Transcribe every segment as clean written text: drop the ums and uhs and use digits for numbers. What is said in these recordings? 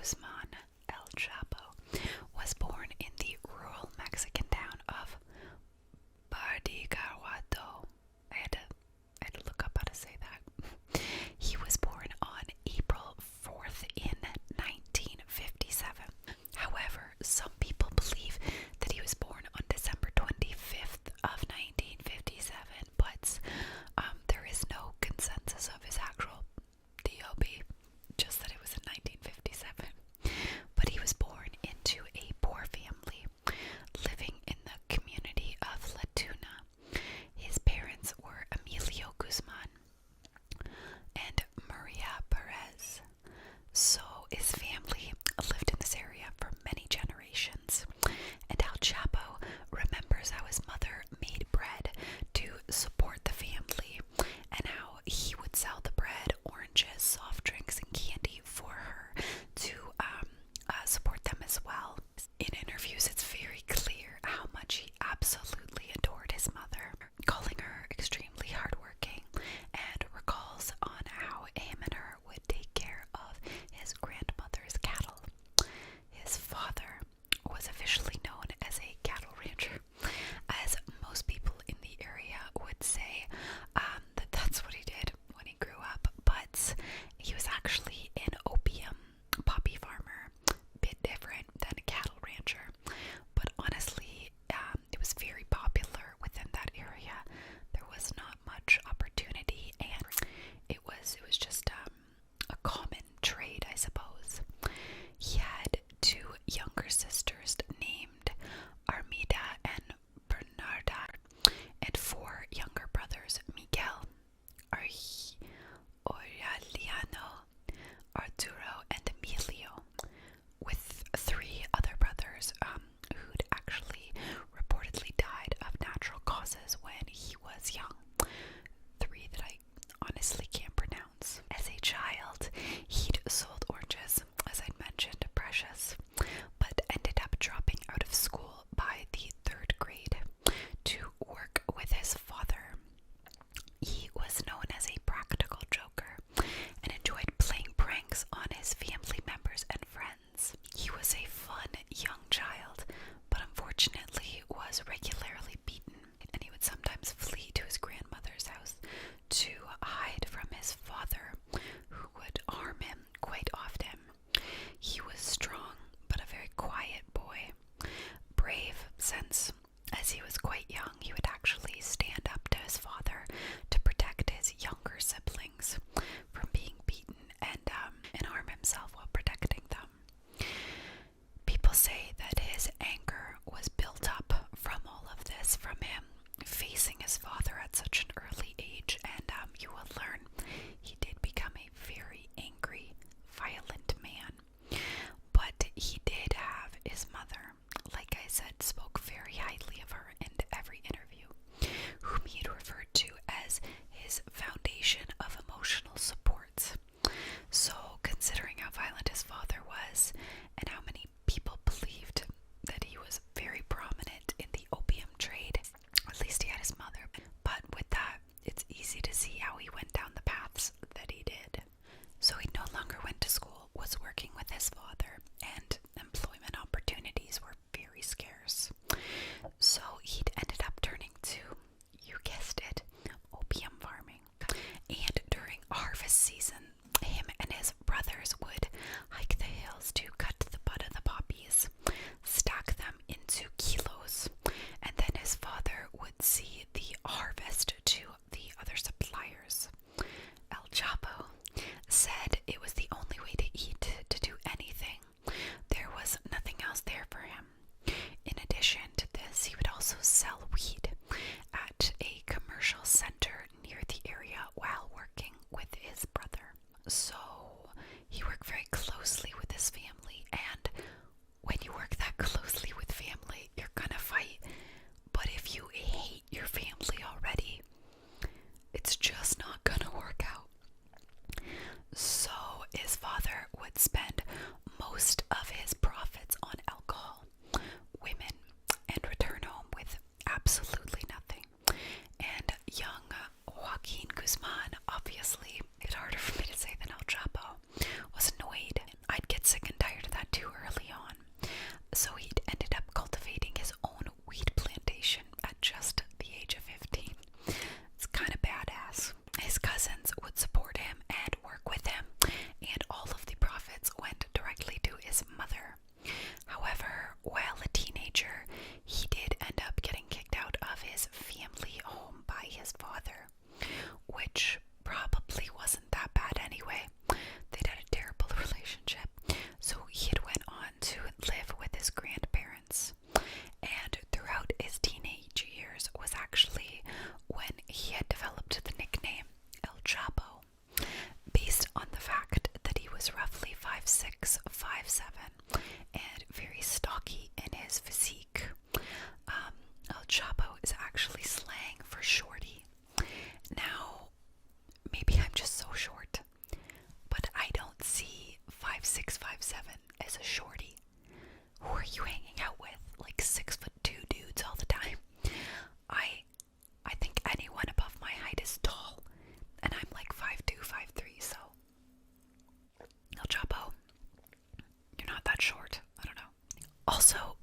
Guzman, El Chapo, was born in the rural Mexican town of Badiraguato. I had to look up how to say that. He was born on April 4th in 1957. However, some people believe that he was born on December 25th of 1957, but there is no consensus of his actual DOB, just that it was in 1957. But he was born into a poor family living in the community of La Tuna. His parents were Emilio Guzman and Maria Perez. So his family lived in this area for many generations, and El Chapo remembers how his mother made bread to support the family and how he would sell the bread, oranges, soft drinks, and candy for her to support them as well. In interviews, it's very clear how much he absolutely adored his mother, calling her extremely hardworking, and recalls on how him and her would take care of his grandmother's cattle. His father was officially known as a cattle rancher, as most people in the area would say that that's what he did when he grew up, but he was actually an opium poppy farmer, a bit different than a cattle rancher. But honestly, it was very popular within that area. There was not much opportunity, and it was just a common trade, I suppose. He had two younger sisters named Armida and Bernarda, and four younger brothers, Miguel, Aureliano, Arturo, and Emilio, with three other brothers who'd actually reportedly died of natural causes when he was young. Three that I honestly can't pronounce. As a child, he'd sold oranges, as I'd mentioned, precious, but ended up dropping out of school by the 3rd grade to work with his father. He was known as a practical joker and enjoyed playing pranks on his family members and friends. He was a fun young child, but unfortunately was regularly beaten, and he would sometimes flee to his grandmother's house to hide from his father, who would harm him quite often. He was strong, but a very quiet boy. Brave, since as he was quite young, he would actually stand up to his father to protect his younger siblings from being beaten and harm himself while protecting them. People say that his anger was built up from all of this, from him facing his father at such an early age, and you will learn he did become a very angry, violent man. But he did have his mother, like I said, spoke very highly of her in every interview, whom he'd referred to as his foundation of emotional support. So, considering how violent his father was, and how many people believed that he was very prominent in the opium trade, at least he had his mother. But with that, it's easy to see how he went down the paths that he did. So he no longer went to school, was working with his father, and employment opportunities were very scarce. So he'd ended up turning to, you guessed it, opium farming. And during harvest season, him and his brothers would hike the hills to cut the bud of the poppies, stack them into kilos, and then his father would see the harvest to the other suppliers. El Chapo said it was the only way to eat, to do anything. There was nothing else there for him. In addition to this, he would also sell weed at a commercial center near the area while working with his brother. So he worked very closely with his family, and when you work that closely with family, you're gonna fight. But if you hate your family already, it's just not gonna work out. So his father would spend most of his profits on alcohol, women, and return home with absolutely nothing. And young Joaquin Guzman, obviously, it's harder for me to say than El Chapo, was annoyed. I'd get sick and tired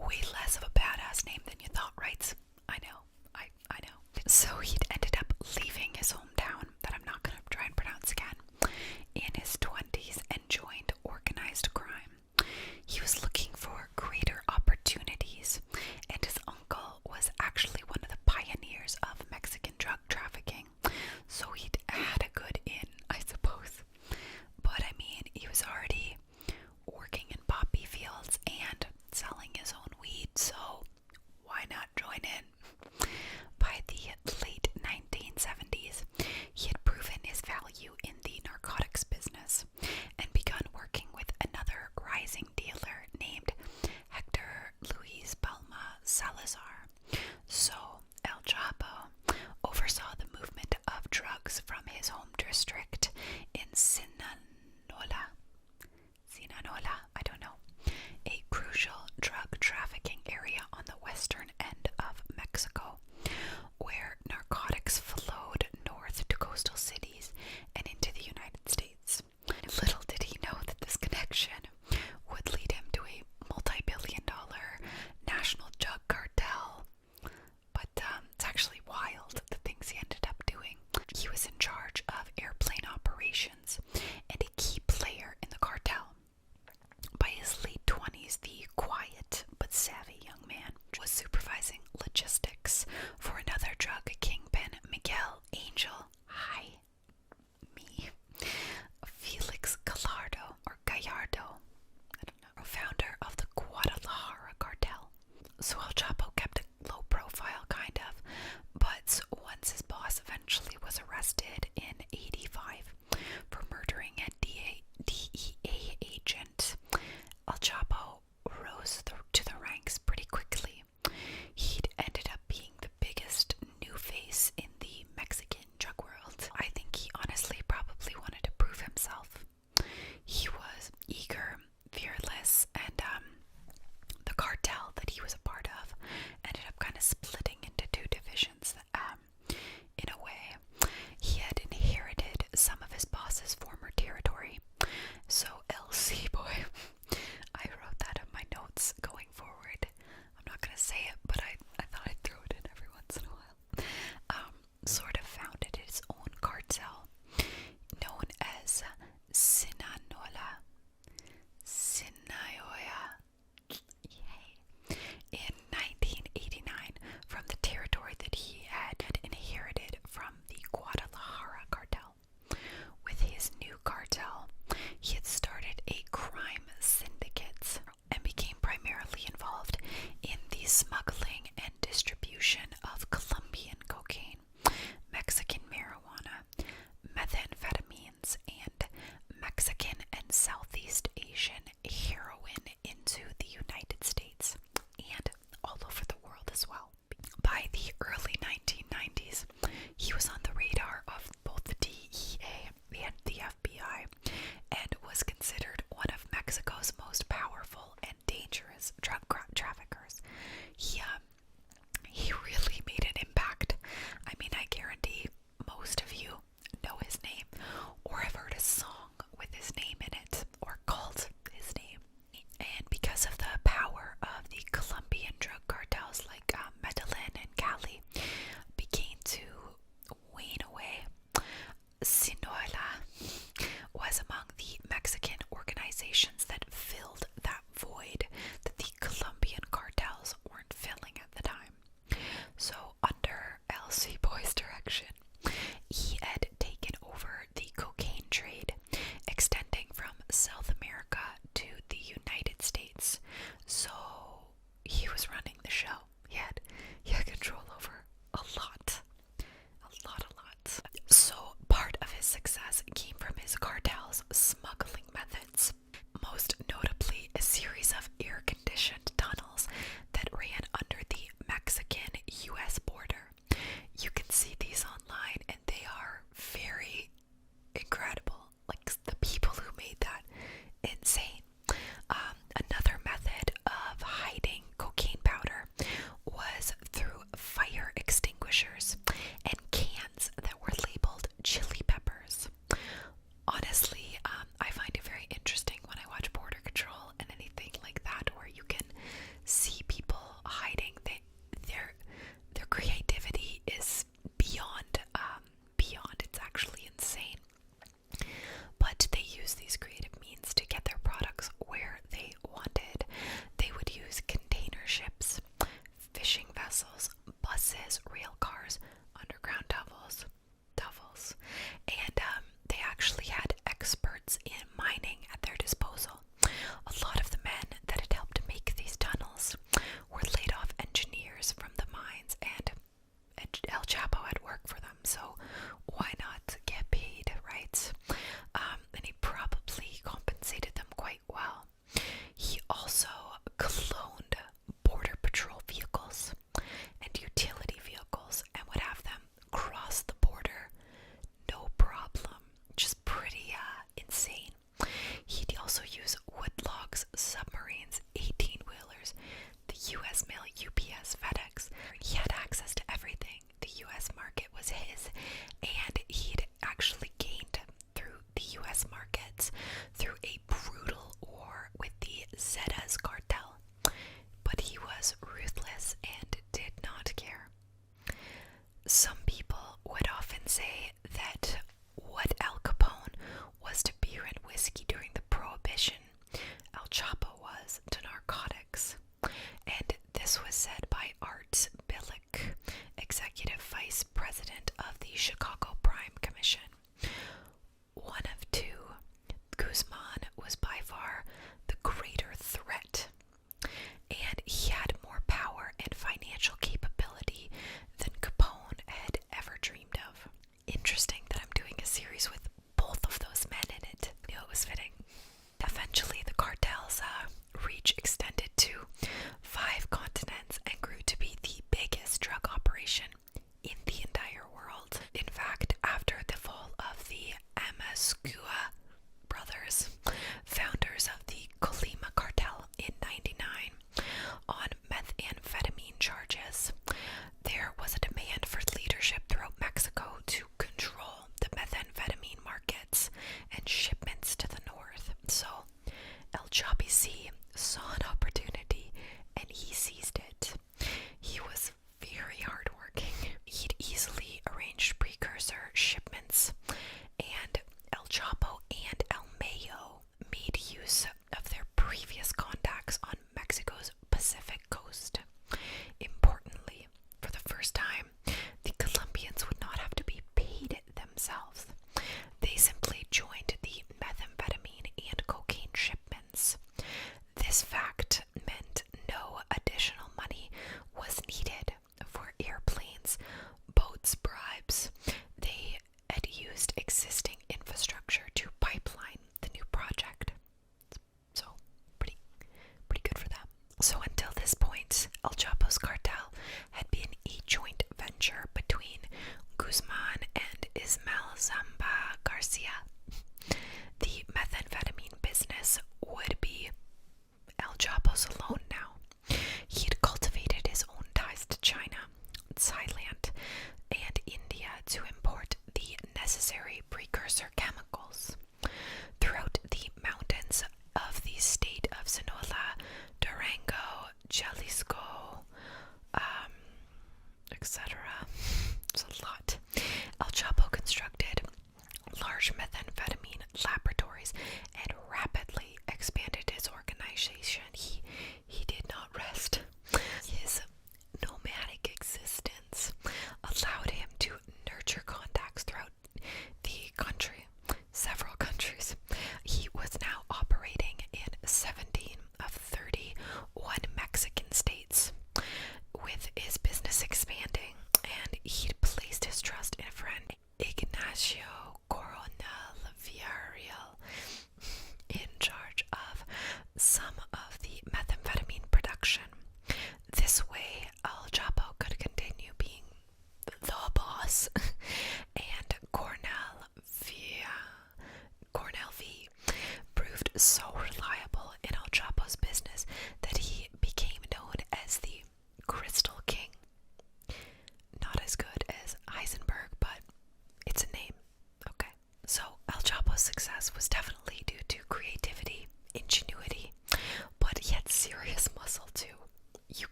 way less of a badass name than you thought, right? I know. I know. So he'd ended up leaving his hometown, that I'm not going to try and pronounce again, in his 20s and joined organized crime. He was looking for greater opportunities, and his uncle was actually one of the pioneers of Mexican drug trafficking, so he'd had a good in, I suppose. But I mean, he was already working in poppy fields and selling his own weed, so why not join in? By the late 1970s, he had proven his value in the narcotics business and begun working with another rising dealer named Hector Luis Palma Salazar. So El Chapo oversaw the movement of drugs from his home district in Sinaloa, I don't know, a crucial drug trafficking area on the western end of Mexico, where narcotics flowed north to coastal cities and into the United States. Little did he know that this connection would lead him to a multi-billion-dollar national drug cartel. But it's actually wild, the things he ended up doing. He was in charge of airplane operations and a key player in the cartel. By his late 20s, the quiet but savvy young man was supervising logistics for another drug kingpin, Miguel Angel, Felix Gallardo, I don't know, founder of the Guadalajara cartel. So El Chapo kept a low profile, kind of, but once his boss eventually was arrested in '85 for murdering a DEA agent, El Chapo rose to the ranks pretty quickly. He'd ended up being the biggest new face in the Mexican drug world. I think he honestly probably wanted to prove himself. He was eager, fearless, and the cartel that he was a part of ended up kind of splitting into two divisions. In a way, he had inherited some of his boss's former territory. So LC boy, I wrote that in my notes going forward. I'm not gonna say it, but I thought I'd throw it in every once in a while. Sort of founded his own cartel known as Sinaloa. Yay. In 1989, from the territory that he had inherited from the Guadalajara cartel. With his new cartel, he had started a crime syndicate and became primarily involved in the smuggling and distribution of Colombian cocaine, Mexican marijuana, methamphetamines, and Mexican and Southeast Asian heroin into the United States and all over the world as well. By the early 1990s, he was on the radar of both the DEA and the FBI and was considered one of Mexico's most powerful and dangerous drug traffickers. He really made an impact. I mean, I guarantee most of you know his name or have heard a song with his name in it or called his name. And because of the power of the Colombian drug cartels like Medellin and Cali began to wane away, Sinaloa was among the Mexican organizations that filled that void that the Colombian cartels weren't filling at the time. So under LC Boy's direction, he had taken over the cocaine trade, extending from South America to the United States. So he was running the show. He had control over a lot. So part of his success came from his cartel's smuggling methods. Most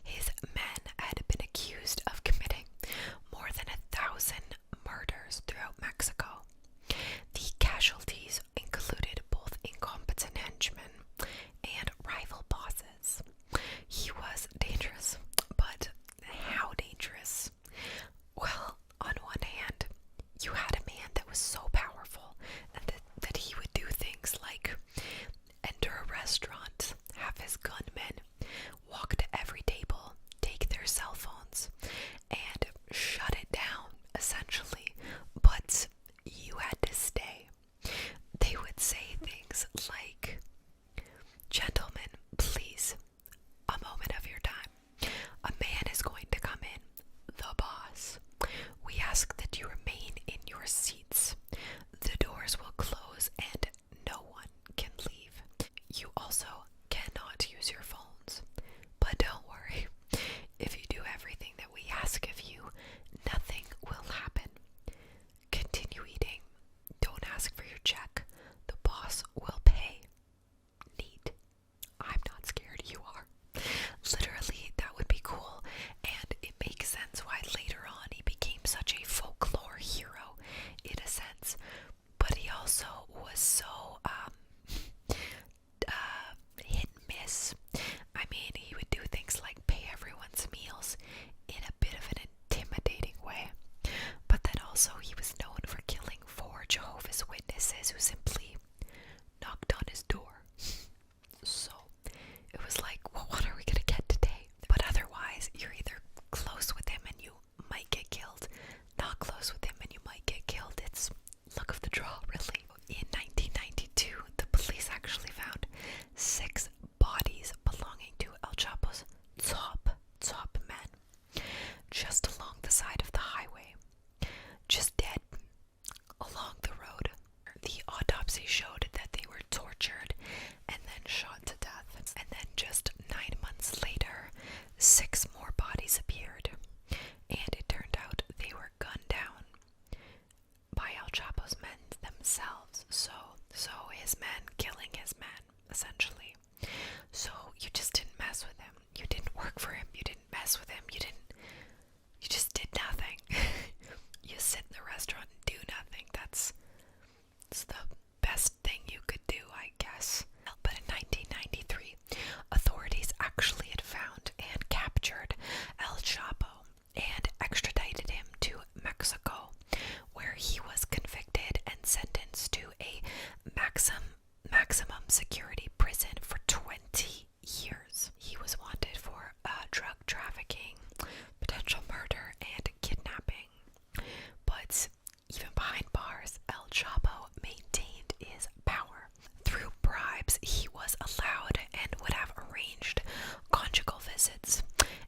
His men had been accused of committing more than 1,000 murders throughout Mexico. The casualties included both incompetent henchmen and rival bosses. He was dangerous, but how dangerous? Well, on one hand, you had a man that was so powerful and that he would do things like enter a restaurant, have his gunmen walk to every table, take their cell phones, and shut it down, essentially. But you had to stay. They would say things like, "Gentlemen, please, a moment of your time. A man is going to come in, the boss. We ask that you remain in your seats. The doors will close and no one can leave. You also cannot use your phones. But don't worry, if you do everything that we ask of you, nothing will happen. Continue eating. Don't ask for your check. The boss will pay." Neat. I'm not scared, you are. Literally, that would be cool, and it makes sense why later on he became such a folklore hero, in a sense. But he also was so, hit and miss. I mean, he would do things like pay everyone's meals in a bit of an intimidating way. But then also, he was known for killing 4 Jehovah's Witnesses who simply knocked on his door. So, it was like, well, what are we gonna get today? But otherwise, you're either close with him and you might get killed, not close with him and you might get killed. It's luck of the draw, really. In 1992, the police actually found 6 bodies belonging to El Chapo's top men, just along the side of the highway, just dead along the road. The autopsy showed that they were tortured and then shot to death. And then just 9 months later, 6 more bodies appeared, and it turned out they were gunned down by El Chapo's men themselves. So his men killing his men, essentially. So you just didn't mess with him. You didn't work for him. You didn't mess with him. You just did nothing. You sit in the restaurant and do nothing. It's the best thing you could do, I guess. But in 1993, authorities actually had found and captured El Chapo and extradited him to Mexico, where he was convicted and sentenced to a maximum security prison for 20 years. He was wanted for drug trafficking, potential murder, and kidnapping. But even behind bars, El Chapo maintained his power. Through bribes, he was allowed and would have arranged conjugal visits,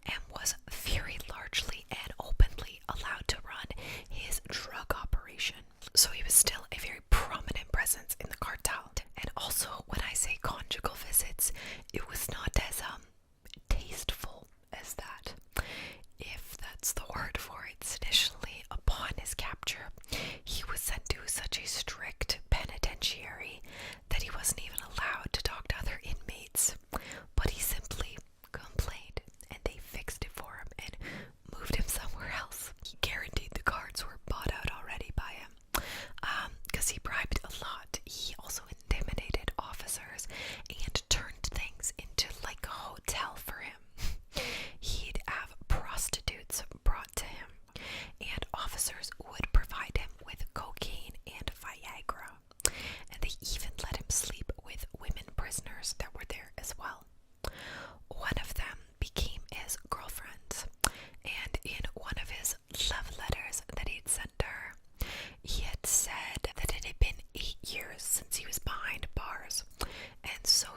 and was very largely and openly allowed to run his drug operation. So he was still a very prominent presence in the cartel. And also, when I say conjugal visits, it was not as tasteful as that, if that's the word for it. Initially, upon his capture, he was sent to such a strict penitentiary that he wasn't even allowed to talk to other inmates. But he simply complained, and they fixed it for him and moved him somewhere else. He guaranteed the cards were bought out already by him, because he bribed a lot. He also intimidated officers and turned things into like a hotel for him. He'd have prostitutes brought to him, and officers would provide him with cocaine and Viagra, and they even let him sleep with women prisoners that were there as well. One of them became his girlfriend, and in one of his love letters that he'd sent her, he had said that it had been 8 years since he was behind bars, and so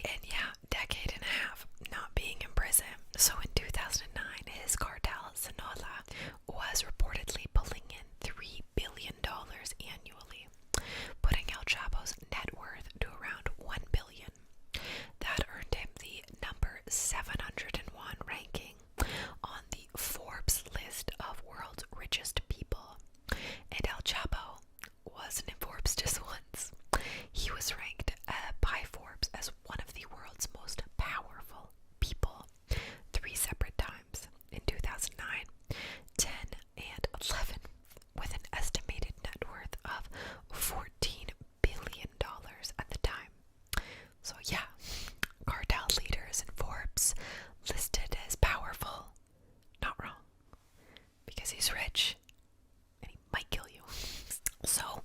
And yeah, decade and a half not being in prison. So in 2009, his cartel, Sinaloa, was reportedly pulling in $3 billion annually, putting El Chapo's net worth to around $1 billion. That earned him the number 701 ranking on the Forbes list of world's richest people. And El Chapo wasn't in Forbes just once. He was ranked by Forbes as one of the world's most powerful people 3 separate times, in 2009, 10, and 11, with an estimated net worth of $14 billion at the time. So yeah, cartel leaders in Forbes listed as powerful. Not wrong, because he's rich and he might kill you. So,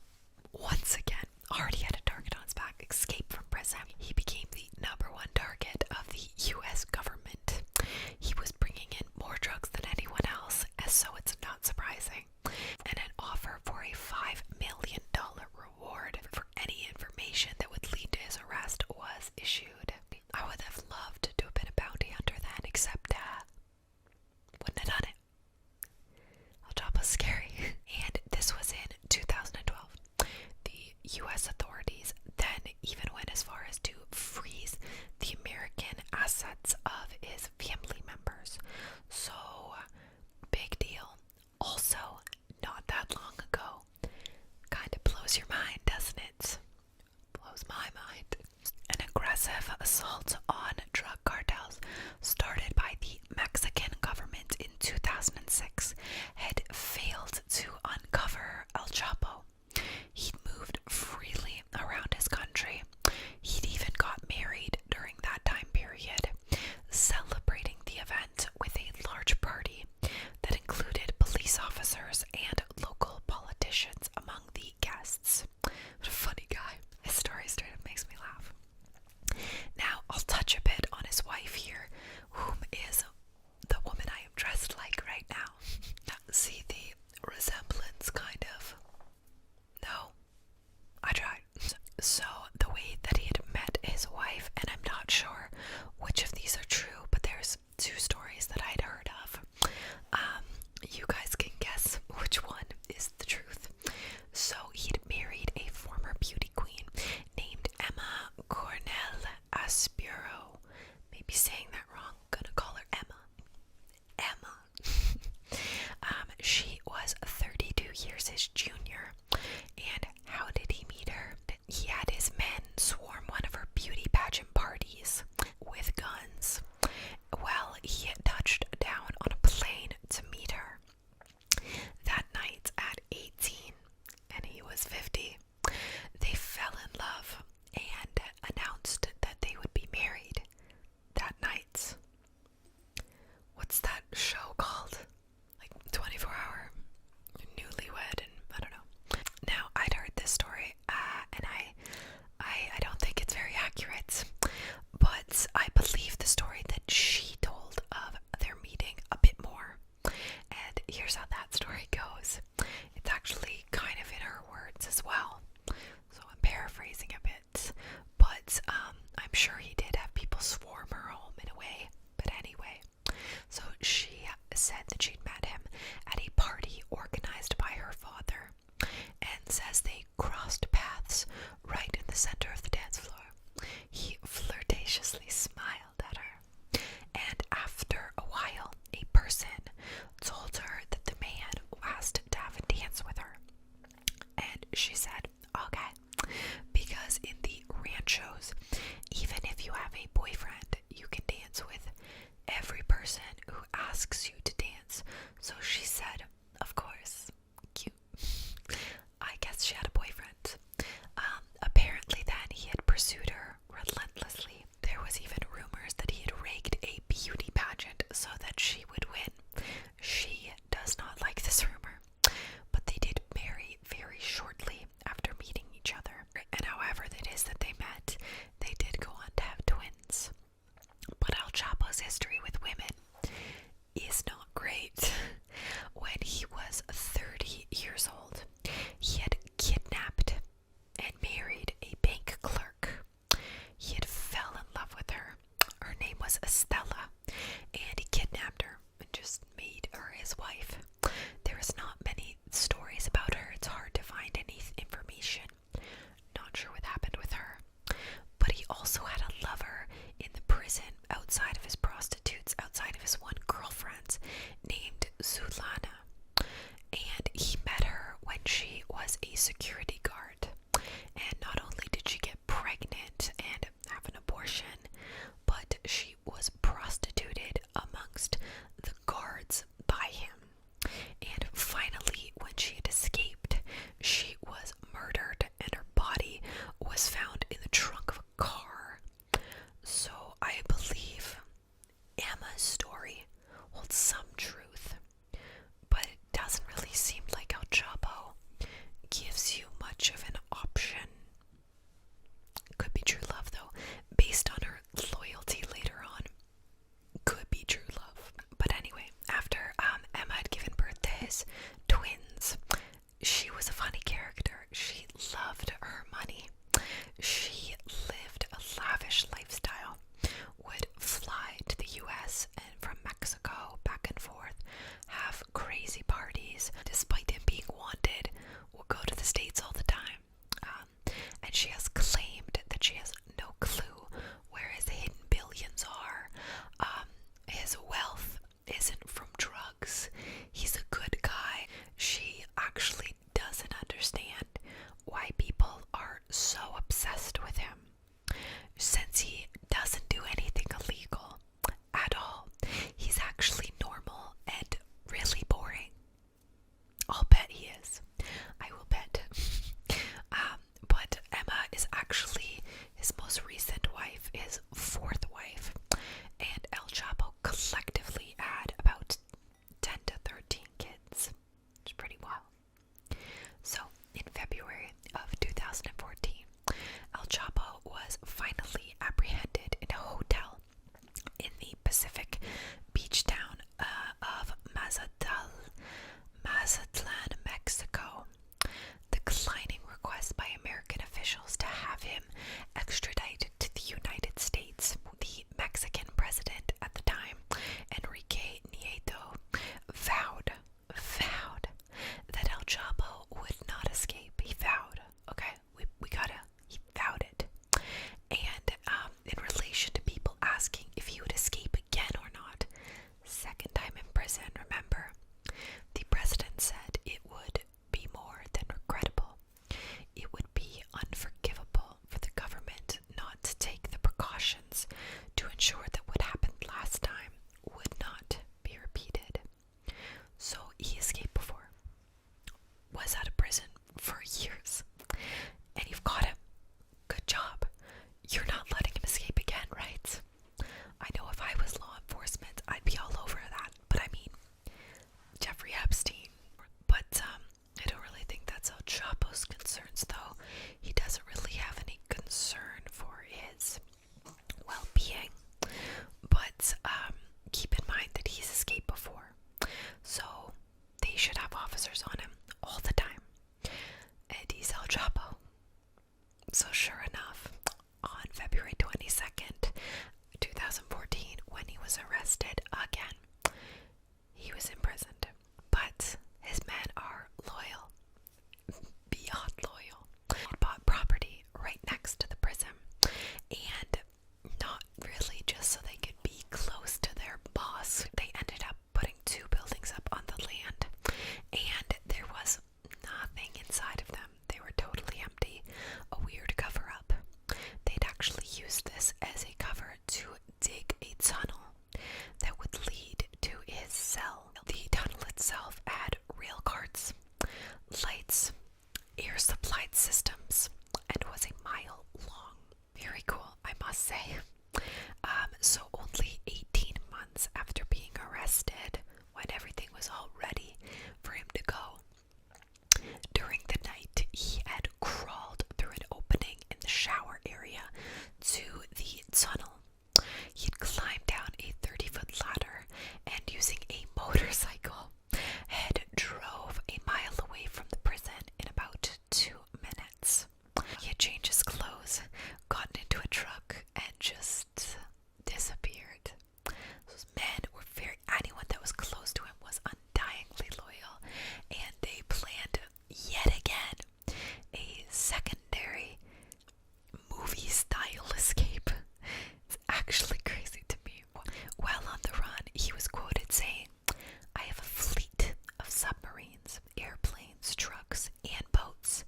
once again, already had a target on his back, escaped from prison. He became the #1 target of the US government. He was bringing in more drugs than anyone else, and so it's not surprising. And an offer for a $5 million reward for any information that would lead to his arrest was issued. I would have loved to have been a bounty hunter then, except wouldn't have done it. El Chapo's scary. And this was in 2012. The US authorities then even went as far as to freeze the American assets of his family members. So, big deal. Also, not that long ago. Kind of blows your mind, doesn't it? Blows my mind. An aggressive assault on drug cartels started by the Mexican government in 2006 had failed to uncover El Chapo. He'd moved freely around his country. He'd even got married during that time period, celebrating the event with a large party that included police officers and local politicians among the guests. What a funny guy. His story straight up makes me laugh. Now, I'll touch a bit on his wife here, whom is the woman I am dressed like right now. See the resemblance, kind of? No? I tried. So, the way that he had met his wife, and I'm not sure which of these are true, but there's 2 stories that I'd heard of. You guys can guess which one is the truth. So, he'd married a former beauty queen named Emma Cornell Aspiro. Maybe saying that wrong. Gonna call her Emma. She was 32 years his junior. And how did he meet her? He had his men swarm one of her beauty pageant parties with guns. Well, he had touched down on a plane to meet her. That night at 18, and he was 50, they fell in love and announced that they would be married that night. ensure that what happened last time would not be repeated. So he escaped before, was out of prison for years, and you've got him. Good job. You're not letting him escape again, right? I know if I was law enforcement, I'd be all over that, but I mean, Jeffrey Epstein. But I don't really think that's how Chapo's concerns, though. He doesn't really have any concern for his well-being. But keep in mind that he's escaped before, so they should have officers on him all the time. And he's El Chapo. So sure enough, on February 22nd, 2014, when he was arrested again, he was imprisoned. But his men are loyal, beyond loyal. He bought property right next to the prison, and not really just so they could be close to their boss. They ended up putting 2 buildings up on the land, and there was nothing inside of them. They were totally empty, a weird cover-up. They'd actually used this as a cover to dig a tunnel that would lead to his cell. The tunnel itself had rail carts, lights, air supplied systems, and was a mile long. Very cool, I must say. So only 18 months after being arrested, when everything was all ready for him to go, during the night he had crawled through an opening in the shower area to the tunnel. He'd climbed down a 30-foot ladder and, using a motorcycle, had drove a mile away from the prison in about 2 minutes. He had changed his clothes, gotten into a truck, and just disappeared. Those men were anyone that was close to him was undyingly loyal, and they planned yet again a secondary movie-style escape. It's actually crazy to me. While on the run, he was quoted saying, "I have a fleet of submarines, airplanes, trucks, and boats."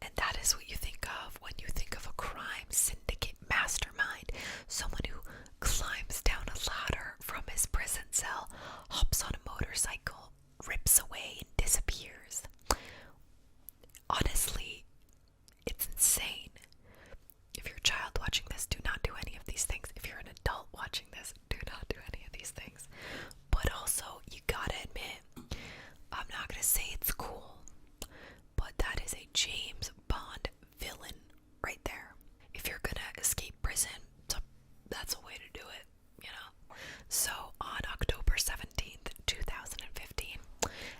And that is what you think of when you think of a crime syndicate mastermind. Someone who climbs down a ladder from his prison cell, hops on a motorcycle, rips away, and disappears. Honestly, it's insane. If you're a child watching this, do not do any of these things. If you're an adult watching this, do not do any of these things. But also, you gotta admit, I'm not gonna say it's cool, but that is a James Bond villain right there. If you're gonna escape prison, that's a way to do it, you know? So, on October 17th, 2015,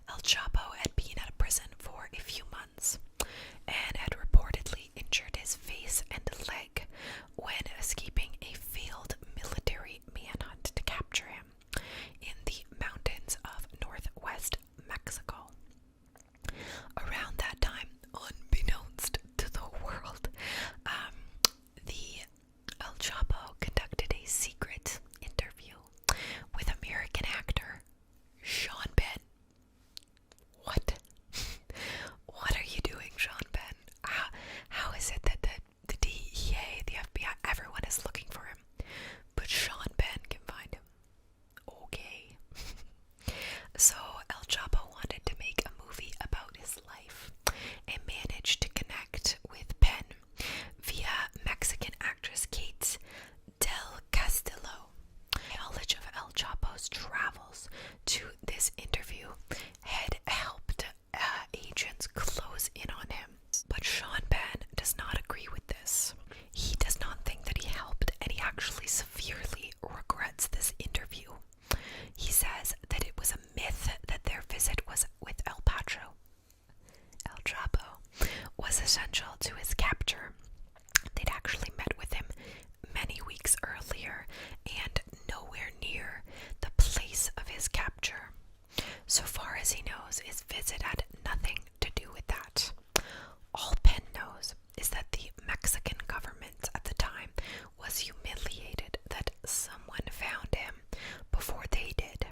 El Chapo had been out of prison for a few months and had reportedly injured his face and leg when escaping a failed military manhunt to capture him in the mountains of northwest Mexico. Around that time, unbeknownst to the world, the El Chapo conducted a secret interview with American actor Sean Penn. What? What are you doing, Sean Penn? How is it that the DEA, the FBI, everyone is looking for him, but Sean Penn can find him? Okay. So El Chapo wanted to make a movie about his life and managed to connect with Penn via Mexican actress Kate Del Castillo. Knowledge of El Chapo's travels to this interview had helped agents close in on him. But Sean Penn does not agree with this. He does not think that he helped, and he actually severely regrets this interview. He says that it was a myth that their visit was with El Chapo was essential to his capture. They'd actually met with him many weeks earlier and nowhere near the place of his capture. So far as he knows, his visit had nothing to do with that. All Penn knows is that the Mexican government at the time was humiliated that someone found him before they did.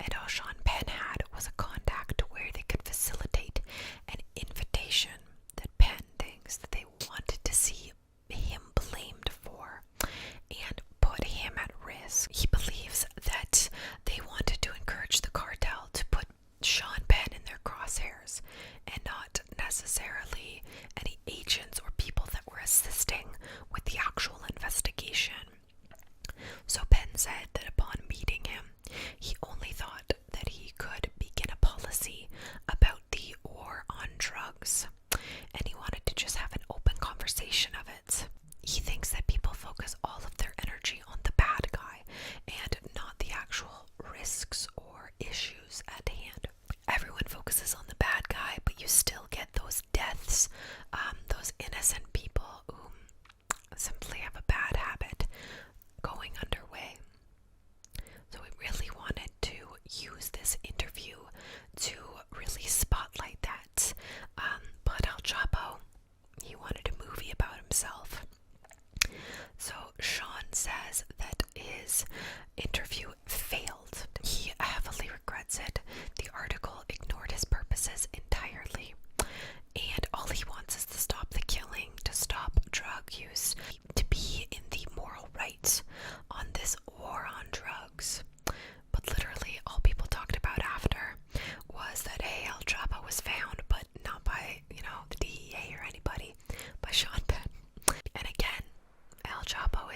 And all Sean Penn had was a contact where they could facilitate an invitation that Penn thinks that they wanted to see him blamed for and put him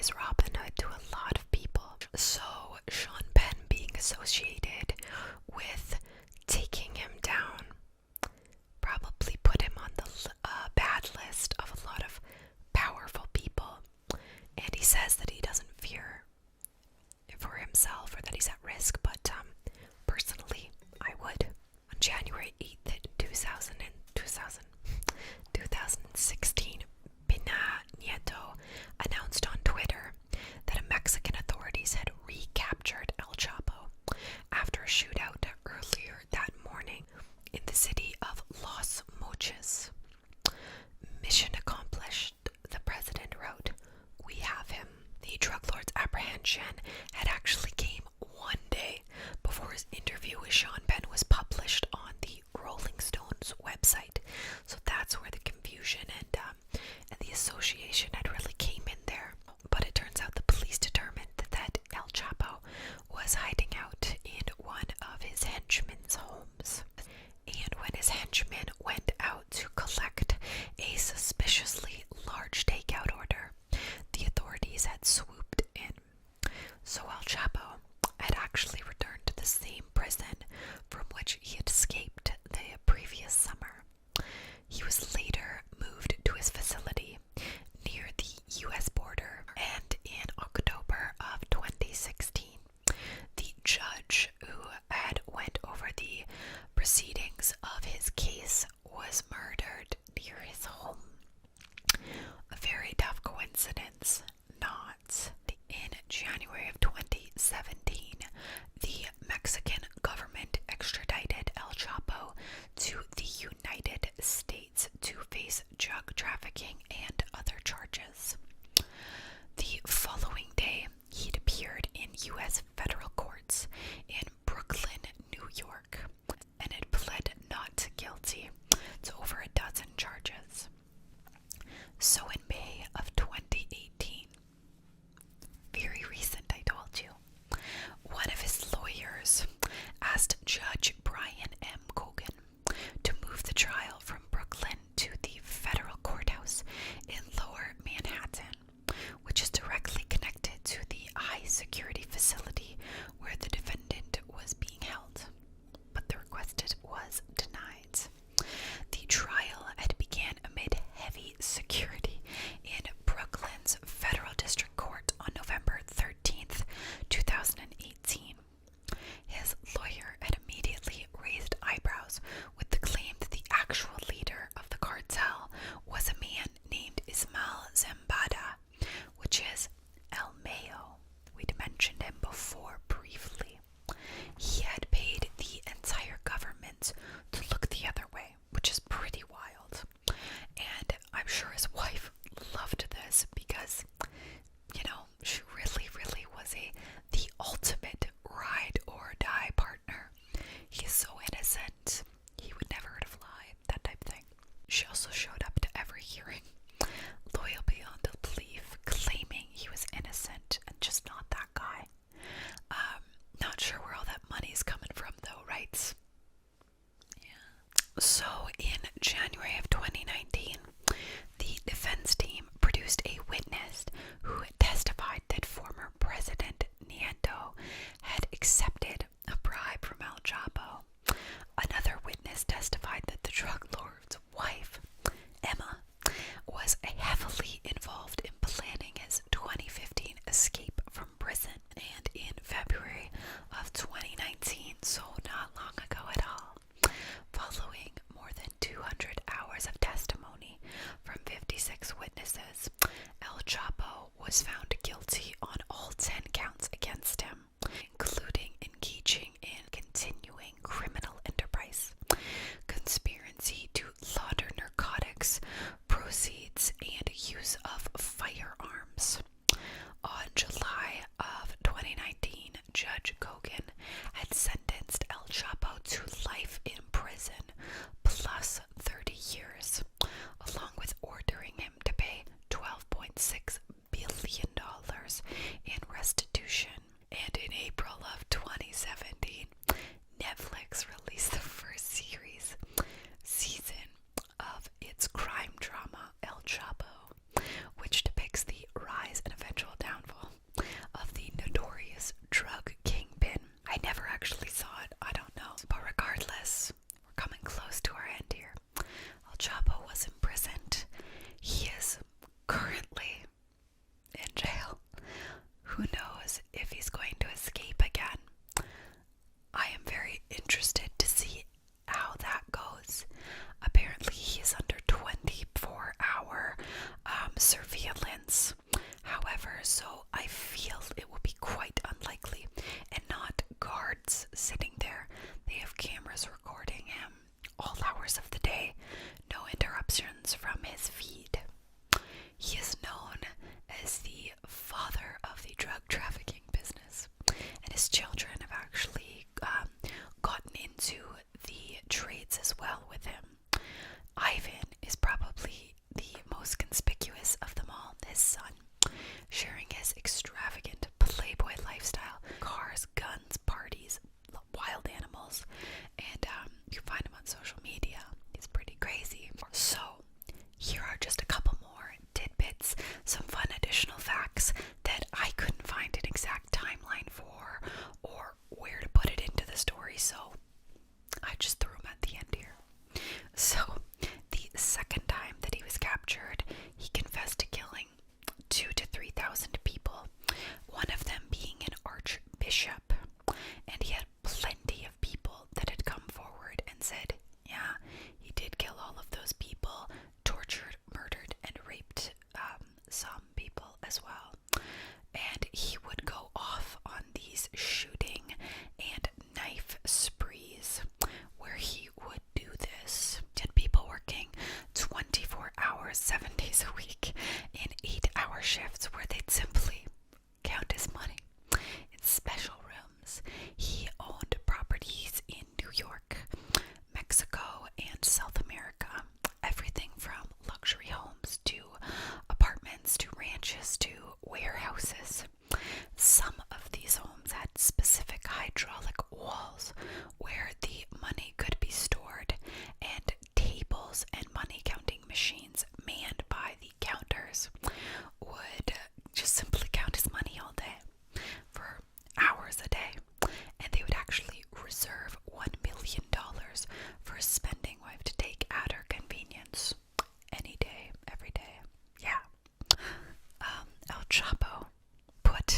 is Robin Hood to a lot of people. So Sean Penn being associated with taking him down probably put him on the bad list of a lot of powerful people. And he says that he doesn't fear for himself or that he's at risk, but personally, I would. On January 8th, 2016, Pena Nieto announced on Twitter that Mexican authorities had recaptured El Chapo after a shootout earlier that morning in the city of Los Mochis. Mission accomplished, the president wrote. We have him. The drug lord's apprehension had actually came one day before his interview with Sean Penn was published on the Rolling Stones website. So that's where the confusion and the association had really came in there. But it turns out the police determined that El Chapo was hiding out in one of his henchmen's homes. And when his henchmen went out to collect a suspiciously large takeout order, the authorities had swooped in. So El Chapo had actually returned to the same prison from which he had escaped the previous summer. He was later moved to his facility near the U.S. border, and in October of 2016, the judge who had went over the proceedings of his case was murdered near his home. A very tough coincidence, not. In January of 2017, the Mexican government extradited El Chapo to the United States to face drug trafficking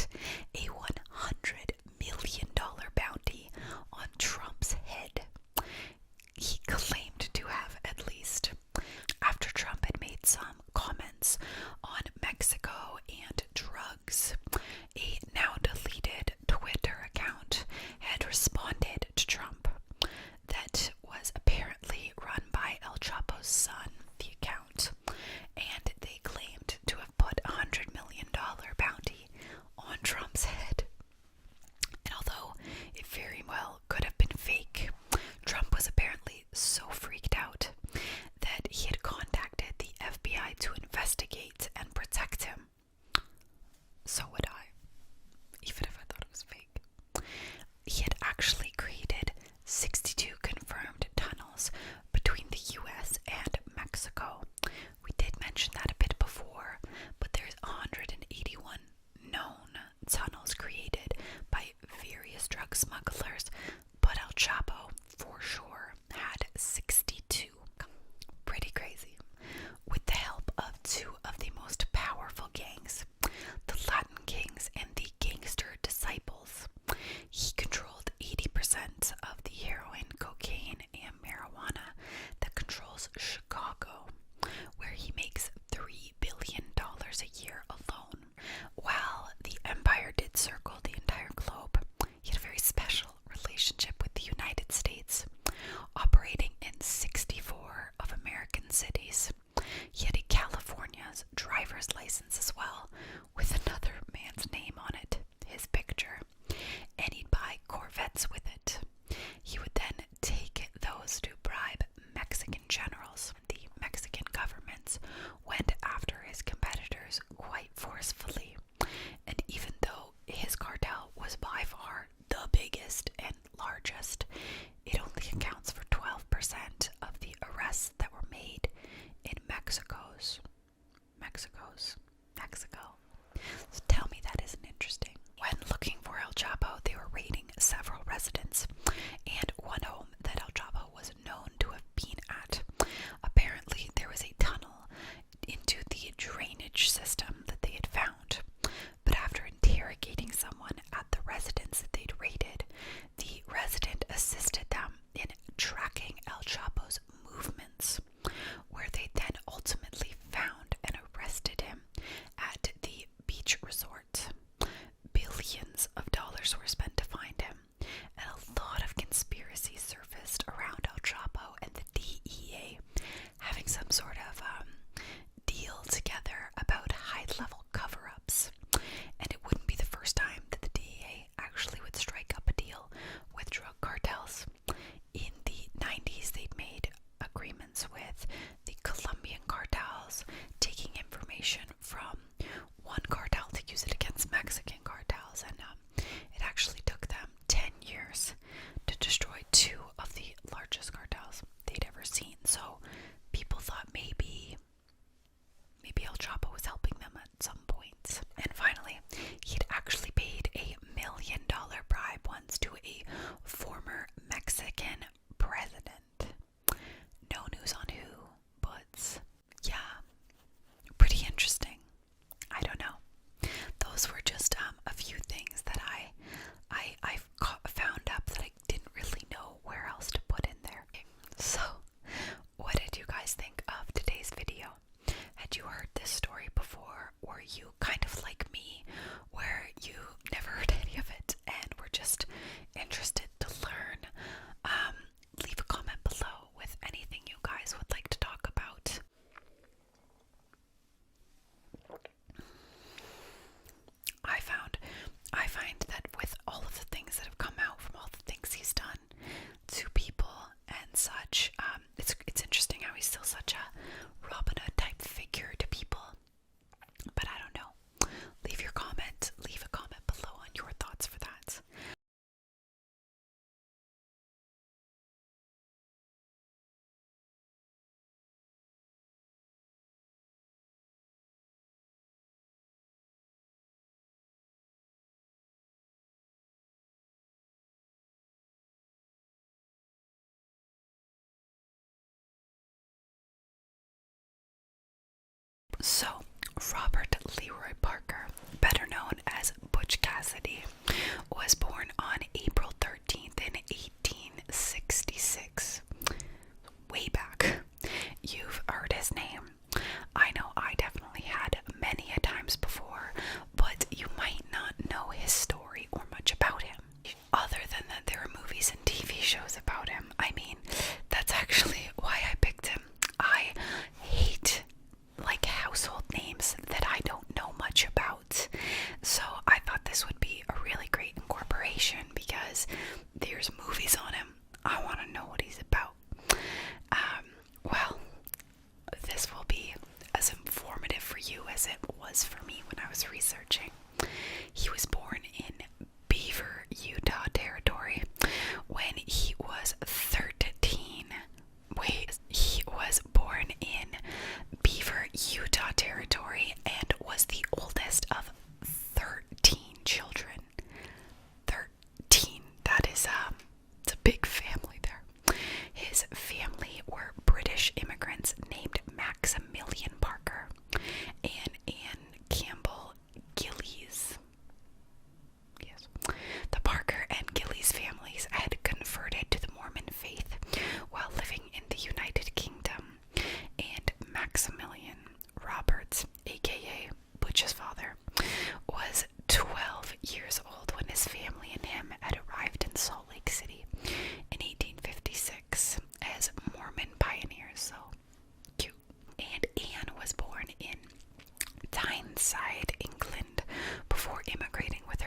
put a $100 million bounty on Trump's head. He claimed to have, at least. After Trump had made some comments on Mexico and drugs, a now deleted Twitter account had responded to Trump that was apparently run by El Chapo's son, the account, and they claimed to have put a $100 million bounty on Trump's head. And although it very well could have been fake, Trump was apparently so freaked out that he had contacted the FBI to investigate and protect him. So would I, even if I thought it was fake. He had actually created 62 confirmed tunnels between the US and Mexico. We did mention that a bit before, but there's 181 known tunnels created by various drug smugglers, but El Chapo, for sure, had 62. Pretty crazy. With the help of two of the most powerful gangs, the Latin Kings and the Gangster Disciples, he controlled 80% of the heroin, cocaine, and marijuana that controls Chicago, where he makes $3 billion a year alone. While the empire did circle the entire globe, he had a very special relationship with the United States, operating in 64 of American cities. He had a California's driver's license as well, with another man's name on it, his picture, and he'd buy Corvettes with it. He would then take those to bribe Mexican generals. The Mexican governments went after his competitors quite forcefully, and even though his cartel was by far the biggest and largest, it only accounts for 12% of the arrests that were made in Mexico. So tell me that isn't interesting. When looking for El Chapo, they were raiding several residences, and one home that El Chapo was known to have been at. Apparently, there was a tunnel into the drainage system that they had found. But after interrogating someone at the residence that they'd raided, the resident assisted them in tracking El Chapo's movements, where they then ultimately found and arrested him at the beach resort. Billions of dollars were spent to find him, and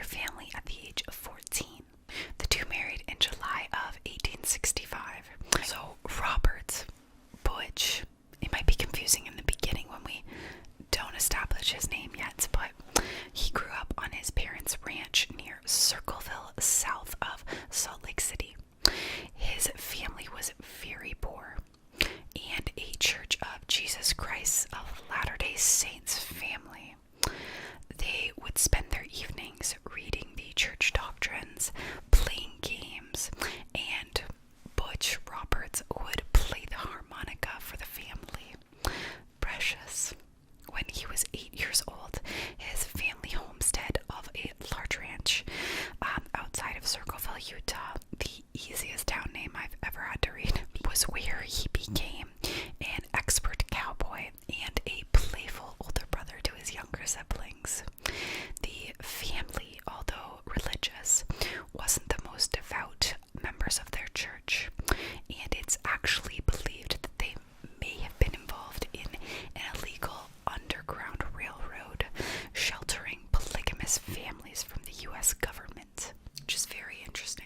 family at the age of 14. The two married in July of 1865. So Robert Butch, it might be confusing in the beginning when we don't establish his name yet, but he grew up on his parents' ranch near Circleville, south of Salt Lake City. His family was very poor, and a Church of Jesus Christ of Latter-day Saints family. They would spend their evenings reading the church doctrines, playing games, and Butch Roberts would play the harmonica for the family. Precious. When he was 8 years old, his family homestead of a large ranch outside of Circleville, Utah, the easiest town name I've ever had to read, was where he became an expert cowboy and a playful older brother to his younger siblings. The family, although religious, wasn't the most devout members of their church, and it's actually believed that they may have been involved in an illegal underground railroad sheltering polygamous families from the U.S. government, which is very interesting.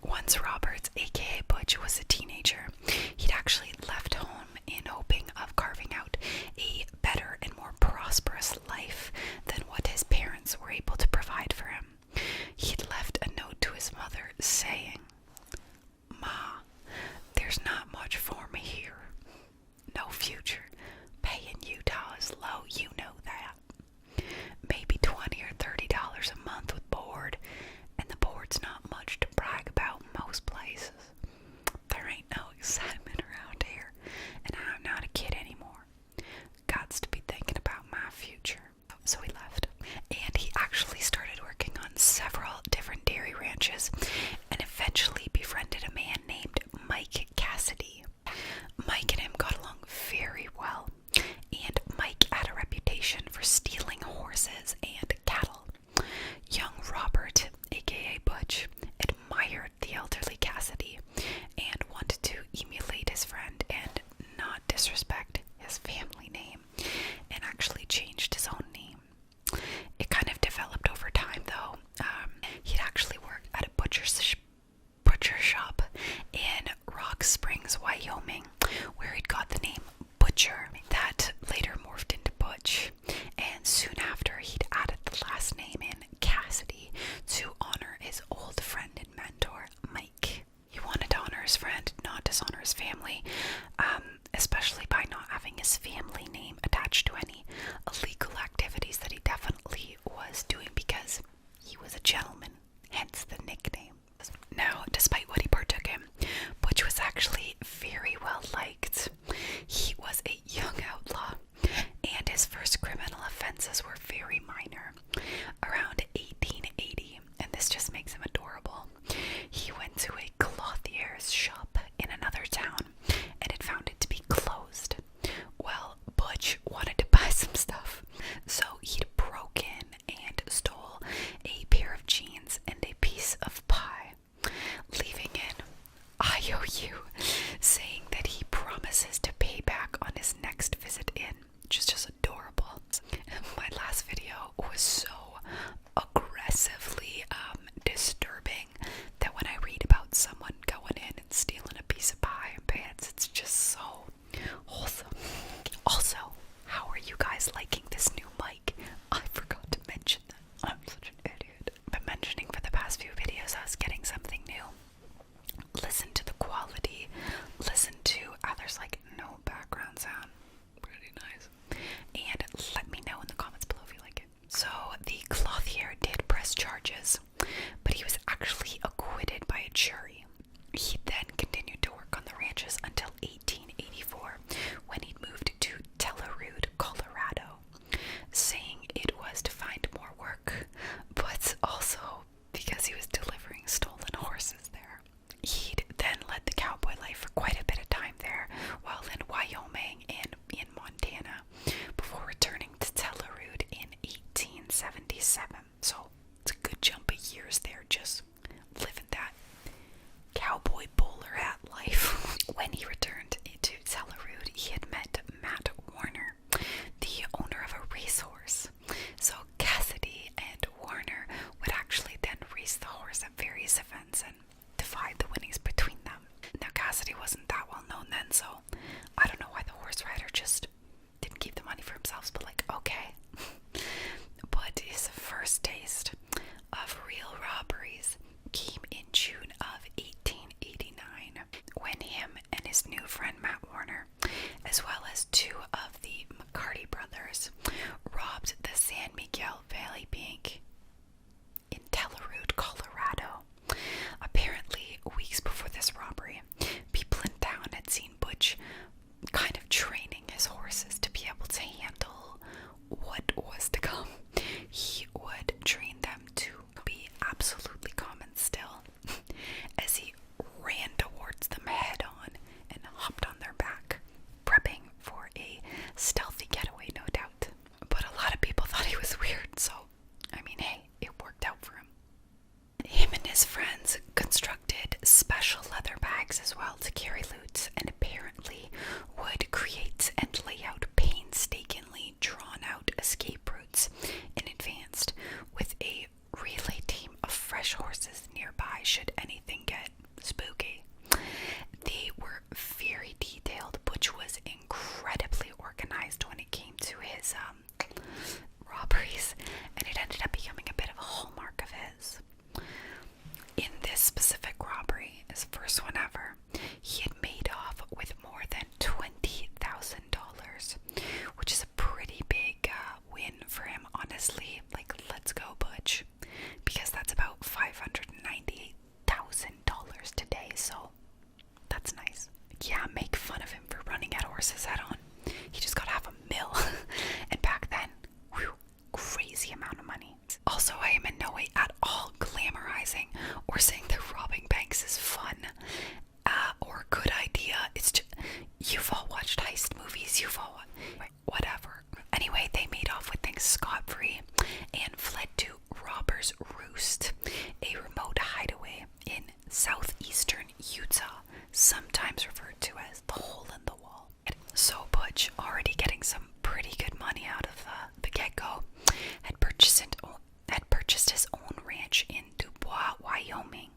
Once Roberts, aka Butch, was a teenager, he'd actually left home in hoping of carving out a better and more prosperous life than what his parents were able to provide for him. He'd left a note to his mother saying, "Ma, there's not much for me here. No future. Pay in Utah is low, you know that. Maybe $20 or $30 a month with board, and the board's not much to brag about in most places. There ain't no excitement around here, and I'm not a kid anymore. Gots to be thinking about my future." So he left, and he actually started working on several different dairy ranches, and eventually befriended a man named Mike Cassidy. Mike and him got along very well, and Mike had a reputation for stealing horses and cattle. Young Robert, aka Butch, admired the elderly Cassidy and wanted to emulate his friend and not disrespect his family name, and actually changed his own name. It kind of developed over time, though. He'd actually worked at a butcher shop in Rock Springs, Wyoming, where he'd got the name Butcher. That later morphed into Butch, and soon after he'd added the last name in Cassidy to honor his old friend and mentor, Mike. He wanted to honor his friend, not dishonor his family, especially by not having his family name attached to any illegal activities that he definitely was doing, because he was a gentleman, hence the nickname. Now, despite what he partook in, Butch was actually very well liked. He was a young outlaw, and his first criminal offenses were very minor. Around 1880, and this just makes him adorable, he went to a clothier's shop in another town and had found it to be closed. Well, Butch wanted to buy some stuff, so he'd broke in and stole a pair of jeans and a piece of pie, leaving in IOU, saying that he promises to pay back on his next visit in, which is just adorable. My last video was so aggressively disturbing that when I read about someone going in and stealing a piece of pie and pants, it's just so wholesome. Also, how are you guys liking this new mic? I forgot to mention that. I'm such an idiot. I've been mentioning for the past few videos I was getting something new. Listen to the quality. Listen to how there's like no background sound. Pretty nice. And let me know in the comments below if you like it. So the clothier did press charges, but he was actually acquitted by a jury. He then continued to work on the ranches until 1884, when he moved to Tellerud, Colorado, saying it was to find more work, but also because he was delivering stolen horses there. He'd then led the cowboy life for quite a bit of time there, while in Wyoming and in Montana, before returning to Tellerud in 1877. So it's a good jump of years there, just living that cowboy bowler hat life. When he returned his new friend Matt Warner, as well as two of the McCarty brothers, robbed the San Miguel Valley Bank in Tellerud, Colorado. Apparently, weeks before this robbery, people in town had seen Butch kind of training his horses to be able to handle what was to come. He would train them to be absolutely calm and still as he ran towards them head on and hopped on their back, prepping for a stealthy getaway, no doubt. But a lot of people thought he was weird, so, I mean, hey, it worked out for him. Him and his friends constructed special leather bags as well to carry loot, and apparently would create and lay out painstakingly drawn out escape routes in advance, with a relay team of fresh horses nearby should anything get spooky. They were very detailed. Butch was incredibly organized when it came to his robberies, and it ended up becoming a bit of a hallmark of his. In this specific robbery, his first one ever, he had made off with more than $20,000, which is a pretty big win for him, honestly. Like, let's go, Butch, because that's about $598,000 today, so that's nice. Yeah, make fun of him for running at horses head on. He just got $500,000, and back then, whew, crazy amount of money. Also, I am in no way at all glamorizing or saying that robbing banks is fun or a good idea. It's just, you've all watched heist movies, you've all, whatever. Anyway, they made off with things scot-free and fled to Robber's Roost, a remote hideaway in southeastern Utah, sometimes referred to as the Hole in the Wall. So Butch, already getting some pretty good money out of the get-go, had purchased his own ranch in Dubois, Wyoming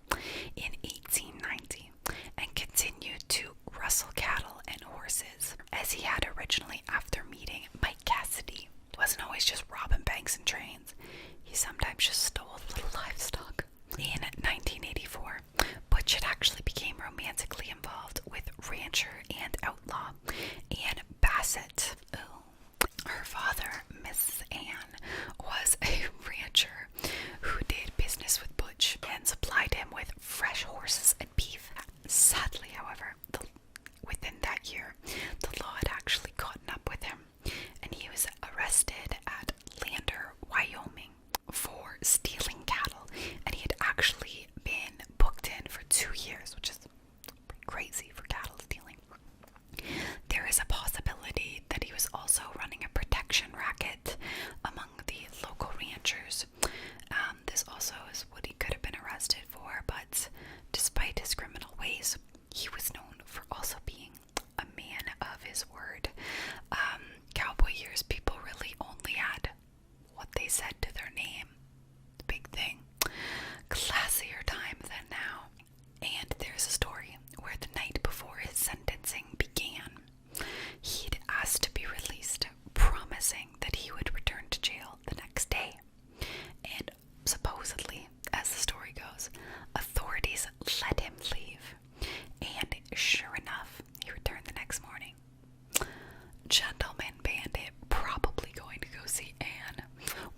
in 1890 and continued to rustle cattle and horses as he had originally after meeting Mike Cassidy. He wasn't always just robbing banks and trains. He sometimes just stole little livestock. In 1984, Butch had actually became romantically involved with rancher and outlaw Ann Bassett. Her father, Mrs. Ann, was a rancher who did business with Butch and supplied him with fresh horses and beef. Sadly, however, within that year, the law had actually caught up with him, and he was arrested at Lander, Wyoming, for stealing cattle, and he had actually been booked in for 2 years, which is pretty crazy for cattle stealing. There is a possibility that he was also running a protection racket among the local ranchers. This also is what he could have been arrested for, but despite his criminal ways, he was known for also being a man of his word. Cowboy years, people really only had what they said to their name. Big thing. Classier time than now. And there's a story where the night before his sentencing began, he'd asked to be released, promising that he would return to jail the next day. And supposedly, as the story goes, authorities let him leave. And sure enough, he returned the next morning. Gentleman bandit, probably going to go see Anne.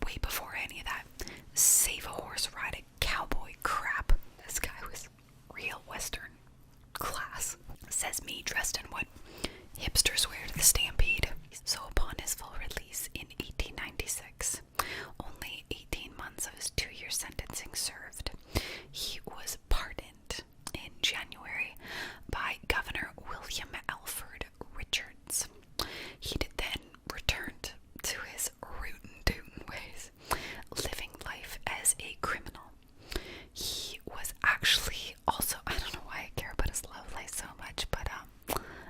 Way before any of that save a horse ride a cowboy crap. This guy was real Western class. Says me, dressed in what hipsters wear to the stampede. So upon his full release in 1896, only 18 months of his 2-year sentencing served, he was pardoned in January by Governor William Alfred Richards. He'd then returned to his rootin' ways, living life as a criminal. He was actually also, I don't know why I care about his love life so much, but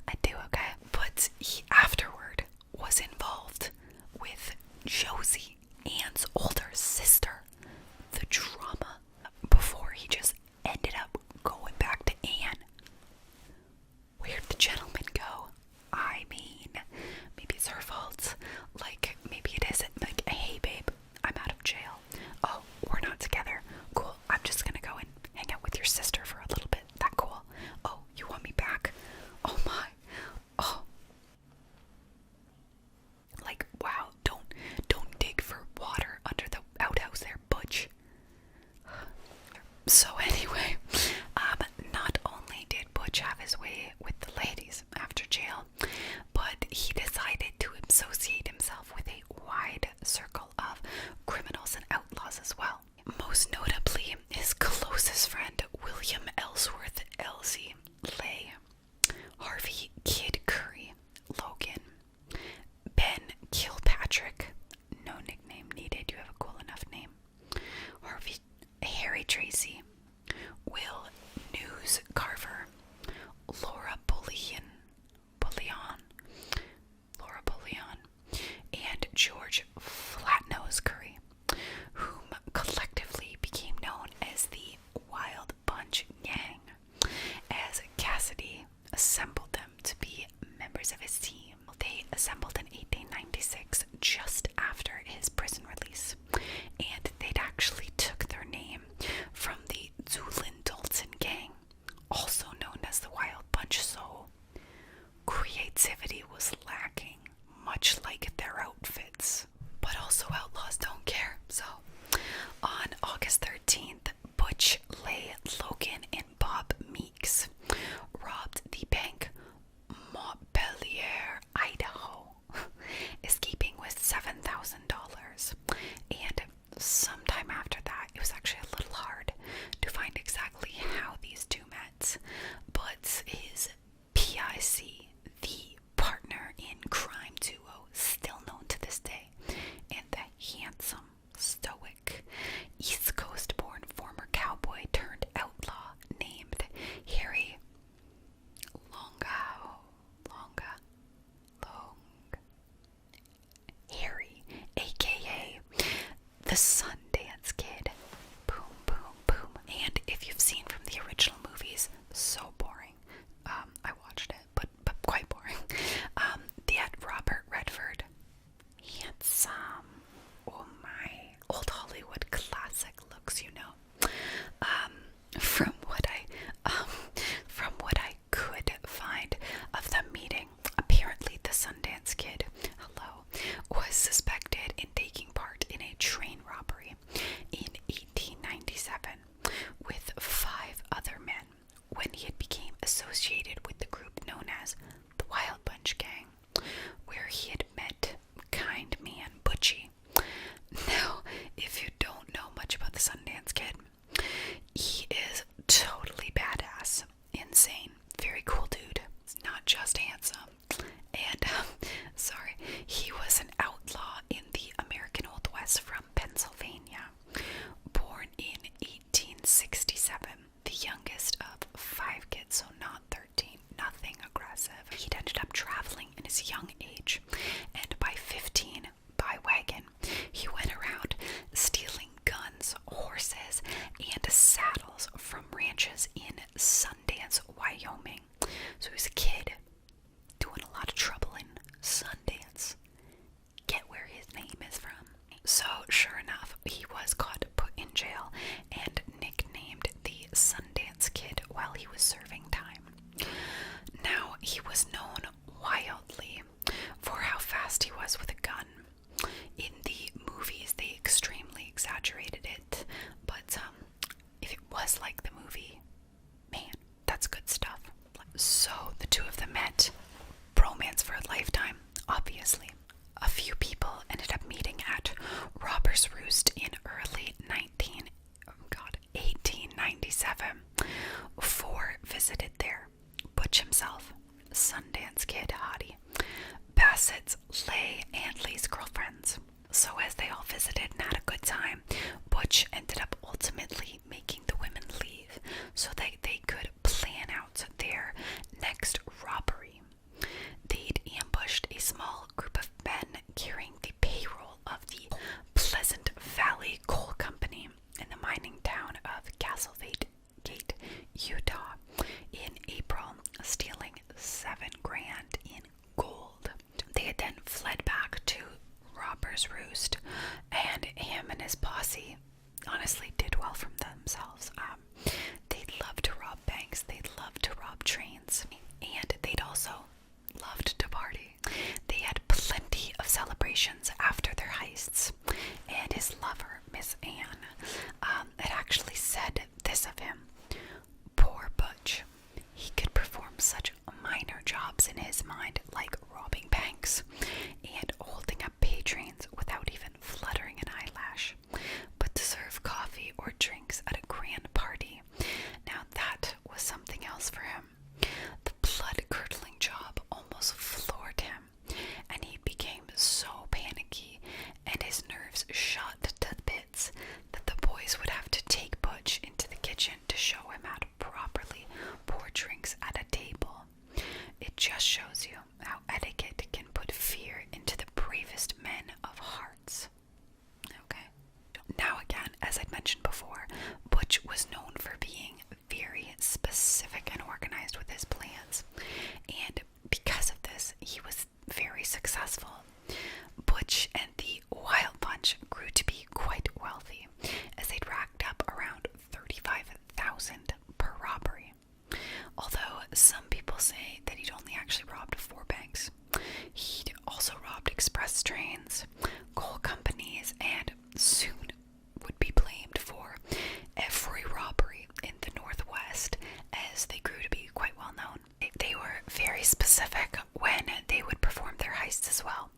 I do, okay? But he afterward was involved with Josie, Ann's older sister, the drunk Most notably, his closest friend, William Ellsworth Elsie Lay, Harvey Kid Curry Logan, Ben Kilpatrick, no nickname needed, you have a cool enough name, Harry Tracy, Will News Carver, Laura Bullion, and George Flatnose Curry, whom collectively became known as the Wild Bunch Gang, as Cassidy assembled them to be members of his team. They assembled in 1896, just after his prison release, and they'd actually took their name from the Zoolin Dalton Gang, also known as the Wild Bunch. So creativity was lacking, much like their outfits. But also outlaws don't care. So on August 13th, Butch, Lay, Logan, and Bob Meeks robbed the bank Montpelier, Idaho, escaping with $7,000. And sometime after that, it was actually a little hard to find exactly how these two met, but his PIC, the partner in crime duo, still known to this day, and the handsome, stoic, East Coast born former cowboy turned outlaw named Harry Harry, aka the Sundance Kid. Boom, boom, boom. And if you've seen from the original movies, so boring. I watched it, but quite boring. They had Robert Redford, handsome. Oh my, old Hollywood classic looks, you know. From what I could find of the meeting, apparently the Sundance Kid, was suspected in taking part in a train robbery in 1897 with 5 other men when he had became associated with the group known as the Wild Bunch Gang, where he had met kind man Butchie. Now, if you don't know much about the Sundance Kid, he is totally badass, insane, very cool dude. He's not just handsome. And, he was an outlaw in the American Old West from Pennsylvania, born in 1867, the youngest of 5 kids, so not 13, nothing aggressive. He'd ended up traveling in his young age, and by 15, by wagon, he went around stealing guns, horses, and saddles from ranches in Sundance, Wyoming. So he was a kid doing a lot of trouble in Sundance. Get where his name is from. So sure enough, he was caught, put in jail, and nicknamed the Sundance Kid while he was serving time. Now, he was known wildly for how fast he was with a gun. In the movies, they extremely exaggerated it, but if it was like the movie, man, that's good stuff. So the two of them met. Bromance for a lifetime, obviously. A few people ended up meeting at Robber's Roost in early 1897. 4 visited there. Butch himself, Sundance Kid Hottie, Bassett's Lay, and Lay's girlfriends. So as they all visited and had a good time, Butch ended up ultimately making the women leave so that they could plan out their next robbery. They'd ambushed a small group of men carrying the payroll of the Pleasant Valley Coal Company in the mining town of Castlegate, Utah, in April, stealing $7,000 in gold. They had then fled back to Robber's Roost, and him and his posse honestly did well from themselves. They'd love to rob banks, they'd love to rob trains, and they'd also loved to party. They had plenty of celebrations after their heists, and his lover, Miss Anne, had actually said this of him: "Poor Butch, he could perform such minor jobs in his mind, like robbing banks and holding up pay trains without even fluttering an eyelash, but to serve coffee or poured drinks at a grand party. Now that was something else for him. The blood-curdling job almost floored him, and he became so panicky and his nerves shot to bits that the boys would have to take Butch into the kitchen to show him how to properly pour drinks at a table. It just shows you how etiquette can put fear into the bravest men of hearts. Okay. Now again, as I'd mentioned before, Butch was known for being very specific and organized with his plans, and because of this, he was very successful. Butch and the Wild Bunch grew to be quite wealthy, as they'd racked up around $35,000 per robbery. Although some people say that he'd only actually robbed 4 banks. He'd also robbed express trains, coal companies, and soon would be blamed for every robbery in the Northwest, as they grew to be quite well known. They were very specific when they would perform their heists as well.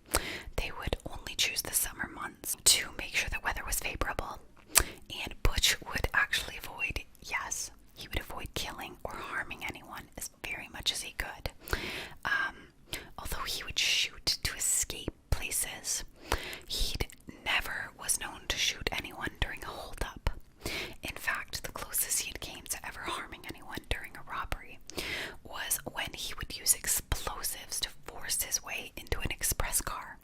They would only choose the summer months to make sure the weather was favorable, and Butch would actually avoid, yes, he would avoid killing or harming anyone as very much as he could. Although he would shoot to escape places, he never was known to shoot anyone during a holdup. In fact, the closest he came to ever harming anyone during a robbery was when he would use explosives to force his way into an express car.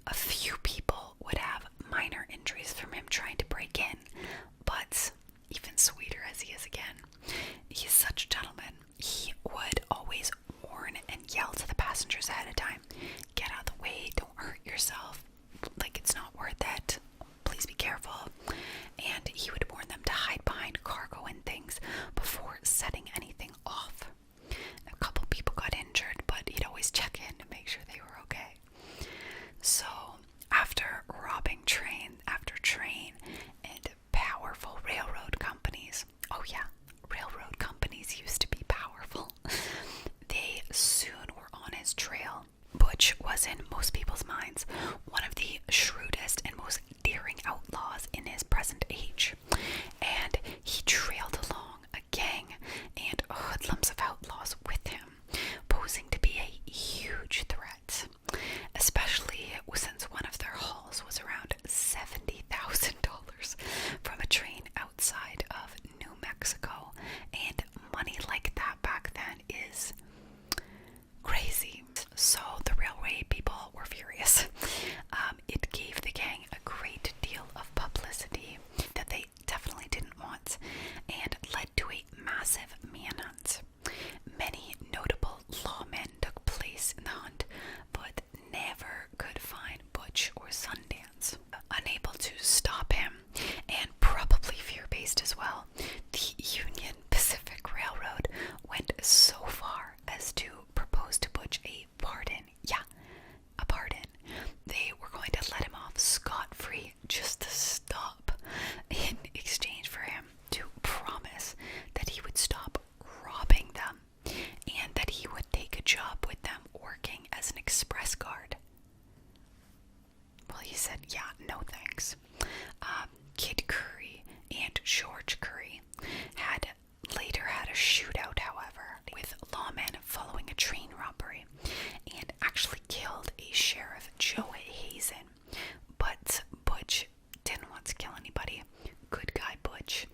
A few people would have minor injuries from him trying to break in, but even sweeter as he is again, he's such a gentleman. He would always warn and yell to the passengers ahead of time, "Get out of the way, don't hurt yourself, like it's not worth it, please be careful." And he would warn them to hide behind cargo and things before setting anything off. A couple people got injured, but he'd always check in to make sure they were okay. So after robbing train after train and powerful railroad companies, oh yeah, railroad companies used to be powerful, they soon were on his trail. Butch was, in most people's minds, one of the shrewdest and most daring outlaws in his present age, and he trailed along a gang and hoodlums of outlaws with him, posing to be a huge threat, especially since one of their hauls was around $70,000 from a train outside of New Mexico, and money like that back then is crazy. So the railway people were furious. It gave the gang a great deal of publicity that they definitely didn't want, and led to a massive manhunt. Many notable lawmen took place in the hunt, but never could find Butch or Sundance. Unable to stop him, and probably fear-based as well, the Union Pacific Railroad went so far as to propose to Butch a pardon. Yeah, a pardon. They were going to let him off scot-free just to stop, in exchange for him to promise that he would stop robbing them and that he would take a job with them working as an express guard. Well, he said, yeah, no thanks. Kid Curry and George Curry had later had a shootout, however, with lawmen following a train robbery, and actually killed a Sheriff Joe Hazen. But Butch didn't want to kill anybody. Good guy Butch.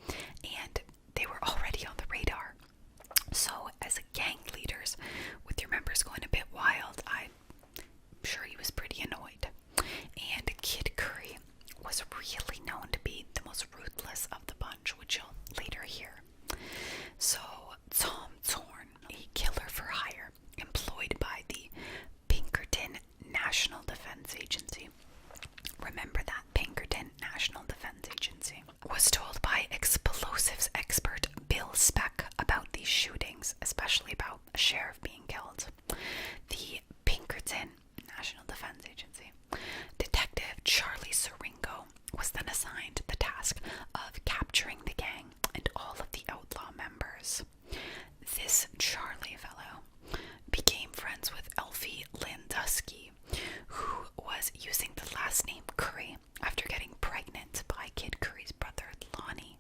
And they were already on the radar. So as gang leaders, with your members going a bit wild, I'm sure he was pretty annoyed. And Kid Curry was really known to be the most ruthless of the bunch, which you'll later hear. So Tom Thorne, a killer for hire employed by the Pinkerton National Defense Agency, remember that Pinkerton National Defense Agency, was told by explosives expert Bill Speck about these shootings, especially about a sheriff being killed. The Pinkerton National Defense Agency Detective Charlie Siringo was then assigned the task of capturing the gang and all of the outlaw members. This Charlie fellow became friends with Elfie Landusky, who was using the last name Curry after getting pregnant by Kid Curry's brother Lonnie.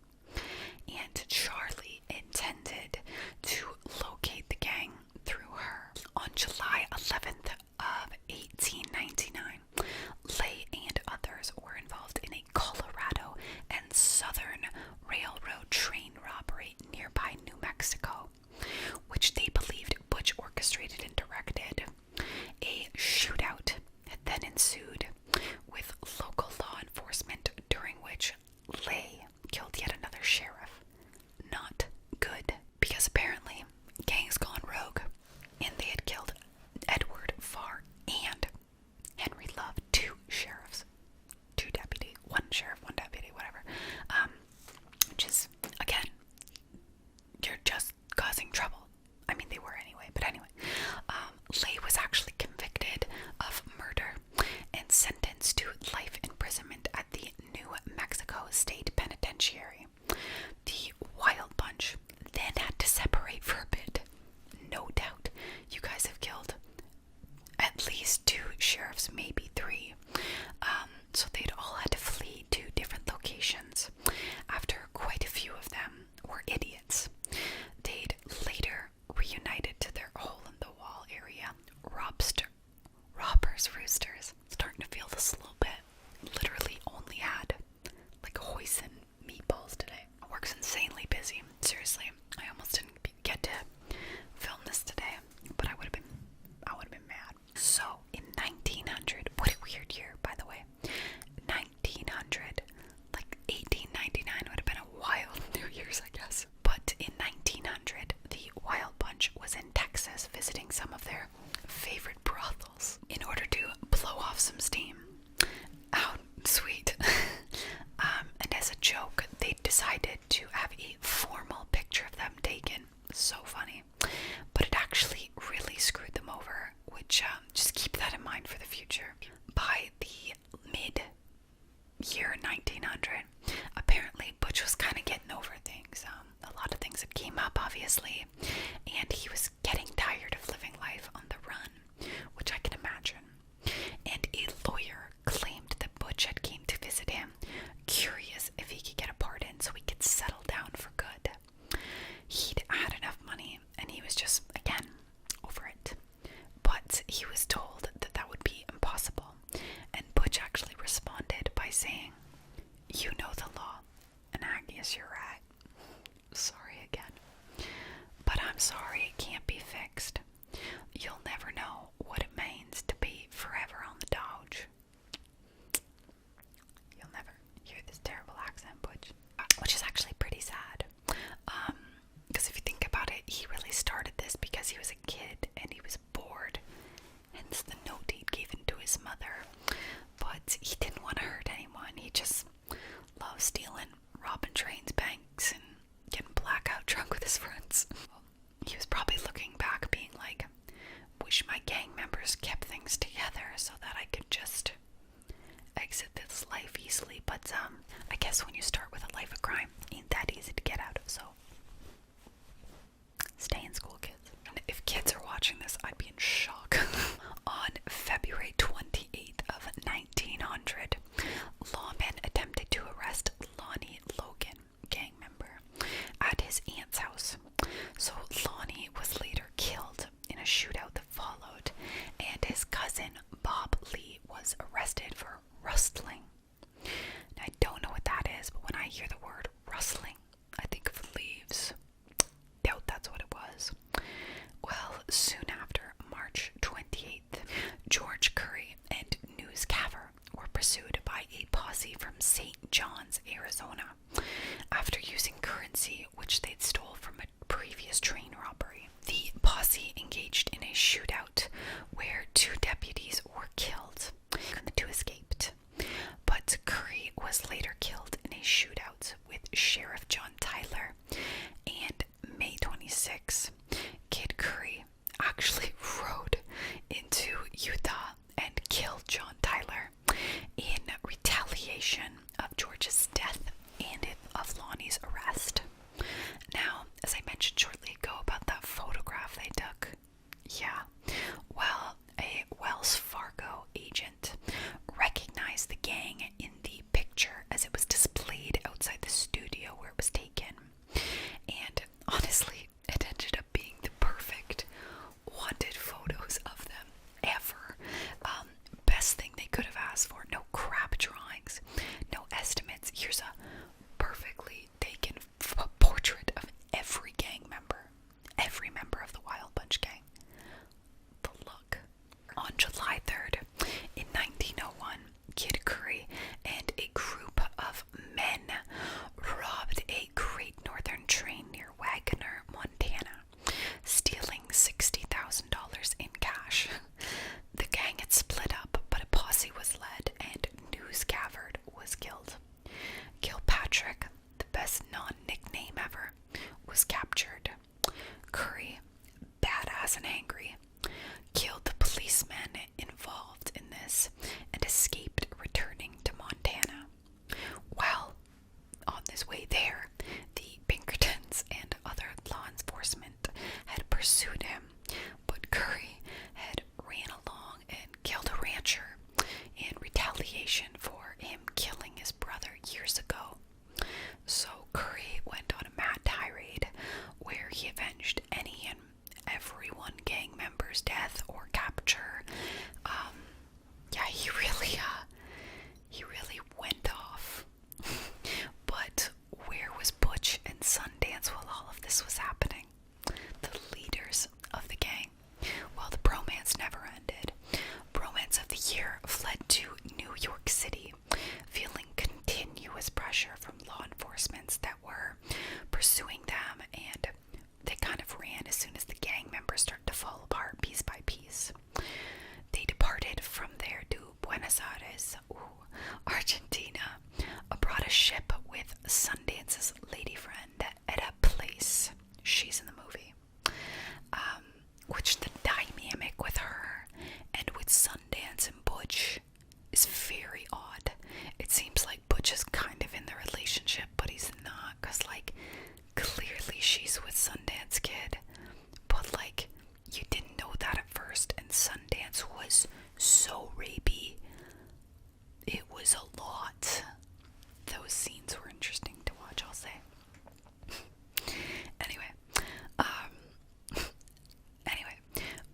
to have a formal picture of them taken. So funny. But it actually really screwed them over, which just keep that in mind for the future. By the mid-year 1900, apparently Butch was kind of getting over things. A lot of things had came up, obviously, and he was getting tired of living life on the run, which I can imagine. And a lawyer claimed that Butch had came to visit him, curious if he could get a pardon so he could settle down for good. He'd had enough money, and he was just, again, over it. But he was told that that would be impossible, and Butch actually responded by saying, "You know the law, and I guess you're right. Sorry again. But I'm sorry it can't be fixed. You'll never know what it means to be forever on the dodge." You'll never hear this terrible accent, Butch. Which is actually pretty sad. Because if you think about it, he really started this because he was a kid and he was bored. Hence the note he'd given to his mother. But he didn't want to hurt anyone. He just loved stealing, robbing trains, banks, and getting blackout drunk with his friends. He was probably looking back being like, wish my gang members kept things together so that I could just exit this life easily. But I guess when you start with a life of crime, ain't that easy to get out of. So stay in school, kids. And if kids are watching this, I'd be in shock. On February 28th of 1900, lawmen attempted to arrest Lonnie Logan, gang member, at his aunt's house. So Lonnie was later killed in a shootout that followed, and his cousin Bob Lee was arrested for rustling. Now, I don't know what that is, but when I hear the word rustling, I think of leaves. Doubt that's what it was. Well, soon after March 28th, George Curry and News Caver were pursued by a posse from St. John's, Arizona, after using currency which they'd stole from a previous train robbery. The posse engaged in a shootout where 2 deputies were killed and the 2 escaped. But Curry was later killed in a shootout with Sheriff John Tyler, and May 26, Kid Curry actually rode into Utah and killed John Tyler in retaliation of George's death and of Lonnie's arrest. Now, as I mentioned shortly ago about that photograph they took, yeah, well, a Wells Fargo agent recognized the gang in the picture as it was displayed outside the studio where it was taken. And honestly, it ended up being the perfect wanted photos of them ever. Best thing they could have asked for. No crap drawings, no estimates. Here's a perfectly taken portrait of every gang member, every member of the Wild Bunch gang. The look. On July 3rd, in 1901, Kid Curry and a group of men robbed a Great Northern train near Wagoner, Montana, stealing $60,000 in cash. The gang had split up, but a posse was led, and News Gafford was killed. Kilpatrick, the best non-nickname ever, was captured. Curry, badass and angry, killed the policemen involved in this and escaped, returning to Montana. While on his way there, the Pinkertons and other law enforcement had pursued him, but Curry had ran along and killed a rancher in retaliation for him killing his brother years ago. So Curry went on a mad tirade where he avenged any and every one gang member's death or capture. Yeah, he really went off. But where was Butch and Sundance while all of this was happening? The leaders of the gang. Well, the bromance never ended. Bromance of the year fled to New York City, feeling continuous pressure from law enforcement that were pursuing them, and they kind of ran as soon as the gang members started to fall apart piece by piece. They departed from there to Buenos Aires, Argentina, aboard a ship with Sundance's lady friend obviously she's with Sundance Kid, but like, you didn't know that at first, and Sundance was so rapey. It was a lot. Those scenes were interesting to watch, I'll say. Anyway,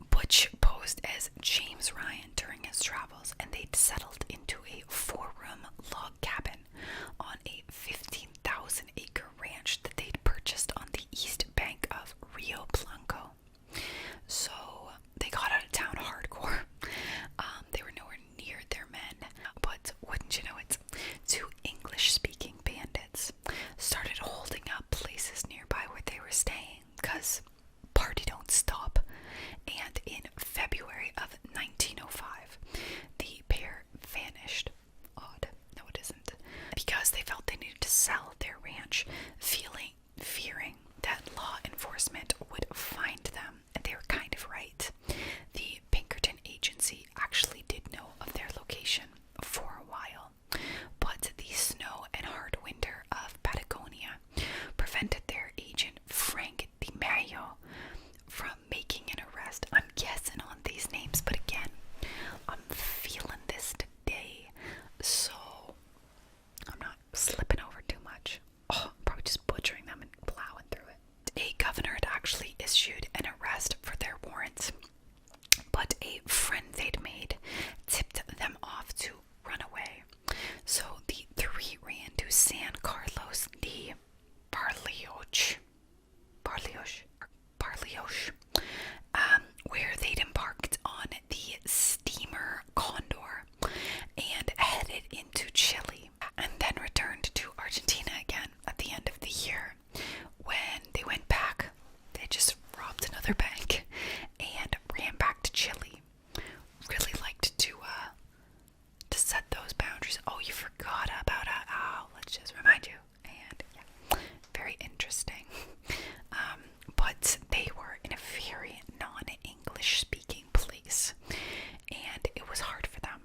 Butch posed as James Ryan during his travels, and they'd settled into a 4-room log cabin on a 15,000-acre ranch that they'd purchased on the east bank of Rio Blanco. So they got out of town hardcore. They were nowhere near their men, but wouldn't you know it, 2 English-speaking bandits started holding up places nearby where they were staying, because party don't stop. And in February of 1905, the pair vanished. Odd. No, it isn't. Because they felt they needed to sell their ranch, fearing that law enforcement would find them. And they were kind of right. The Pinkerton agency actually did know of their location for a while, but the snow and hard winter of Patagonia prevented their agent, Frank DiMaio, from making an arrest. I'm guessing on these names, but again, I'm feeling this today, so I'm not slipping over too much. Oh, I'm probably just butchering them and plowing through it. A governor had actually issued an arrest for their warrants, but a friend they'd made tipped them off to run away. So the 3 ran to San Carlos de Barlioch, where they'd embarked on the steamer Condor and headed into Chile, and then returned to Argentina again at the end of the year. When they went back, they just robbed another bank and ran back to Chile. Really liked to set those boundaries. Oh, you forgot about let's just remind you. And yeah, very interesting. But they were in a very non-English speaking place, and it was hard for them.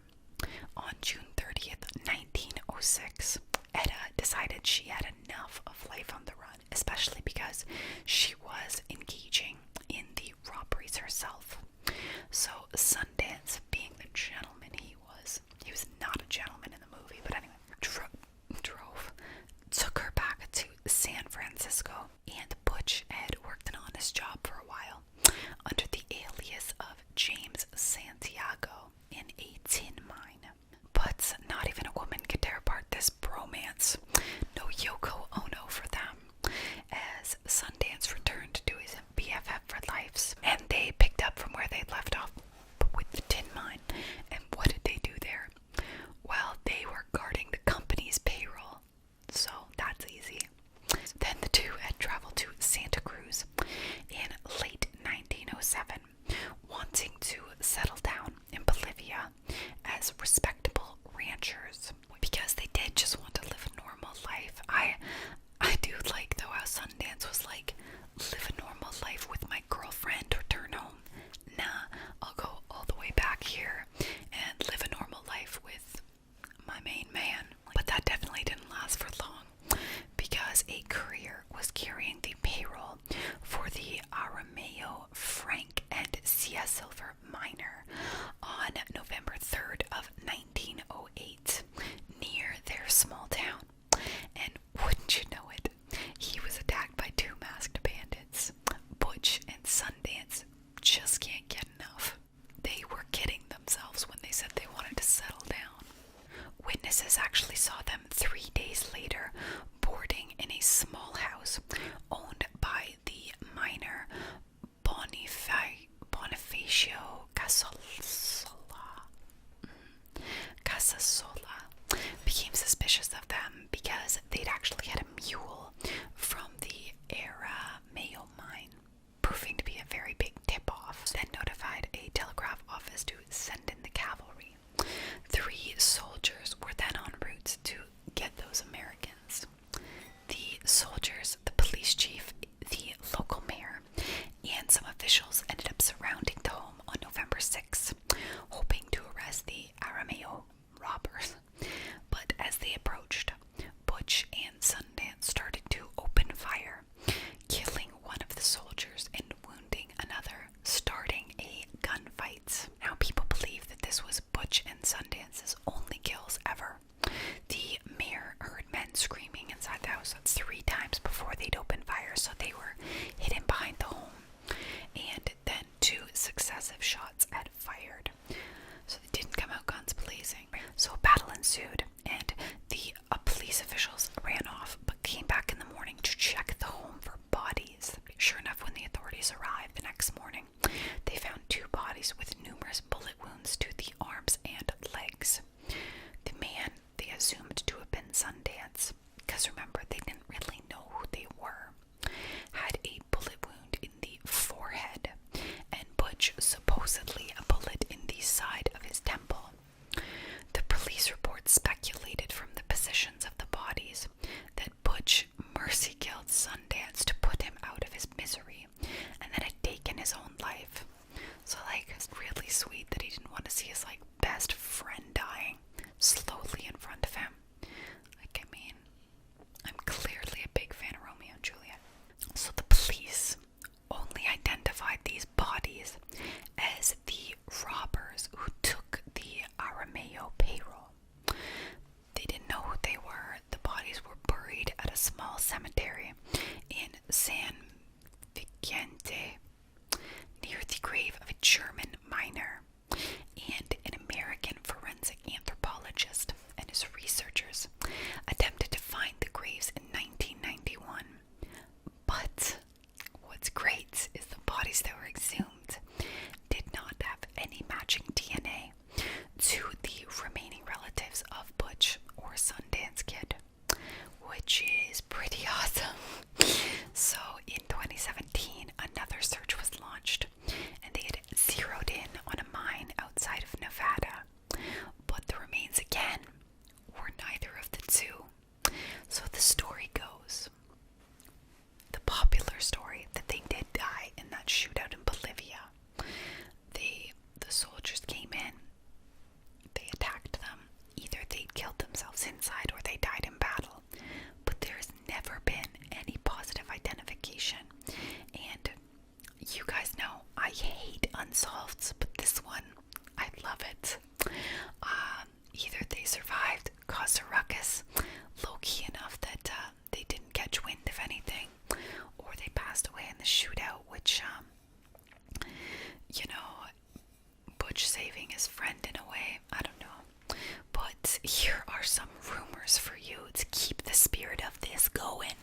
On June 30th, 1906, Etta decided she had enough of life on the run, especially because she was engaging in the robberies herself. So Sundance, being the gentleman he was not a gentleman in the movie, but anyway, took her back to San Francisco, and Butch had worked an honest job for a while under the alias of James Santiago in a tin mine. But not even a woman could tear apart this bromance. No Yoko Ono for them, as Sundance returned to his BFF for life, and they picked up from where they'd left off with the tin mine. And what did they do there? Well, they were guarding the company's payroll, so that's easy. Then the 2 had traveled to Santa Cruz in late 1907, wanting to settle down in Bolivia as respectable ranchers, because they did just want to live a normal life. I do like, though, how Sundance was like, live a normal life with my girlfriend, return home. Nah, I'll go all the way back here and live a normal life with my main man. But that definitely didn't last for long, because a courier was carrying the payroll for the Arameo, Frank, and Sia Silver miner on November 3rd of 1908 near their small town. And wouldn't you know it, he was attacked by 2 masked bandits. Butch and Sundance just can't get enough. They were kidding themselves when they said they wanted to settle down. Witnesses actually saw them 3 days later boarding in a small house owned so they were hidden behind the home. And then 2 successive shots had fired. So they didn't come out guns blazing. So a battle ensued, and the police officials ran off, but came back in the morning to check the home for bodies. Sure enough, when the authorities arrived the next morning, they found 2 bodies with numerous bullet wounds to the arms and legs. The man they assumed to have been Sundance, because remember, they didn't really know who they were, had a bullet wound in the forehead, and Butch supposedly a bullet in the side of his temple. The police report speculated from the positions of the bodies that Butch mercy killed Sundance to put him out of his misery, and then had taken his own life. So it's really sweet that he didn't want to see his best friend dying slowly in front of him. I'm clearly a big fan of Romeo and Juliet. So the police only identified these bodies as the robbers who took the Arameo payroll. They didn't know who they were. The bodies were buried at a small cemetery in San Vicente, near the grave of a German miner, and an American forensic anthropologist and his researchers attempted to find the graves in 1991. But what's great is the bodies that were exhumed did not have any matching DNA to the remaining relatives of Butch or Sundance Kid, which is pretty awesome. So in 2017, another search was launched, and they had zeroed in on a mine outside of Nevada, but the remains again were neither of the 2. So the story goes, the popular story, that they did die in that shootout in Bolivia. The soldiers came in, they attacked them. Either they'd killed themselves inside or they died in battle. But there's never been any positive identification. And you guys know I hate unsolveds, but this one, I love it. Either they survived, caused a ruckus, low-key enough that they didn't catch wind of anything, or they passed away in the shootout, which, Butch saving his friend in a way, I don't know. But here are some rumors for you to keep the spirit of this going.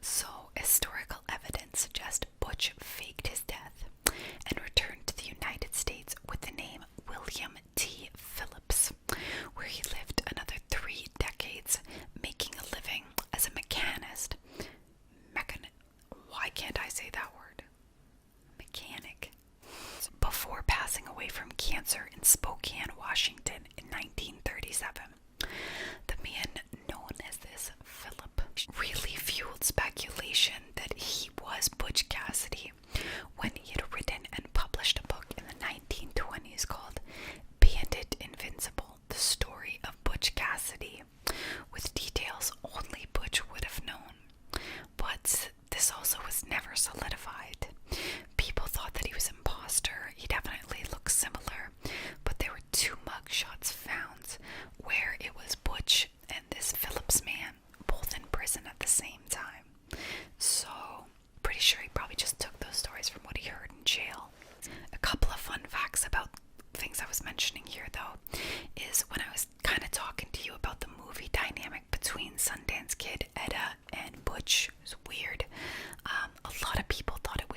So, historical evidence suggests Butch faked his death and returned to the United States with the name William T. Phillips, where he lived another 3 decades, making a living as a mechanist. Why can't I say that word? Mechanic. Before passing away from cancer in Spokane, Washington in 1937. The man known as this Philip really fueled speculation that he was Butch Cassidy when he had written and published a book in the 1920s called Bandit Invincible, the story of Butch Cassidy, with details only Butch would have known. But this also was never solidified. People thought that he was an imposter. He definitely looked similar, but there were 2 mugshots found where it was Butch and this Phillips man both in prison at the same time. So, pretty sure he probably just took those stories from what he heard in jail. A couple of fun facts about things I was mentioning here, though, is when I was kind of talking to you about the movie dynamic between Sundance Kid, Etta, and Butch. It was weird. A lot of people thought it was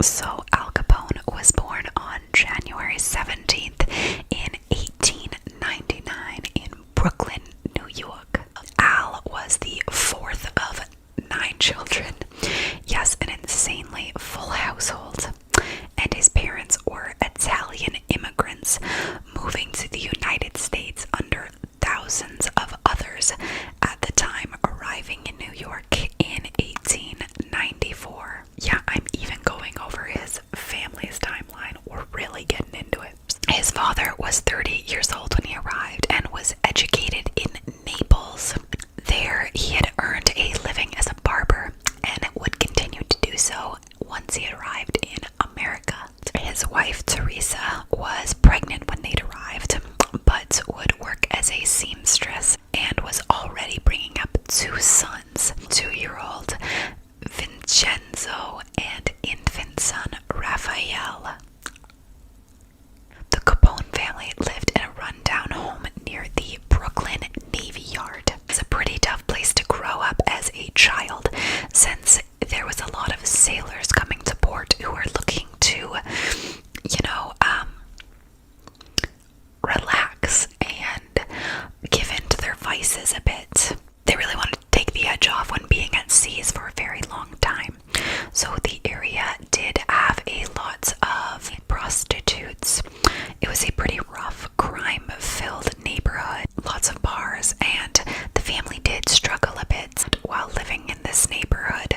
So Al Capone was born on January 17th in 1899 in Brooklyn, New York. Al was the fourth of 9 children. Yes, an insanely full household. And his parents were Italian immigrants moving to the United States under thousands of others at the time arriving in New York in 1894. Yeah, I'm even going over his family's timeline. We're really getting into it. His father was 30 years old when he arrived and was educated in Naples. There, he had earned a living as a barber and would continue to do so once he arrived in America. His wife, Teresa, was pregnant when they'd arrived, but would work as a seamstress and was already bringing up 2 sons, 2-year-old Vincenzo and infant son Raphael. The Capone family lived in a rundown home near the Brooklyn Navy Yard. It was a pretty tough place to grow up as a child, since there was a lot of sailors coming to port who were looking to, relax and give in to their vices a bit. They really wanted to take the edge off when being at seas for a very long time. So the area did have a lot of prostitutes. It was a pretty rough, crime-filled neighborhood. Lots of bars, and the family did struggle a bit while living in this neighborhood.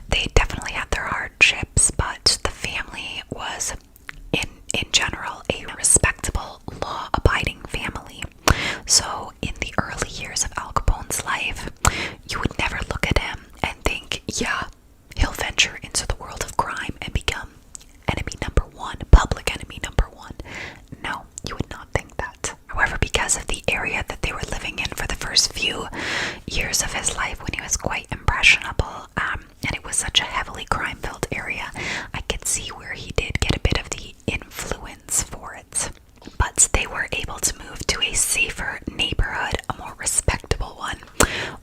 They definitely had their hardships, but the family was, in general, a respectable, law-abiding family. So in the early years of Al Capone's life, you would never look at him and think, yeah, he'll venture into the world of crime and become enemy number 1, public enemy number 1. No, you would not think that. However, because of the area that they were living in for the first few years of his life when he was quite impressionable, and it was such a heavily crime-filled area, I could see where he did get a bit of the influence for it. But they were able to move to a safer neighborhood, a more respectable one,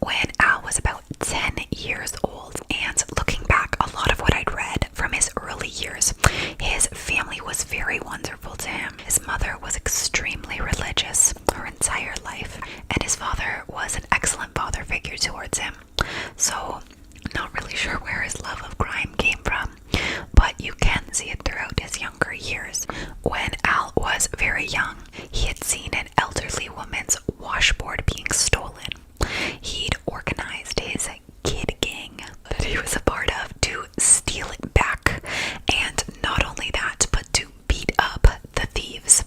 when Al was about 10 years old. And looking back, a lot of what I'd read from his early years, his family was very wonderful to him. His mother was extremely religious her entire life, and his father was an excellent father figure towards him. So, not really sure where his love of crime came from, but you can see it throughout his younger years. When Al was very young, he had seen an elderly woman's washboard being stolen. He'd organized his kid gang that he was a part of to steal it back, and not only that, but to beat up the thieves.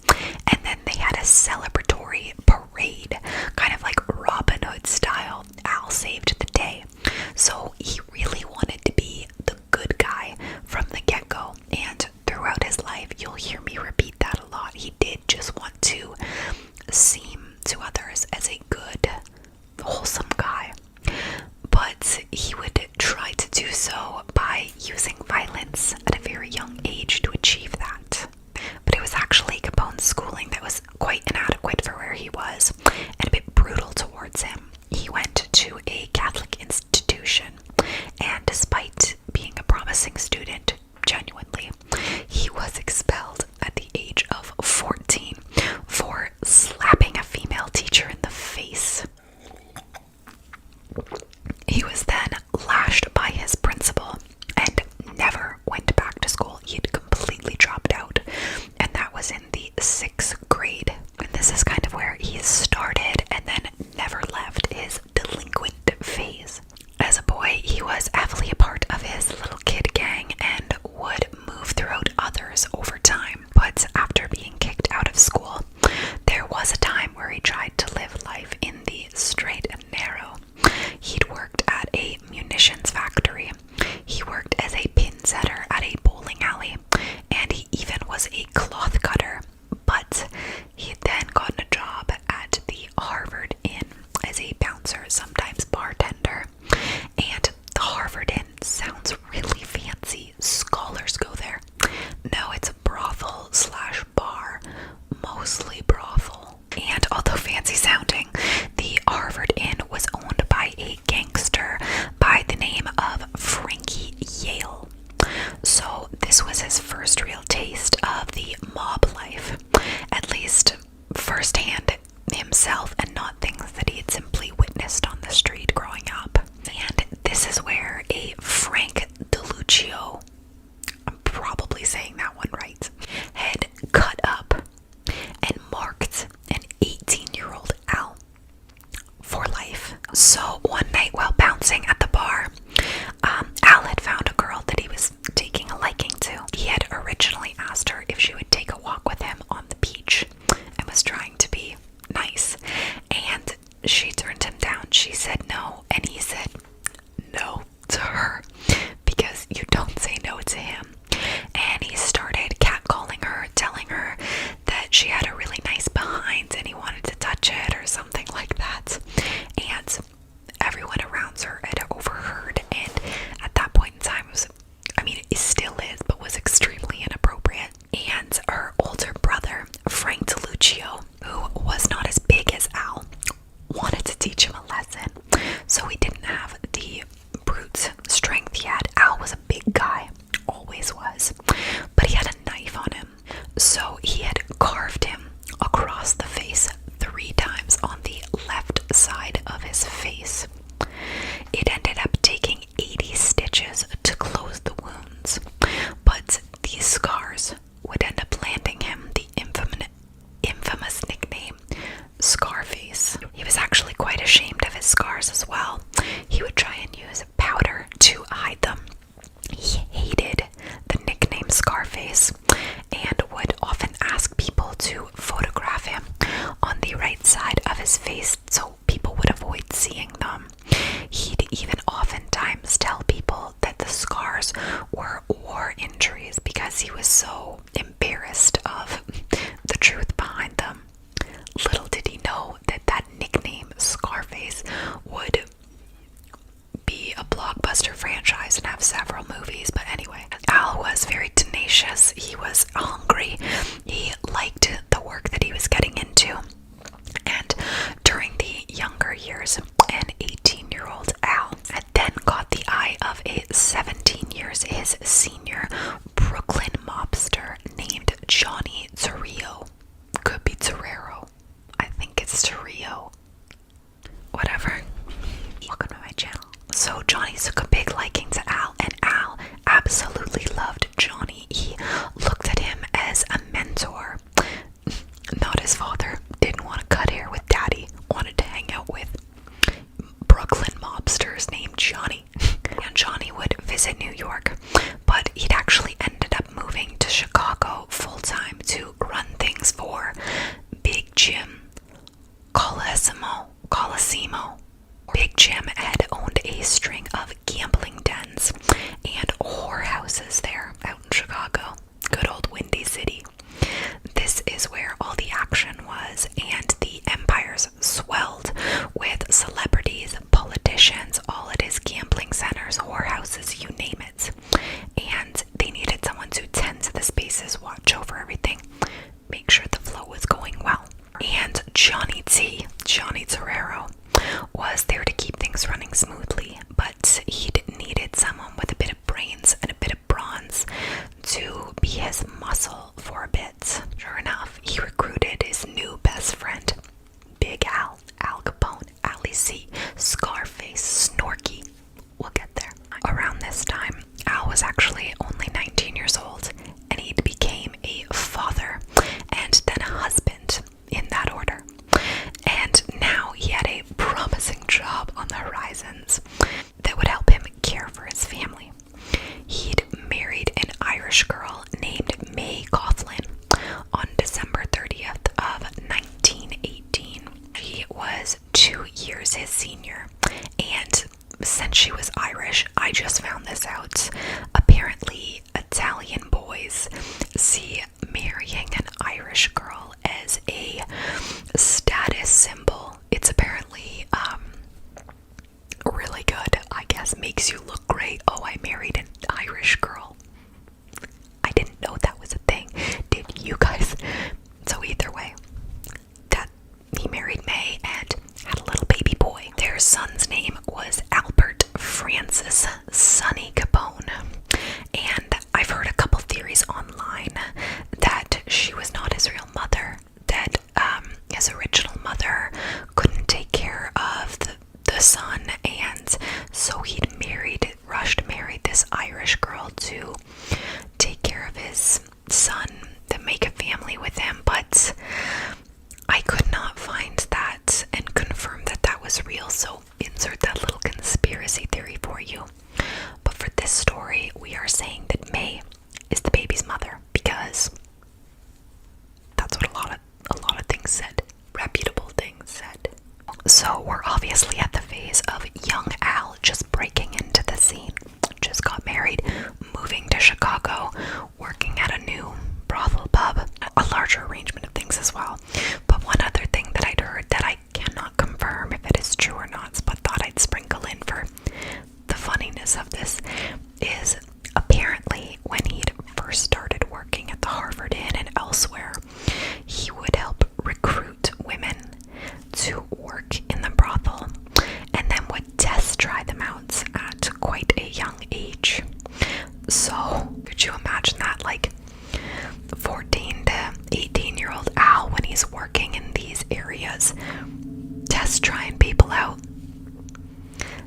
And then they had a celebratory parade, kind of like Robin Hood style. Al saved the day. So he really wanted to be the good guy from the get-go, and throughout his life, you'll hear me repeat that a lot. He did just want to seem to others as a good, wholesome guy, but he would try to do so by using violence at a very young age to achieve that. But it was actually Capone's schooling that was quite inadequate for where he was, and a bit brutal towards him. He went to a Catholic institution, and despite being a promising student, genuinely, he was expelled at the age of 14 for slapping a female teacher in the face. He was then lashed by his principal and never went back to school. He had completely dropped out, and that was in the 6th grade. And this is kind of where he started and then never left his delinquent phase. As a boy, he was heavily a part of his little kid gang and would move throughout others over time. But after being kicked out of school, there was a time where he tried to live life in the straight and narrow. He'd worked at a munitions factory. He worked as a pin setter at a bowling alley, and he even was a cloth cutter. But he had then gotten a job at the Harvard Inn scars as well. He would try and use powder to hide them. He hated the nickname Scarface and would often ask people to photograph him on the right side of his face so people would avoid seeing them. He'd even oftentimes tell people that the scars were war injuries because he was so embarrassed of the truth behind them. Little did he know that that nickname, Scarface, would be a blockbuster franchise and have several movies. But anyway, Al was very tenacious. He was hungry. He liked the work that he was getting into. And during the younger years, an 18-year-old Al had then caught the eye of a 17 years his senior Brooklyn mobster named Johnny Torrio. Could be Torrero. I think it's Torrio. Whatever. Welcome to my channel. So Johnny took a big liking to Al, and Al absolutely loved Johnny. He looked at him as a mentor. Not his father. Didn't want to cut hair with daddy. Wanted to hang out with Brooklyn mobsters named Johnny. And Johnny would visit New York, but he'd actually ended up moving to Chicago full-time to run things for Big Jim Colosimo. Big Jim had owned a string of gambling dens and whorehouses there out in Chicago. Good old Windy City. This is where all the action was, and the empires swelled with celebrities, politicians, all at his gambling centers, whorehouses, you name it. And they needed someone to tend to the spaces, watch over everything, make sure the flow was going well. And Johnny Torrero, was there to keep things running smoothly, but he'd needed someone with a bit of brains and a bit of bronze to be his muscle for a bit. Sure enough, he recruited his new best friend, Big Al Capone, Ali C, Scarface, Snorky. We'll get there. Around this time, Al was actually only 19 years old, and he became a father and then a husband, in that order. And now he had a promising job on the horizons that would help him care for his family. He'd married an Irish girl named May Coughlin on December 30th of 1918. She was 2 years his senior, and since she was Irish, I just found this out, apparently Italian boys see marrying an Irish girl as a status symbol. It's apparently really good, I guess. Makes you look great. Oh, I married an Irish girl. I didn't know that was a thing. Did you guys? So either way, that he married May and had a little baby boy. Their son's name was Albert Francis Sonny Capone. And I've heard a couple theories online that she was not his real mother, that his original mother couldn't take care of the son, and so he'd rushed married this Irish girl to take care of his son, to make a family with him. But I could not find that and confirm that that was real, so insert that little conspiracy theory for you. But for this story, we are saying that May is the baby's mother, because that's what a lot of things said. Reputable things said. So we're obviously at the phase of young Al just breaking into the scene. Just got married, moving to Chicago, working at a new brothel pub, a larger arrangement of things as well. But one other thing that I'd heard that I cannot confirm if it is true or not, but thought I'd sprinkle in for the funniness of this, is apparently when he'd first started working at the Harvard Inn and elsewhere, he would help recruit women to work in the brothel and then would test try them out at quite a young age. So could you imagine that, like 14 to 18-year-old Al, when he's working in these areas, test trying people out?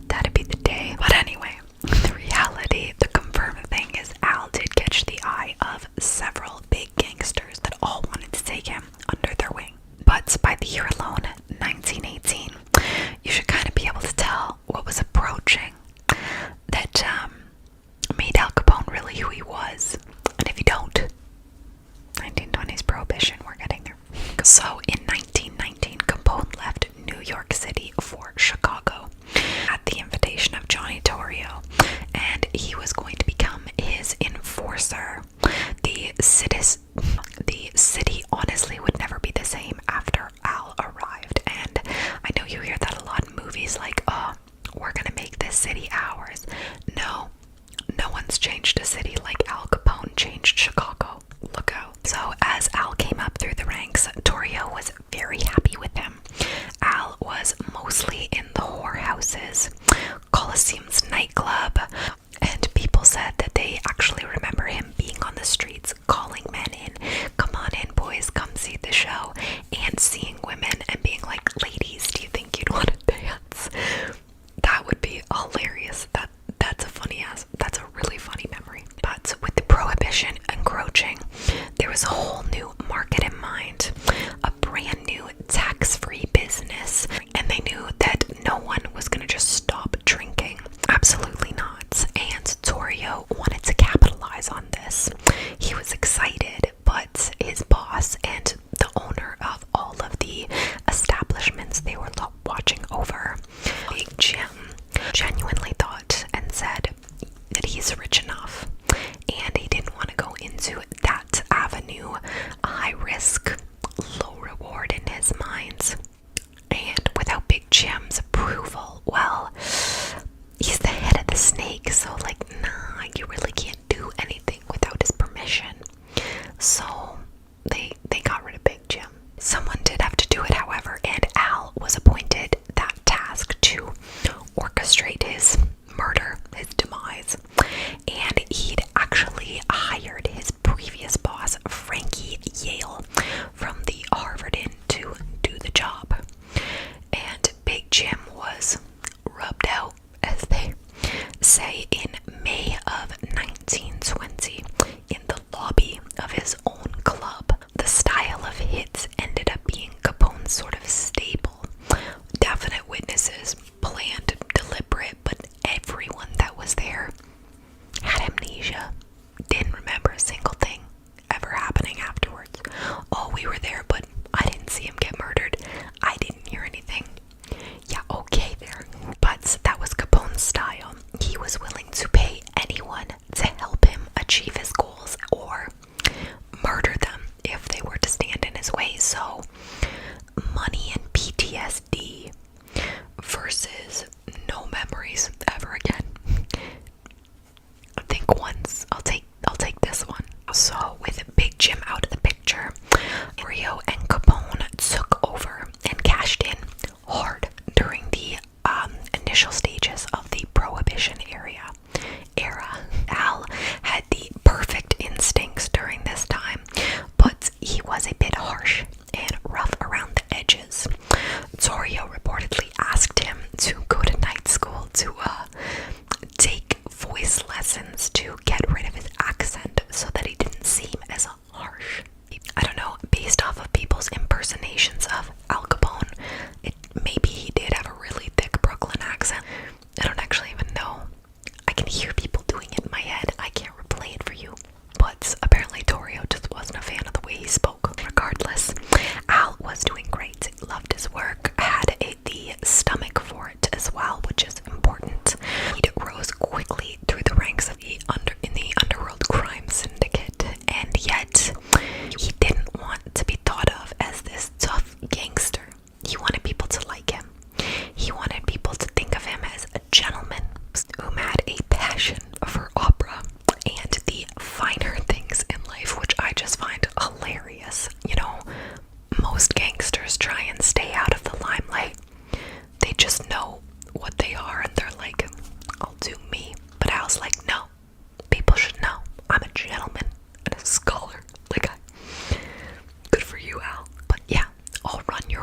That'd be the day. But anyway, the reality, the confirmed thing is Al did catch the eye of several big gangsters that all wanted to take him under their wing. But by the year alone, 1918, you should kind of be able to tell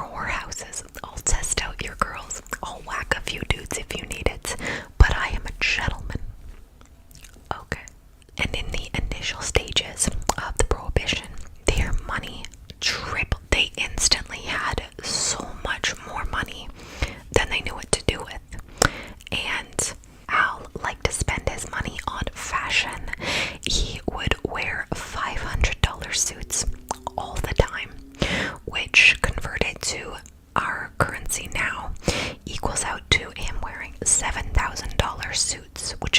whorehouses. I'll test out your girls. I'll whack a few dudes if you need it. But I am a gentleman. Okay. And in the initial stages of the prohibition, their money tripled. They instantly had so much more money than they knew what to do with. And Al liked to spend his money on fashion. He would wear $500 suits all the time, which converted to our currency now equals out to him wearing $7,000 suits, which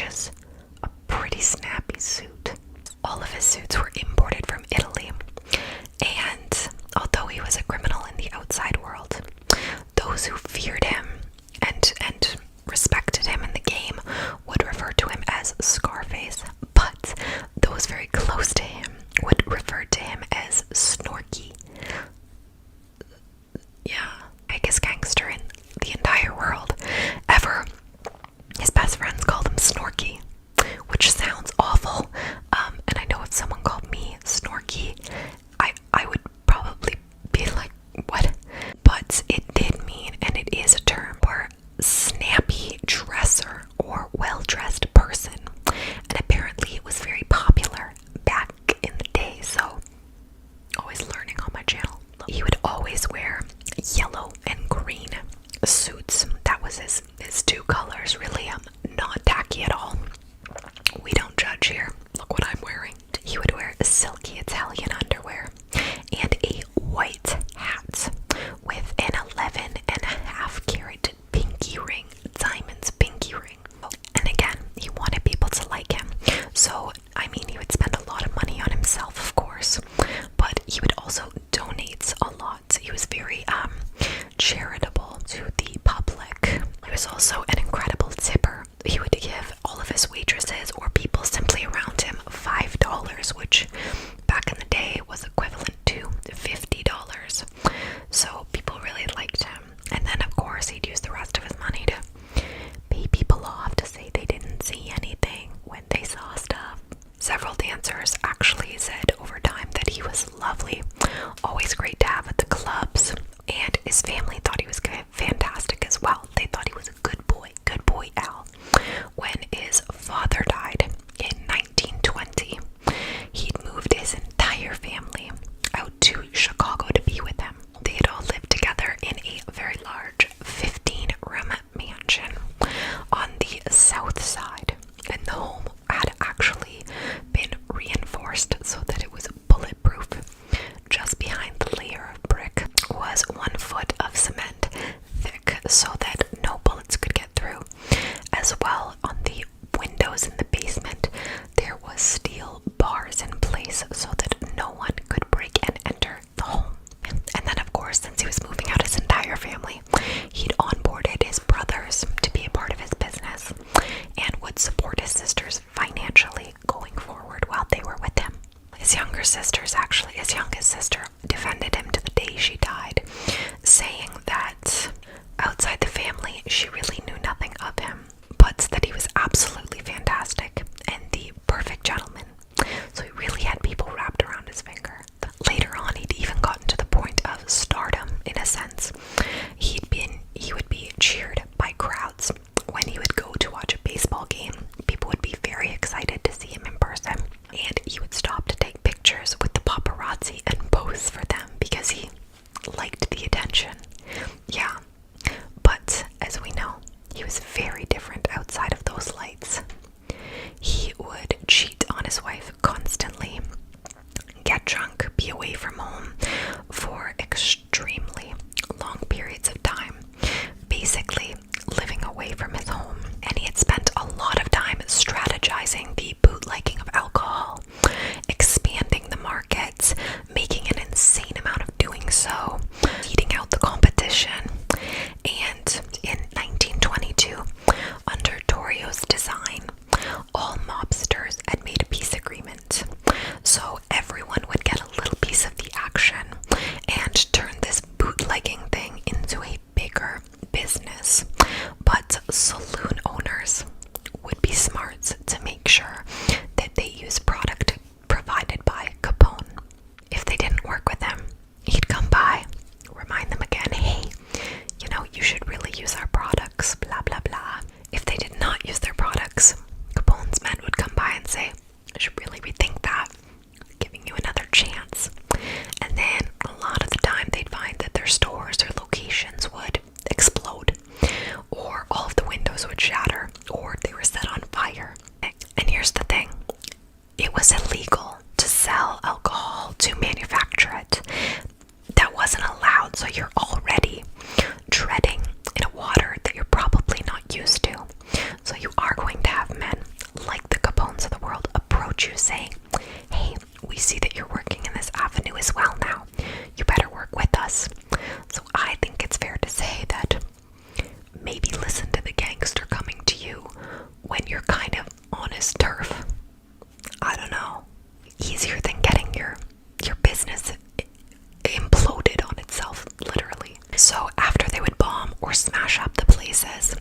So after they would bomb or smash up the places,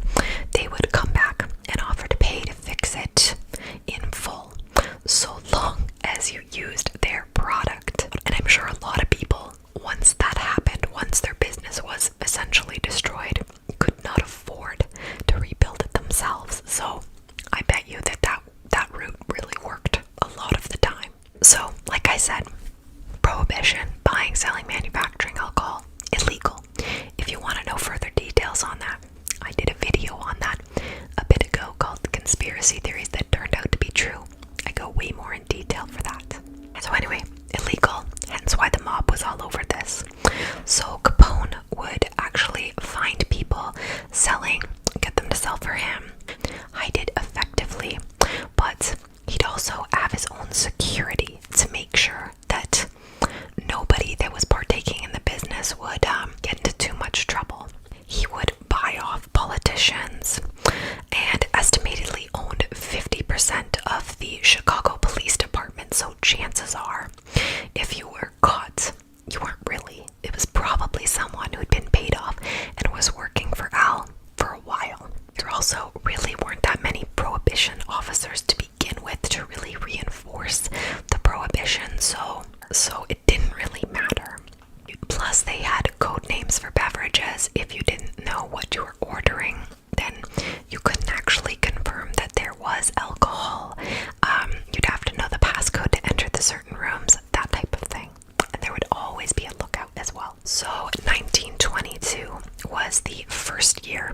they would come back and offer to pay to fix it in full, so long as you used their product. And I'm sure a lot of people, once that happened, once their business was essentially destroyed, could not afford to rebuild it themselves. So I bet you that route really worked a lot of the time. So, like I said, prohibition, buying, selling, manufacturing alcohol, illegal. If you want to know further details on that, I did a video on that a bit ago called Conspiracy Theories That Turned Out to Be True. I go way more in detail for that. So anyway, illegal, hence why the mob was all over this. So Capone would actually find people selling, get them to sell for him, hide it effectively, but he'd also have his own security to make sure that nobody that was partaking in the business would get into too much trouble. He would buy off politicians and estimatedly owned 50% of the Chicago Police Department. So chances are, if you were caught, you weren't really. It was probably someone who'd been paid off and was working for Al for a while. There also really weren't that many prohibition officers to begin with to really reinforce the prohibition, so it didn't really matter. Plus, they had code names for beverages. If you didn't know what you were ordering, then you couldn't actually confirm that there was alcohol. You'd have to know the passcode to enter the certain rooms, that type of thing. And there would always be a lookout as well. So 1922 was the first year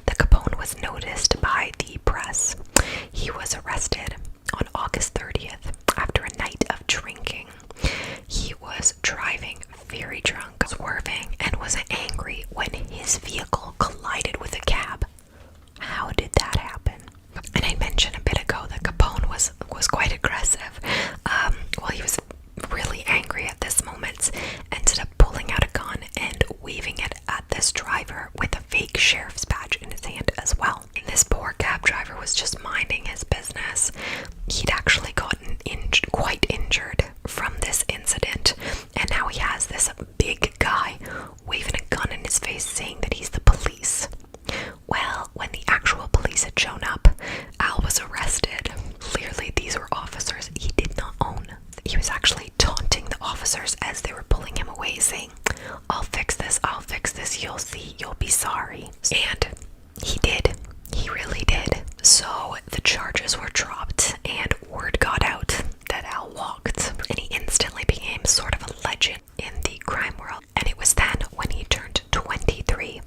that Capone was noticed by the press. He was arrested on August 30th after a night of drinking. He was driving very drunk, swerving, and was angry when his vehicle collided with a cab. How did that happen? And I mentioned a bit ago that Capone was quite aggressive. Well, he was really angry at this moment, ended up pulling out a gun and waving it at this driver with a fake sheriff's badge in his hand as well. And this poor cab driver was just minding his business. He'd actually gotten quite injured from this incident, and now he has this big guy waving a gun in his face saying that he's the police. Well, when the actual police had shown up, Al was arrested. Clearly these were officers he did not own. He was actually taunting the officers as they were pulling him away, saying, I'll fix this, you'll see, you'll be sorry. And he did. He really did. So the charges were dropped and word got out that Al walked, and he instantly became sort of a legend in the crime world. And it was then, when he turned 23,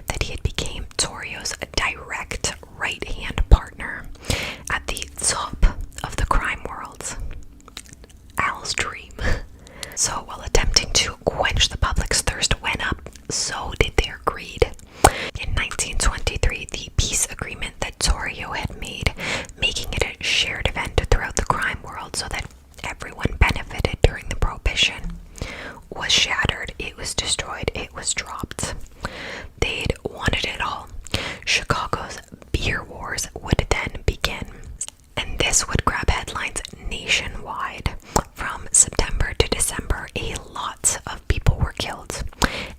that he had became Torrio's direct right-hand partner at the top of the crime world. Al's dream. So while attempting to quench the public's thirst went up, so did their greed. In 1923, the peace agreement that Torrio had made, making it a shared event throughout the crime world so that everyone benefited during the Prohibition, was shattered. It was destroyed. It was dropped. They'd wanted it all. Chicago's beer wars would then begin, and this would grab headlines nationwide. From September to December, a lot of people were killed.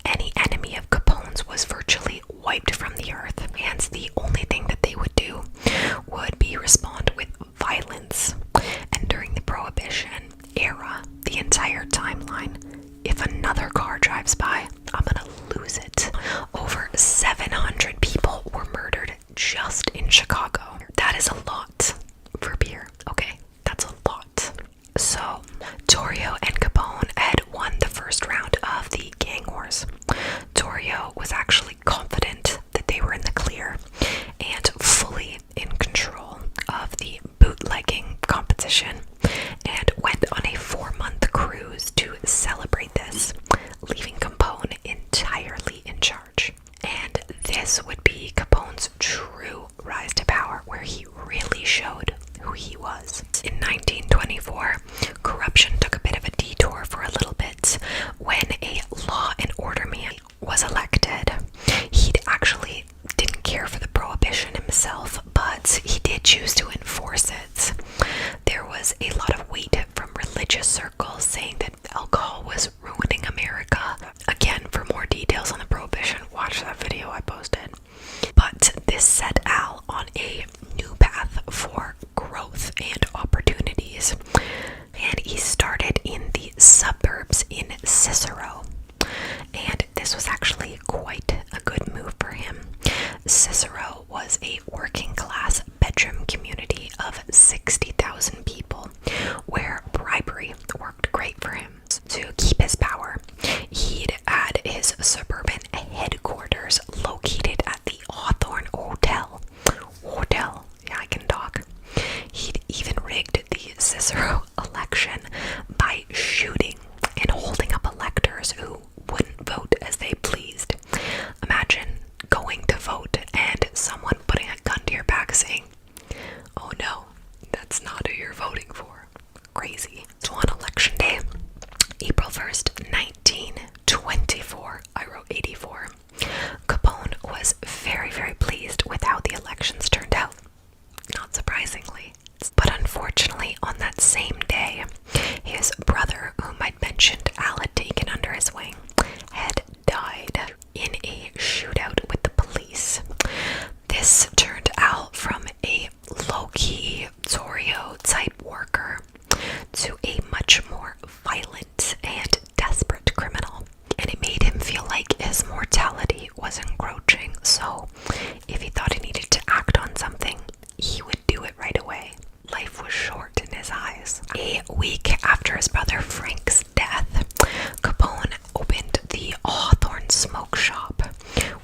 Any enemy of Capone's was virtually wiped from the earth, and the only thing that they would do would be respond with violence. And during the Prohibition era, the entire timeline, if another car drives by, I'm gonna lose it. Over 700 people were murdered just in Chicago. That is a lot for beer, okay? That's a lot. So, Torrio and Capone had won the first round of the gang wars. Torrio was actually confident that they were in the clear and fully in control of the bootlegging competition, and went on a 4-month cruise to celebrate this, leaving Capone entirely in charge. And this would be Capone's true rise to power, where he really showed who he was. In 1924, corruption took a bit of a detour for a little bit when a law and order man was elected. Cicero was a working class bedroom community of 60,000 people where bribery worked great for him. To keep his power, he'd had his suburban headquarters located at the Hawthorne Hotel. Yeah, I can talk. He'd even rigged the Cicero election by shooting and holding up electors who wouldn't vote as they pleased. Imagine going to vote and someone putting a gun to your back saying, "Oh no, that's not who you're voting for." Crazy. So on election day, April 1st, 1924, I wrote 84, Capone was very, very pleased with how the elections turned out. Not surprisingly. But unfortunately, on that same day, his brother, whom I'd mentioned Al had taken under his wing, had died in a shootout with the police. This turned Al from a low-key Torio-type worker to a much more violent and desperate criminal. And it made him feel like his mortality was encroaching, so if he thought he needed to act on something, he would do it right away. Life was short in his eyes. A week after his brother Frank's death, Capone opened the Hawthorne Smoke Shop,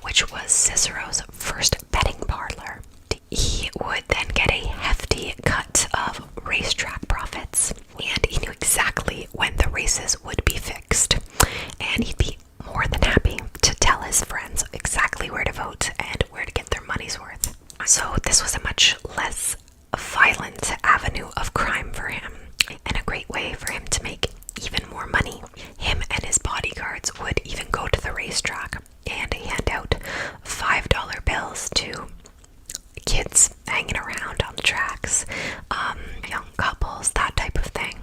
which was Cicero's first betting parlor. He would then get a hefty cut of racetrack profits, and he knew exactly when the races would be fixed, and he'd be more than happy to tell his friends exactly where to vote and where to get their money's worth. So this was a much less violent avenue of crime for him, and a great way for him to make even more money. Him and his bodyguards would even go to the racetrack and hand out $5 bills to kids hanging around on the tracks, young couples, that type of thing,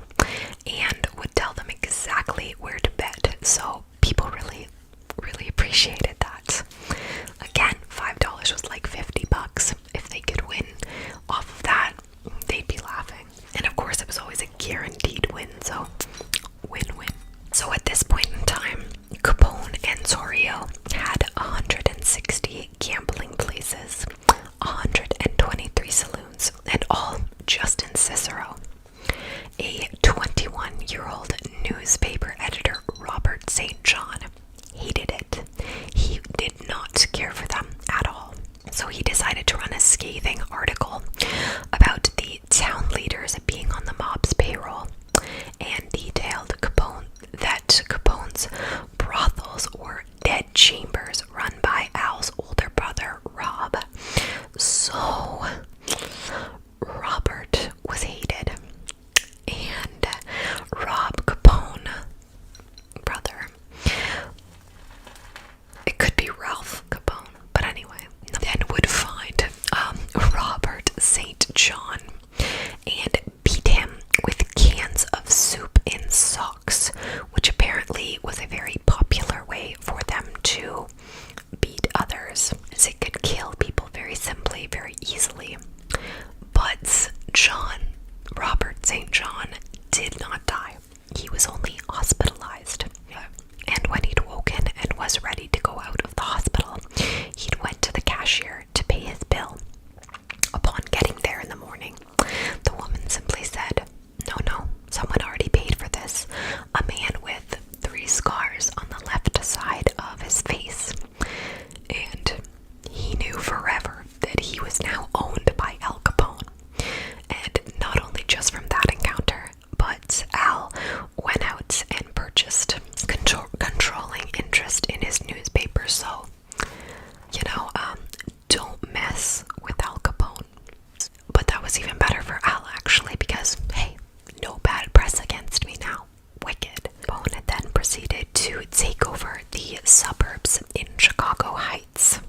and would tell them exactly where to bet. So people really, really appreciated that. Again, $5 was like $50. If they could win off of that, they'd be laughing. And of course, it was always a guaranteed win, so win-win. So at this point in time, Capone and Torio had 160 gambling places, 123 saloons, and all just in Cicero. A 21-year-old newspaper editor, Robert St. John, hated it. He did not care for them at all. So he decided to run a scathing article about the town leaders being on the mob's payroll, and detailed that Capone's brothels were dead chambers run by Al's older brother, Rob. So Robert was hated, and Rob Capone, brother, it could be Ralph Capone, but anyway, then would find Robert St. John and beat him with cans of soup in socks, which apparently was a very popular way for them to beat others, as it could kill people very simply, very easily. But Robert St. John, did not die. He was only hospitalized. And when he'd woken and was ready to go out of the hospital, he'd went to the cashier to pay his bill. Upon getting there in the morning, the woman simply said, No, someone already paid for this. A man with 3 scars on the left side of his face. And he knew forever that he was now owned by Al Capone. And not only just from that encounter, but Al went out and purchased controlling interest in his newspaper. So, don't mess with Al Capone. But that was even better for Al, actually, because, hey, no bad press against me now. Wicked. Capone then proceeded to take over the suburbs in Chicago Heights.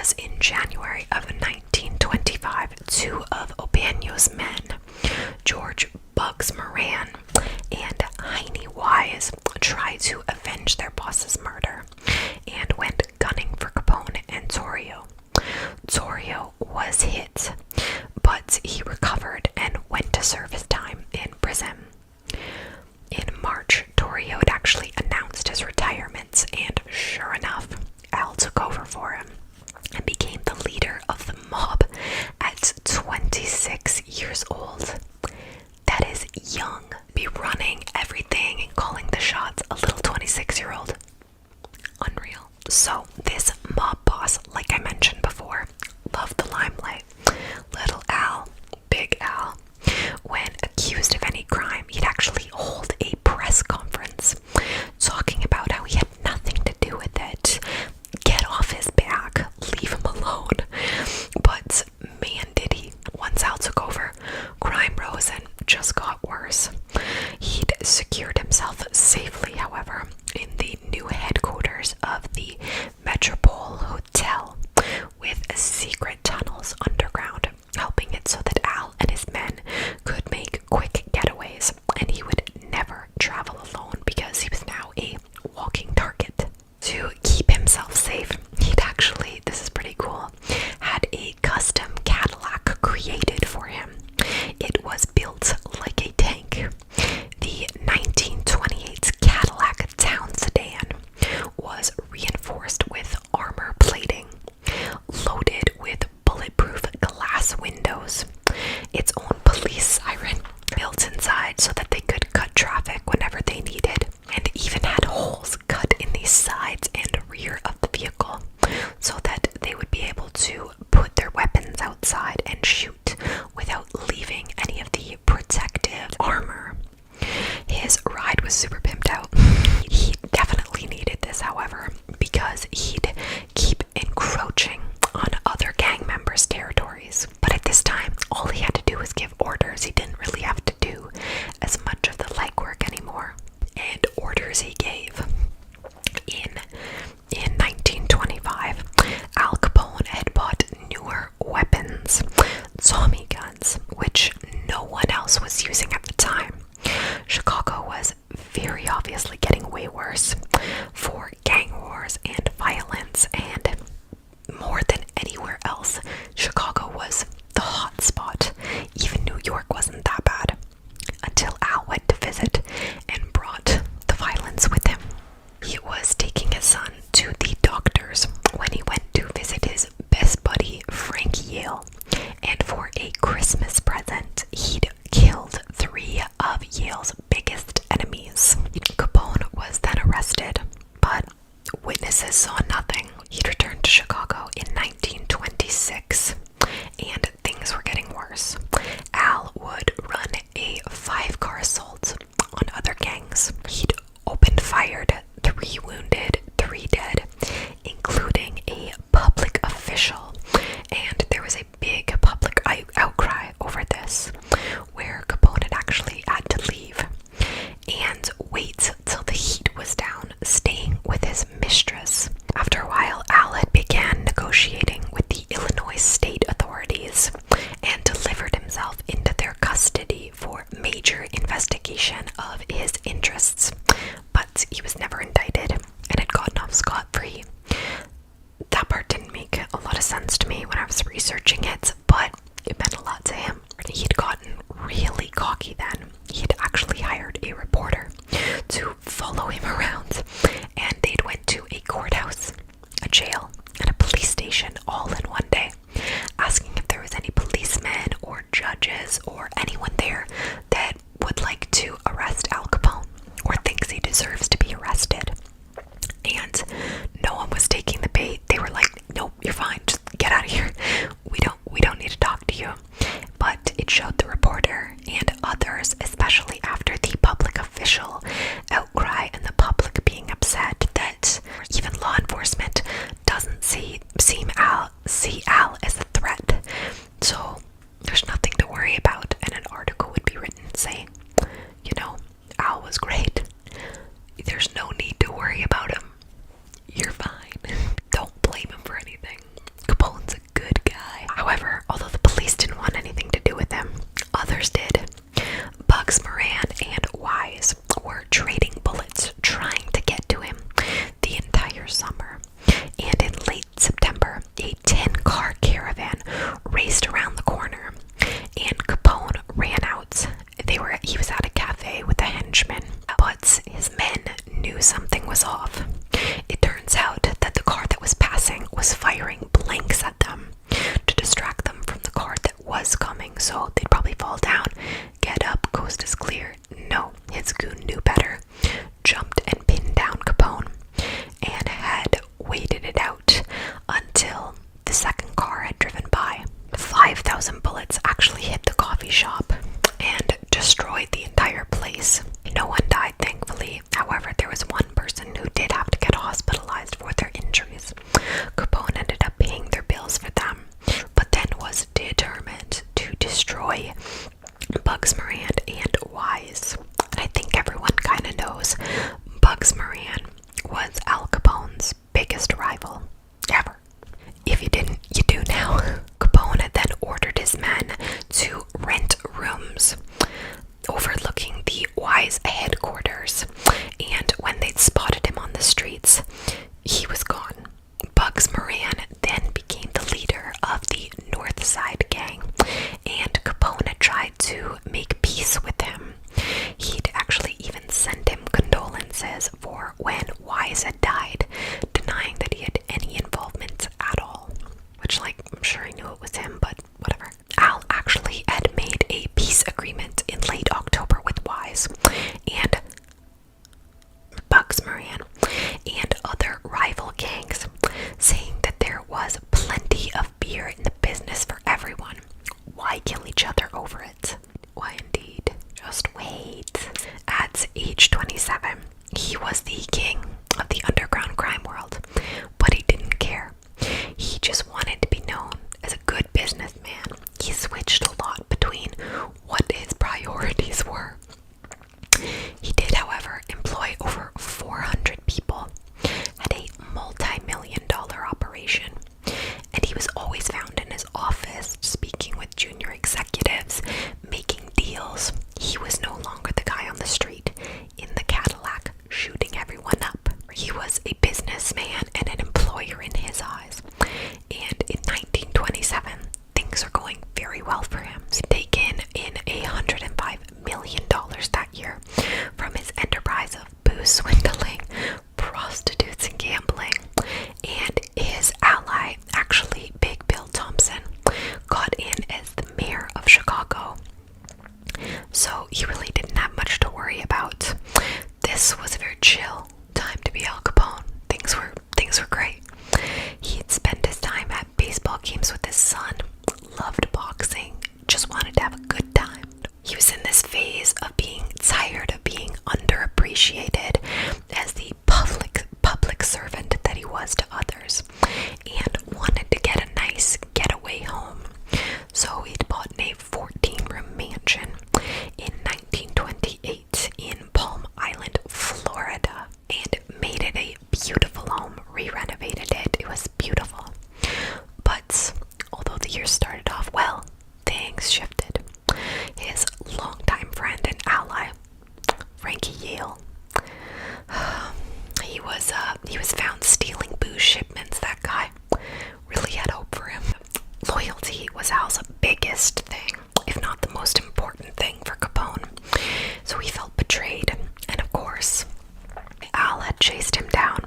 was in January of 1925, two of Obanio's men, George Bugs Moran and Heine Wise, tried to avenge their boss's murder and went gunning for Capone and Torrio. Torrio was hit, but he recovered and went to serve his time in prison. In March, Torrio had actually announced his retirement, and sure enough, Al took over for him and became the leader of the mob at 26 years old. That is young. Be running everything and calling the shots, a little 26-year-old. Unreal. So this mob boss, like I mentioned before, loved the limelight. Little Al, Big Al, when accused of any crime, he'd actually hold a press conference talking about how he had nothing to do with it. Get off his back, leave him alone. But man, did he. Once Al took over, crime rose and just got worse. He'd secured himself safely, however, in the new headquarters of the Metropole Hotel, with secret tunnels underground, helping it so that Al and his men could make quick getaways, and he would never travel alone because he was now a walking target. To keep himself safe, he'd actually, this is pretty cool, had a custom Cadillac created for him. It was built like a tank. The 1928 Cadillac Town Sedan was reinforced with armor plating, loaded with bulletproof glass windows, its own police siren built inside so that they could cut traffic whenever they needed, and even had holes cut in the sides and rear of the vehicle so that they would be able to put their weapons outside and shoot without leaving any of the protective armor. His ride was super pimped out. He definitely needed this, however, because he'd keep encroaching on other gang members' territories. But at this time, all he had to do was give orders. He didn't really have to do as much of the legwork anymore. And orders he gave. In 1925, Al Capone had bought newer weapons, Tommy guns, which no one else was using at the time. Chicago was very obviously getting way worse for gang wars and violence, and more than anywhere else, Chicago was the hot spot. Even New York wasn't that bad, until Al went to visit and brought the violence with him. He was taking his son to the doctors when he went to visit his best buddy, Frank Yale, and for a Christmas present, he'd killed 3 of Yale's biggest enemies. Capone was then arrested, but witnesses saw nothing. He'd returned to Chicago in 1926, and things were getting worse. Al would run a 5-car assault on other gangs. He'd opened fire, 3 wounded, 3 dead, including a public official, and there was a big public outcry over this, where Capone had actually had to leave and wait till the heat was down, staying with his mistress. After a while, Al had began negotiating with the Illinois state authorities and delivered himself into their custody for major investigation of his interests, but he was never indicted and had gotten off scot-free. That part didn't make a lot of sense to me when I was researching it, but it meant a lot to him. He'd gotten really cocky then. He had actually hired a reporter to follow him around, and they'd went to a courthouse, a jail, and a police station all in one day, asking if there was any policemen or judges or anyone there that would like to arrest Al Capone or thinks he deserves to be arrested. And no one was taking the bait. They were like, nope, you're fine, just get out of here. We don't need to talk to you. But it showed the reporter and others, especially after the public official outcry and the public being upset, that even law enforcement doesn't see Al as a threat. So there's nothing to worry about, and an article would be written saying, Al was great. There's no need to worry about him. You're fine. Don't blame him for anything. Capone which, like, I'm sure he knew it was him, but whatever. Al actually had made a peace agreement in late October with Wise and Bugs Moran and other rival gangs, saying that there was plenty of beer in the business for everyone. Why kill each other over it? Why indeed? Just wait. At age 27, he was the king of the underground crime world, but he didn't care. He just wanted to be known as a good businessman. He switched a lot between what his priorities were. He did, however, employ over 400 people, had a multi-million-dollar operation, and he was always found in his office speaking with junior executives, making deals. He was no longer the guy on the street in the Cadillac shooting everyone up. He was a businessman and an employer in his eyes, and in 1927, things are going very well for him. He's taken in $105 million that year from his enterprise of booze swindling, prostitutes, and gambling. And his ally, actually Big Bill Thompson, got in as the mayor of Chicago. So he really didn't have much to worry about. This was a very chill time to be Al Capone. Things were great. He'd spent his time at baseball games with his son, loved boxing, just wanted to have a good time. He was in this phase of being tired of being underappreciated as the public servant that he was to others, and wanted to get a nice getaway home. So he'd bought a 14-room mansion in 1928 in Palm Island, Florida, and made it a beautiful home, re-renovated it. It was beautiful. But although the year started off well, things shifted. His longtime friend and ally, Frankie Yale, he was found stealing booze shipments. That guy really had hope for him. Loyalty was Al's biggest thing, if not the most important thing for Capone. So he felt betrayed, and of course, Al had chased him down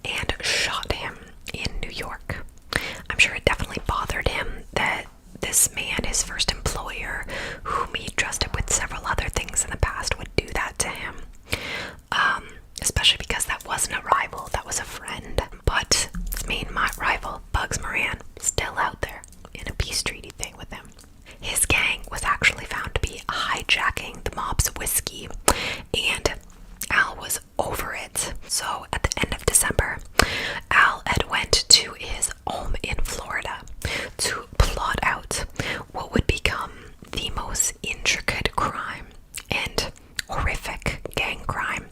and shot him in New York. I'm sure it definitely bothered him that this man, his first employer, whom he trusted with several other things in the past, would do that to him. Especially because that wasn't a rival, that was a friend. But his main rival, Bugs Moran, still out there in a peace treaty thing with him. His gang was actually found to be hijacking the mob's whiskey, and Al was over it. So at the end of December, Al had went to his home in Florida to plot out what would become the most intricate crime and horrific gang crime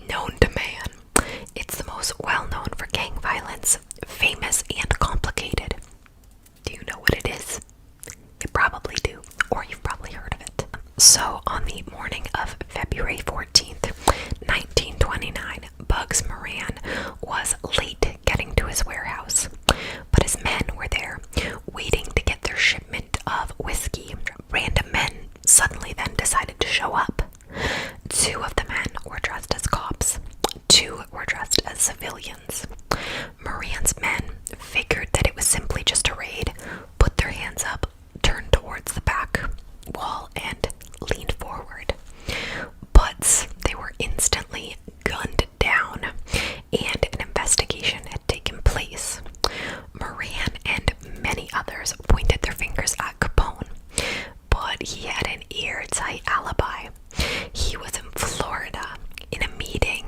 known to man. It's the most well-known for gang violence, famous and complicated. Do you know what it is? You probably do, or you've probably heard of it. So on the morning of February 14th, 1929, Bugs Moran was late getting to his warehouse, but his men were there waiting to get their shipment of whiskey. Random men suddenly then decided to show up. 2 of the men were dressed as cops. 2 were dressed as civilians. Moran's men figured that it was simply just a raid, put their hands up, turned towards the back wall, and leaned forward. But they were instantly gunned down, and an investigation had taken place. Moran and many others pointed their fingers at Capone, but he had an airtight alibi. He was in Florida in a meeting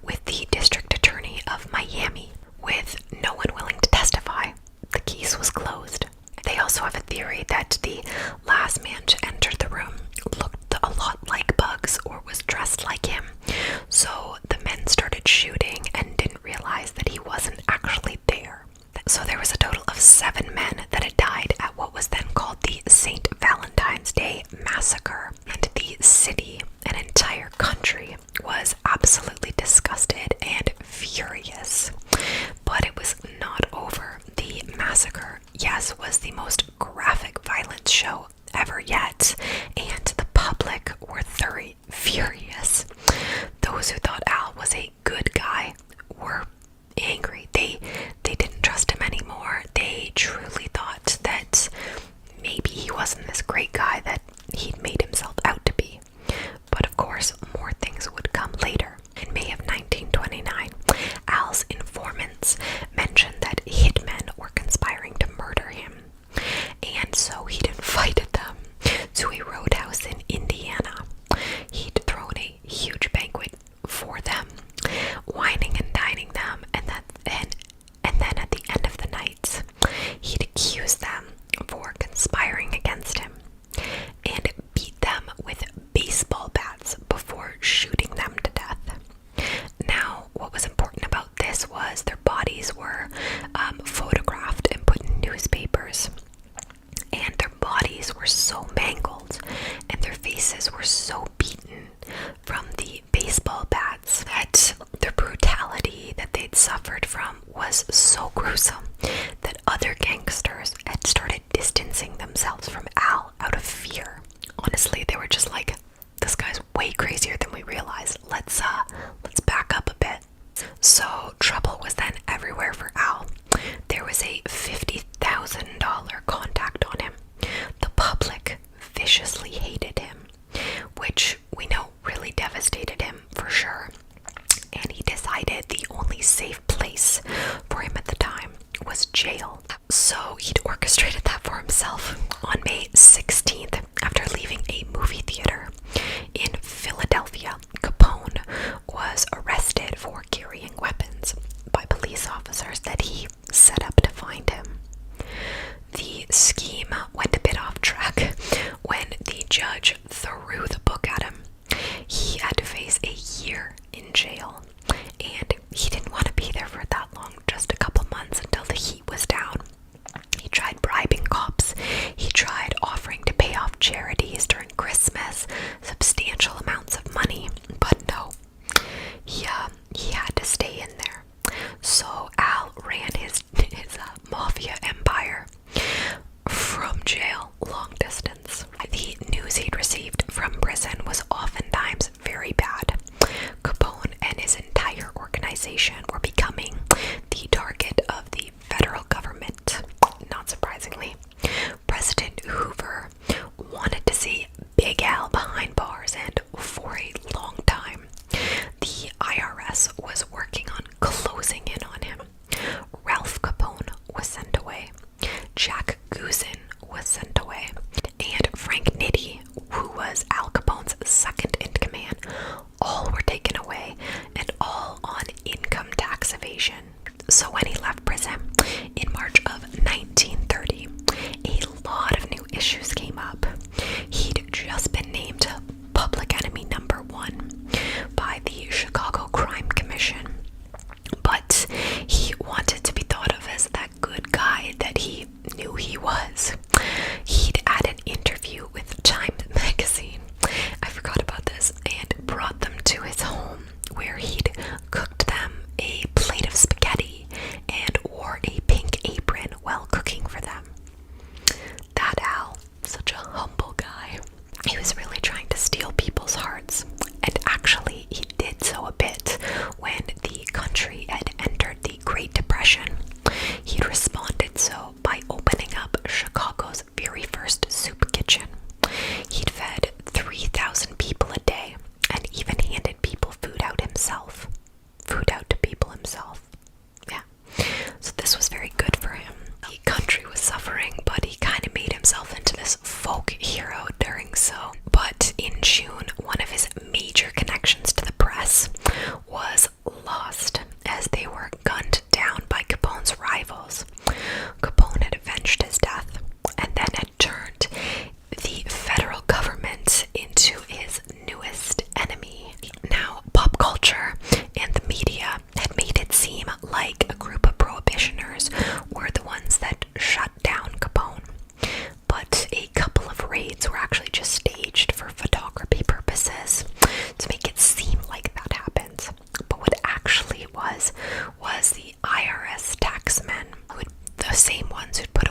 with the district attorney of Miami, with no one willing to testify. The case was closed. They also have a theory that the last man to enter the room looked a lot like Bugs or was dressed like him. So the men started shooting and didn't realize that he wasn't actually there. So there was a total of 7 men that had died at what was then called the St. Valentine's Day Massacre. And the city, an entire country, was absolutely disgusted and furious. But it was not over. The massacre, yes, was the most graphic violence show ever yet, and the public were furious. Those who thought Al was a good guy were angry. They didn't trust him anymore. They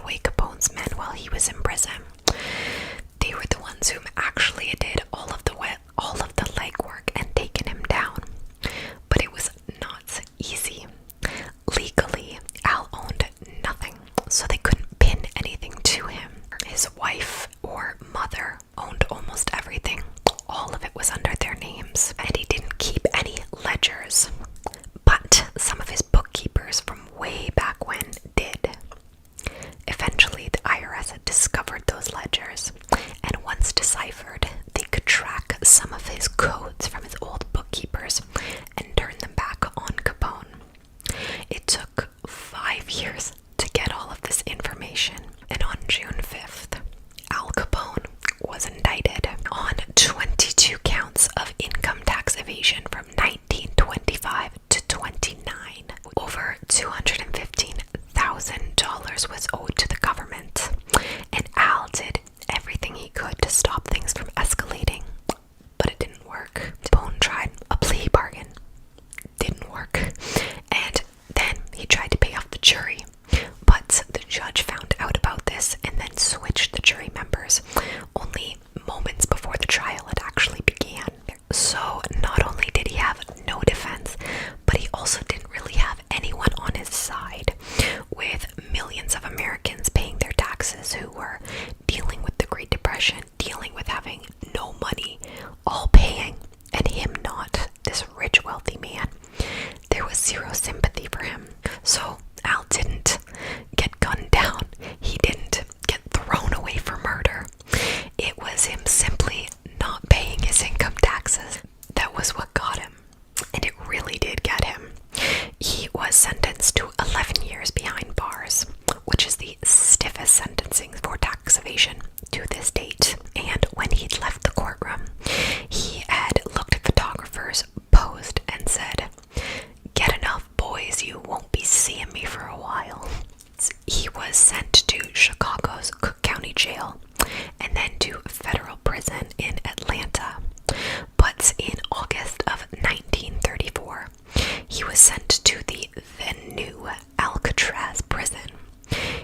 away Capone's men while he was in prison. They were the ones who actually did all of the legwork and taken him down. But it was not easy. Legally, Al owned nothing, so they couldn't pin anything to him. His wife or mother owned almost everything. All of it was under their names, and he didn't keep any ledgers. But some of his bookkeepers from way back when did. Eventually, the IRS had discovered those ledgers, and once deciphered, they could track some of his codes from his old bookkeepers and turn them back on Capone. It took 5 years to get all of this information, and on June 5th, Al Capone was indicted on 22 counts of income tax evasion from 1925 to 29. Over $215,000 was owed to the government, and Al did everything he could to stop things from escalating, but it didn't work. Capone tried a plea bargain. Didn't work. And then he tried to pay off the jury, but the judge found out about this and then switched the jury members only moments before the trial had actually began. So not only did he have no defense, but he also didn't really have anyone on his side, with millions of Americans paying their taxes who were dealing with the Great Depression, dealing with having no money, all paying, and him not, this rich, wealthy man. There was zero sympathy for him. So Al didn't get gunned down. He didn't get thrown away for murder. It was him simply not paying his income taxes. That was what got him. And it really did get him. He was sentenced to 11 years behind bars, which is the stiffest sentencing for tax evasion to this date. And when he'd left the courtroom, he had looked at photographers, posed, and said, "Get enough, boys, you won't be seeing me for a while." He was sent to Chicago's Cook County Jail and then to federal prison in Atlanta. But in August of 1934, he was sent to the then new Alcatraz prison.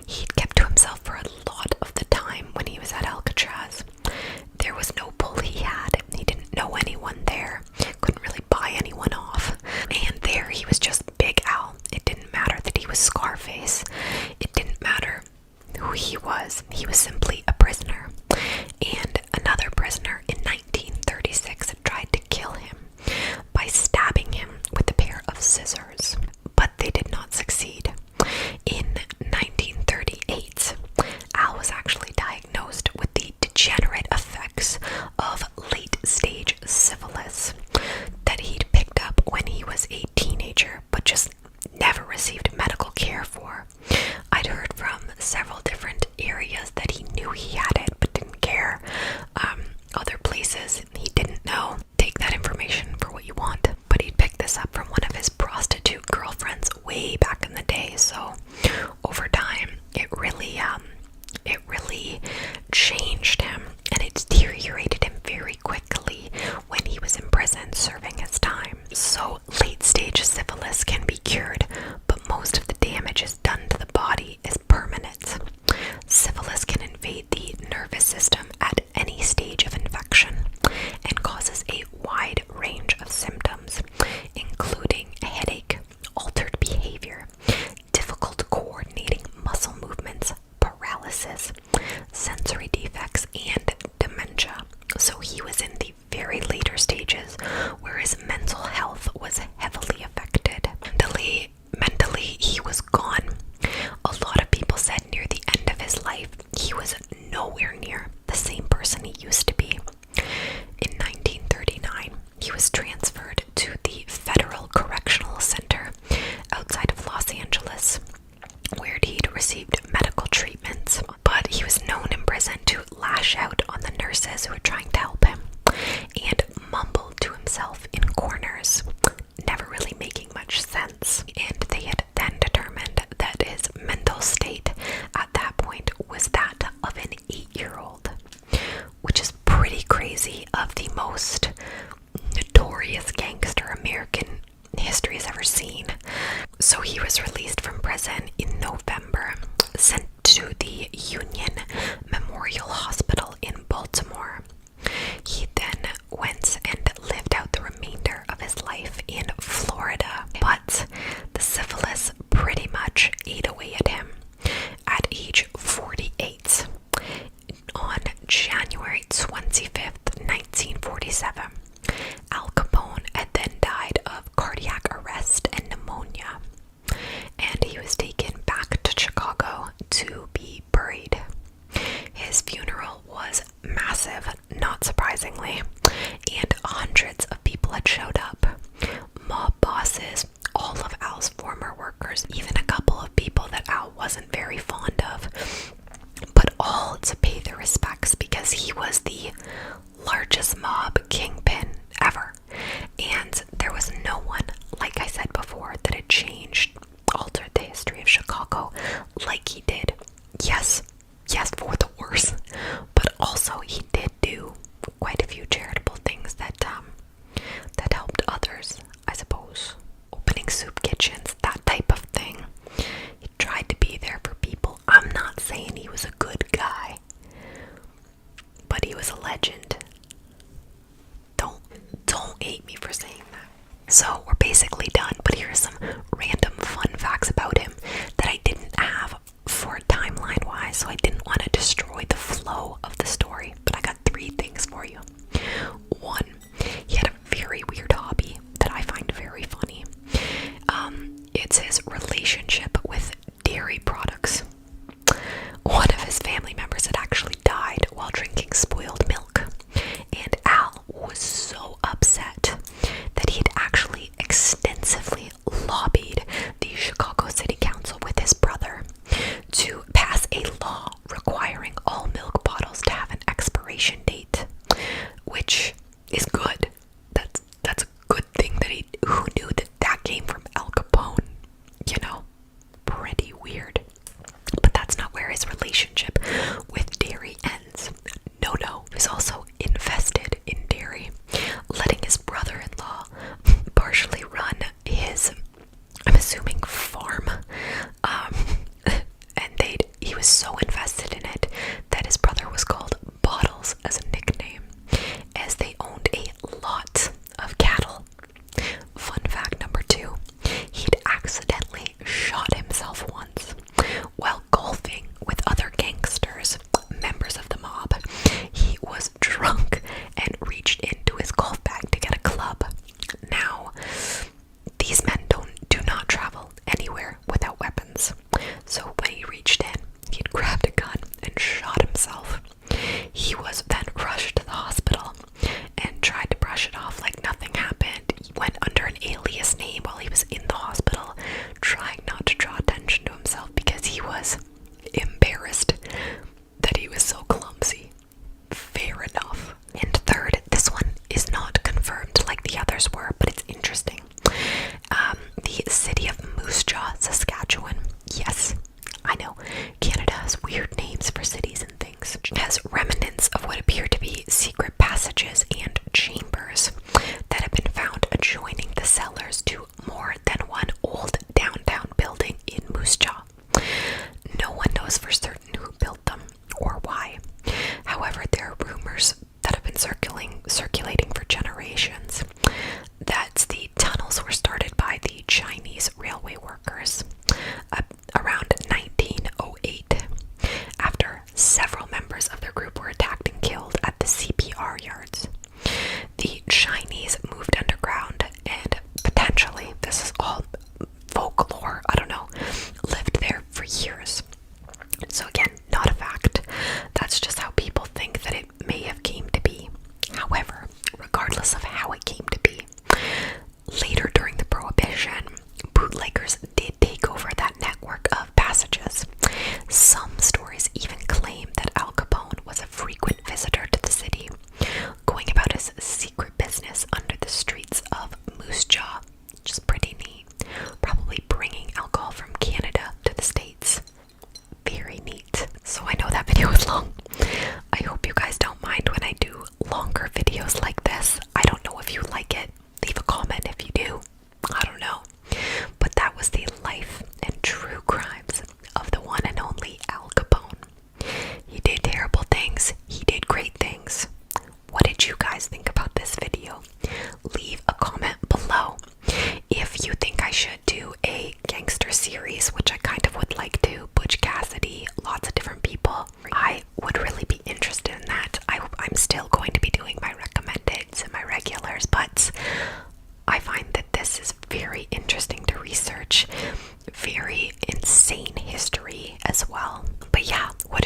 He'd kept to himself for a lot of the time when he was at Alcatraz. There was no pull he had. He didn't know anyone there. Couldn't really buy anyone off. And there he was just Big Al. It didn't matter that he was Scarface. It didn't matter who he was. He was simply a prisoner. And another prisoner in 1936 tried to kill him by stabbing him with a pair of scissors. But they did not succeed. In 1938, Al was actually diagnosed with the degenerate effects of late-stage syphilis that he'd picked up when he was a teenager, but just never received medical care for. I'd heard from several different areas that he knew he had it, but didn't care. Other places he didn't know. Take that information for what you want. But he'd picked this up from one of his prostitute girlfriends way back in the day. So over time, it really the Union Memorial Hospital in Baltimore. He then went and lived out the remainder of his life in Florida, but the syphilis pretty much ate away at him. At age 48, on January 25th, 1947, Al Capone had then died of cardiac arrest and pneumonia, and he was taken back to Chicago to be buried. His funeral was massive, not surprisingly, and hundreds of people had showed up. Mob bosses, all of Al's former workers, even a couple of people that Al wasn't very fond of, but all to pay their respects because he was the largest mob kingpin ever. And there was no one, like I said before, that had altered the history of Chicago like he did. Yes, for the worse, but also he did do quite a few charitable things that helped others, I suppose. Opening soup kitchens, that type of thing. He tried to be there for people. I'm not saying he was a good guy, but he was a legend. Don't hate me for saying that. So we're basically done, but here's some random fun facts about him that I didn't have for timeline wise, so I didn't want to destroy the flow of the story, but I got 3 things for you. 1, he had a very weird hobby that I find very funny. It's his relationship with dairy products. One of his family members had actually died while drinking spoiled milk, and Al was so upset that he had actually extensively lobbied the Chicago City Council with his brother to pass a law requiring all milk bottles to have an expiration date, which is good. That's a good thing that who knew that came from Al Capone, pretty weird. But that's not where his relationship with dairy ends. No, he was also invested in dairy, letting his brother-in-law partially run his, I'm assuming, farm. And he was so invested in it that his brother was called Bottles as a nickname, as they owned a lot of cattle. Fun fact number 2, he'd accidentally shot himself once while golfing with other gangsters, members of the mob. He was drunk and reached into his golf bag to get a club. Now, these men do not travel anywhere without weapons. So when he reached in, he had grabbed a gun and shot himself. He was then rushed to the hospital and tried to brush it off like nothing happened. He went under an alias name while he was in the hospital, trying not to draw attention to himself because he was embarrassed that he was so clumsy. Fair enough. And 3rd, this one is not confirmed like the others were, but it's interesting. The city of Moose Jaw, Saskatchewan. Yes, I know, Canada has weird names for cities and things. It has remnants of what appear to be secret passages and chambers that have been found adjoining the cellars to more than one old downtown building in Moose Jaw. No one knows for certain who built them or why. However, there are rumors that have been circulating for generations that the tunnels were started by the Chinese railway workers around 1908, after several members of their group were attacked and killed at the CPR yards. The Chinese moved underground and potentially, this is all folklore, I don't know, lived there for years. So again, not a fact. That's just how people think that it may have came to be. However, regardless of how it came to be, later during the Prohibition, bootleggers did take over that network of passages. Some stories even claim that Al Capone was a frequent visitor to the city, going about his secret business under the streets of Moose Jaw, which is pretty neat. Probably bringing alcohol from Canada to the States. Very neat. So I know that video was long. I hope you guys don't mind when I do longer videos like this. I don't know if you like it. Leave a comment if you do. I don't know. But that was the life and true crimes of the one and only Al Capone.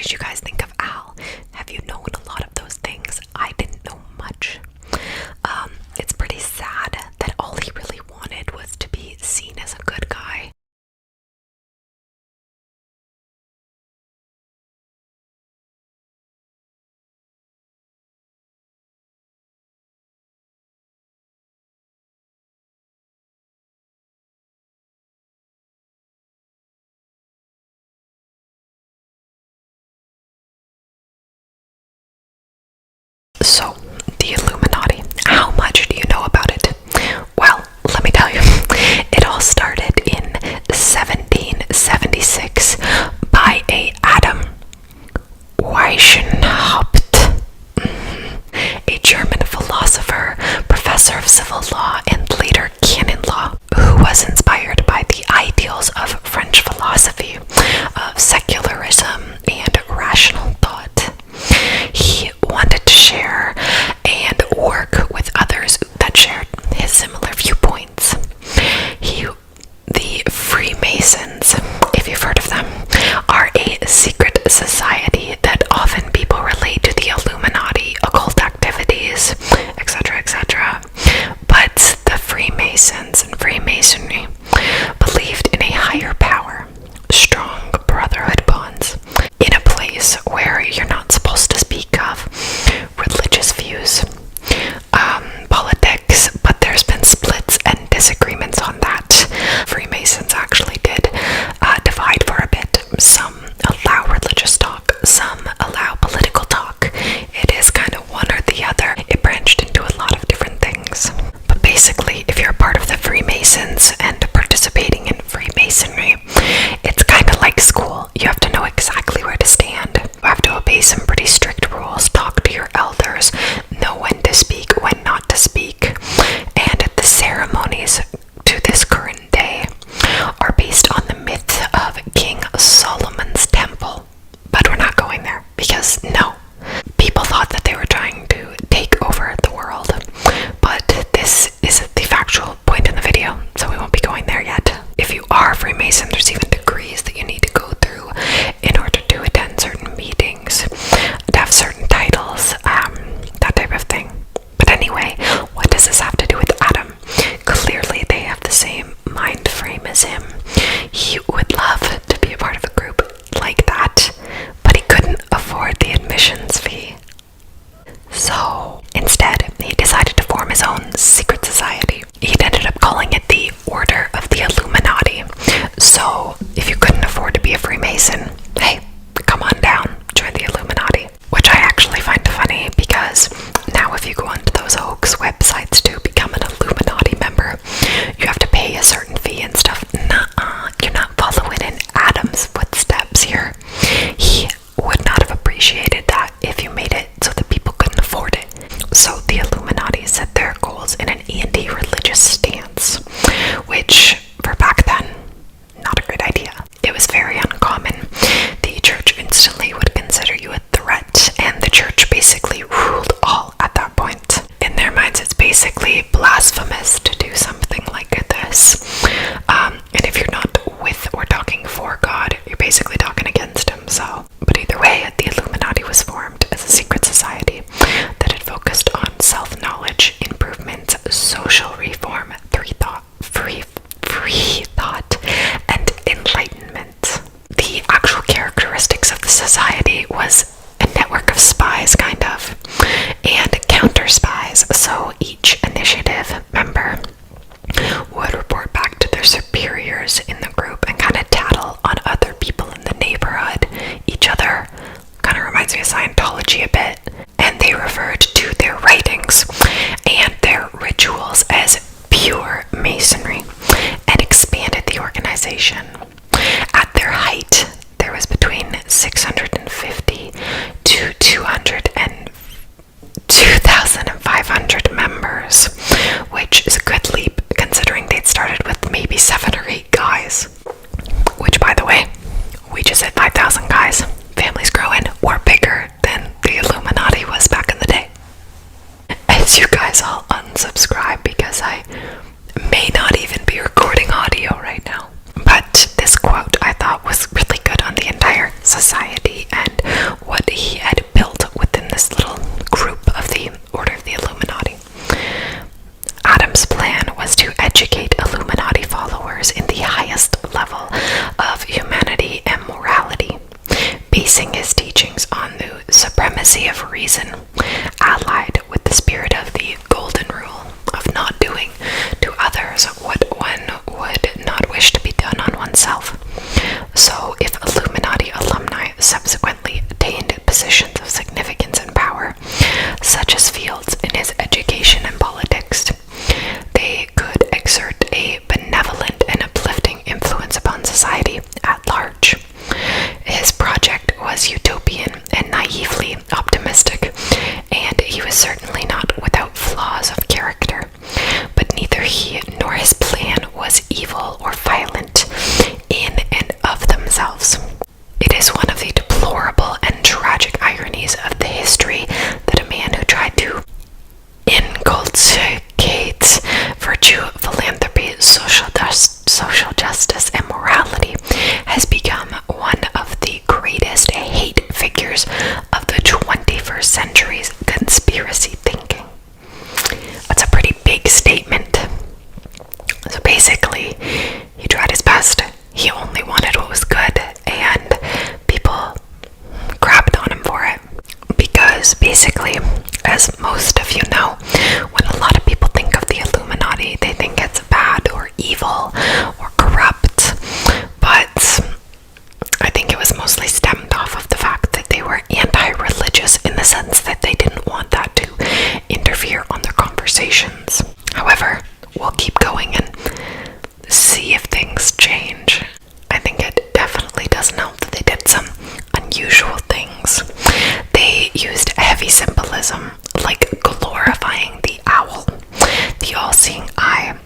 did you guys think of Al? Have you known a lot of those things? I didn't know much. It's pretty sad that all he really wanted was to be seen as a good guy. So, the Illuminati. How much do you know about it? Well, let me tell you. It all started in 1776 by a Adam Weishaupt, a German philosopher, professor of civil law, and later canon law, who was inspired by the ideals of French philosophy, of secularism, and rational thought. He wanted to share and work with others that shared his similar viewpoints. The Freemasons, if you've heard of them, are a secret society that often people relate to the Illuminati, occult activities, etc., etc. But the Freemasons and Freemasonry believed in a higher power, strong brotherhood bonds, in a place where you're not supposed to speak of religious views, politics, but there's been splits and disagreements on that. Freemasons actually did divide for a bit. Some allow religious talk, some allow political talk. It is kind of one or the other. It branched into a lot of different things. But basically, if you're a part of the Freemasons and participating in Freemasonry, it's kind of like school. You have to know exactly where to stand. You have to obey some pretty strict rules, talk to your elders, know when to speak, when not to speak. And the ceremonies to this current day are based on the myth of King Solomon's temple. But we're not going there, because no. People thought that they were trying to take over the world, but this is the factual point in the video, so we won't be going there yet. If you are a Freemason, there's even degrees that you need to go through in order to attend certain meetings, to have certain titles, that type of thing. But anyway, what does this have to do with Adam? Clearly they have the same mind frame as him. He would love to be a part of a group like that, but he couldn't afford the admissions fee. So instead, he decided to form his own secret society. He ended up calling it the Order of the Illuminati. So if you couldn't afford to be a Freemason, hey, come on down, join the Illuminati. Which I actually find funny, because now if you go onto those hoax websites to become an Illuminati member, you have to pay a certain fee and stuff. Nuh-uh, you're not following in Adam's footsteps here. He would not have appreciated that if you made it so that people couldn't afford it. So the Illuminati set their goals in an anti-religious stance, which for back then, not a great idea. It was very uncommon. The church instantly would consider you a threat, and the church basically ruled all at that point. In their minds, it's basically blasphemous to do something like this. And if you're not with or talking for God, you're basically talking against him. But either way, the Illuminati was formed as a secret society that had focused on self-knowledge, improvement, social reform, free thought, and enlightenment. The actual characteristics of the society was a network of spies, kind of, and counter spies. So each initiative member would report back to their superiors in the group and kind of tattle on other people in the neighborhood, each other. Kind of reminds me of Scientology a bit. And they referred to their writings and their rituals as pure masonry, and expanded the organization. At their height, there was between 650 to 2,500 members, which is a good leap considering they'd started with maybe 7 or 8 guys. Which, by the way, we just hit 5,000 guys. Families growing. We're bigger than the basing his teachings on the supremacy of reason, allied with the spirit of the golden rule of not doing to others what one would not wish to be done on oneself. So, if Illuminati alumni subsequently attained positions of significance and power, such as fields in his education and politics, they could exert a benevolent and uplifting influence upon society at large. His project was utopian and naively optimistic, and he was certainly not without flaws of character, but neither he nor his plan was evil or violent in and of themselves. It is one of the deplorable and tragic ironies of the history that a man who tried to inculcate virtue, philanthropy, social justice, and morality has become one of the greatest hate figures of the 21st century's conspiracy thinking. That's a pretty big statement. So basically, he tried his best. He only wanted what was good, and people grabbed on him for it. Because basically, as most of you know, when a lot of people think of the Illuminati, they think it's bad or evil or corrupt. But I think it was mostly stemmed off of the fact that they were anti-religious, in the sense that they didn't want that to interfere on their conversations. However, we'll keep going and see if things change. I think it definitely doesn't help that they did some unusual things. They used heavy symbolism, like glorifying the owl, the all-seeing eye,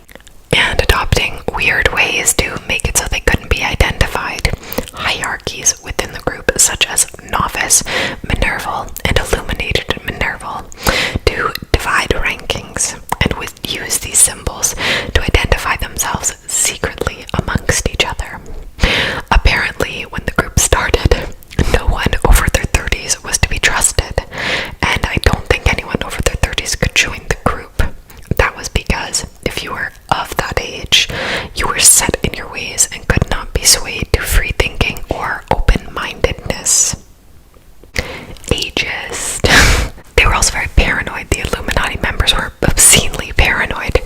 and adopting weird ways to make it so they couldn't be identified. Hierarchies within the group, such as novice, Minerval, and illuminated Minerval, to divide rankings, and would use these symbols to identify themselves secretly amongst each other. Apparently, when the group started, no one over their 30s was to be trusted, and I don't think anyone over their 30s could join the group. That was because if you were of that age, you were set in your ways and could not be swayed to free thinking or open-mindedness. Ageist. They were also very paranoid. The Illuminati members were obscenely paranoid.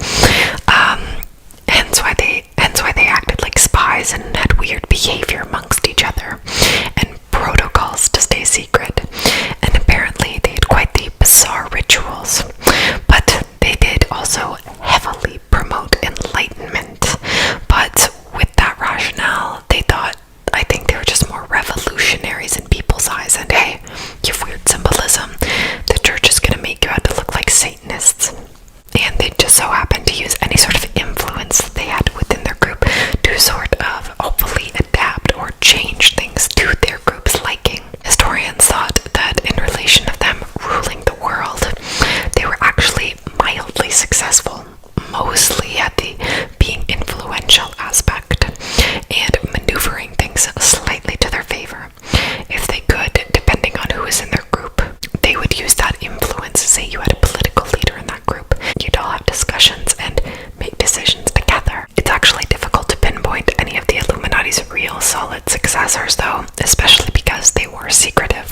Hence why they acted like spies and had weird behavior amongst each other, and protocols to stay secret. And apparently they had quite the bizarre rituals. But they did also heavily promote enlightenment. But with that rationale, I think they were just more revolutionaries in people's eyes, and hey, you have weird symbolism, the church is gonna make you out to look like Satanists. And they just so happened to use any sort of influence that they had within their group to sort of hopefully adapt or change things to their group's liking. Historians thought that in relation to them ruling the world, they were actually mildly successful, mostly at the being influential aspect and maneuvering things slightly to their favor. If they could, depending on who was in their group, they would use that influence. Say you had a political leader in that group, you'd all have discussions and make decisions together. It's actually difficult to pinpoint any of the Illuminati's real solid successors, though, especially because they were secretive.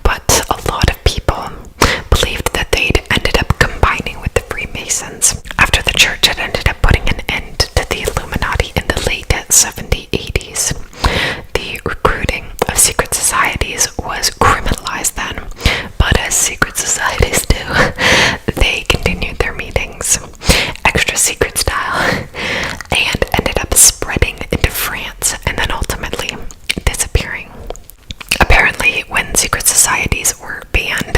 But a lot of people believed that they'd ended up combining with the Freemasons after the church had ended up putting an end to the Illuminati in the late 70s. The recruiting of secret societies was criminalized then, but as secret societies do, they continued their meetings, extra secret style, and ended up spreading into France and then ultimately disappearing. Apparently, when secret societies were banned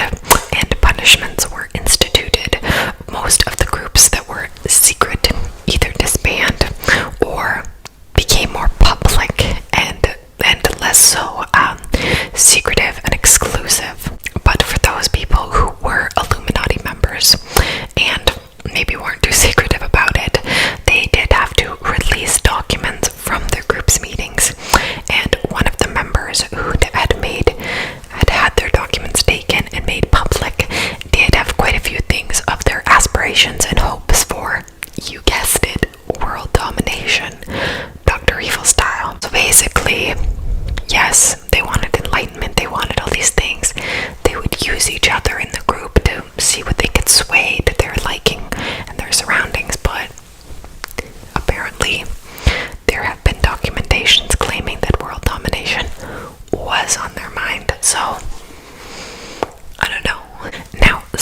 and punishments were instituted, most of the groups that were secret either disbanded or became more public and less so secretive and exclusive. But for those people who were Illuminati members and maybe weren't too secretive about it, they did have to release documents from their group's meetings. And one of the members who had their documents taken and made public did have quite a few things of their aspirations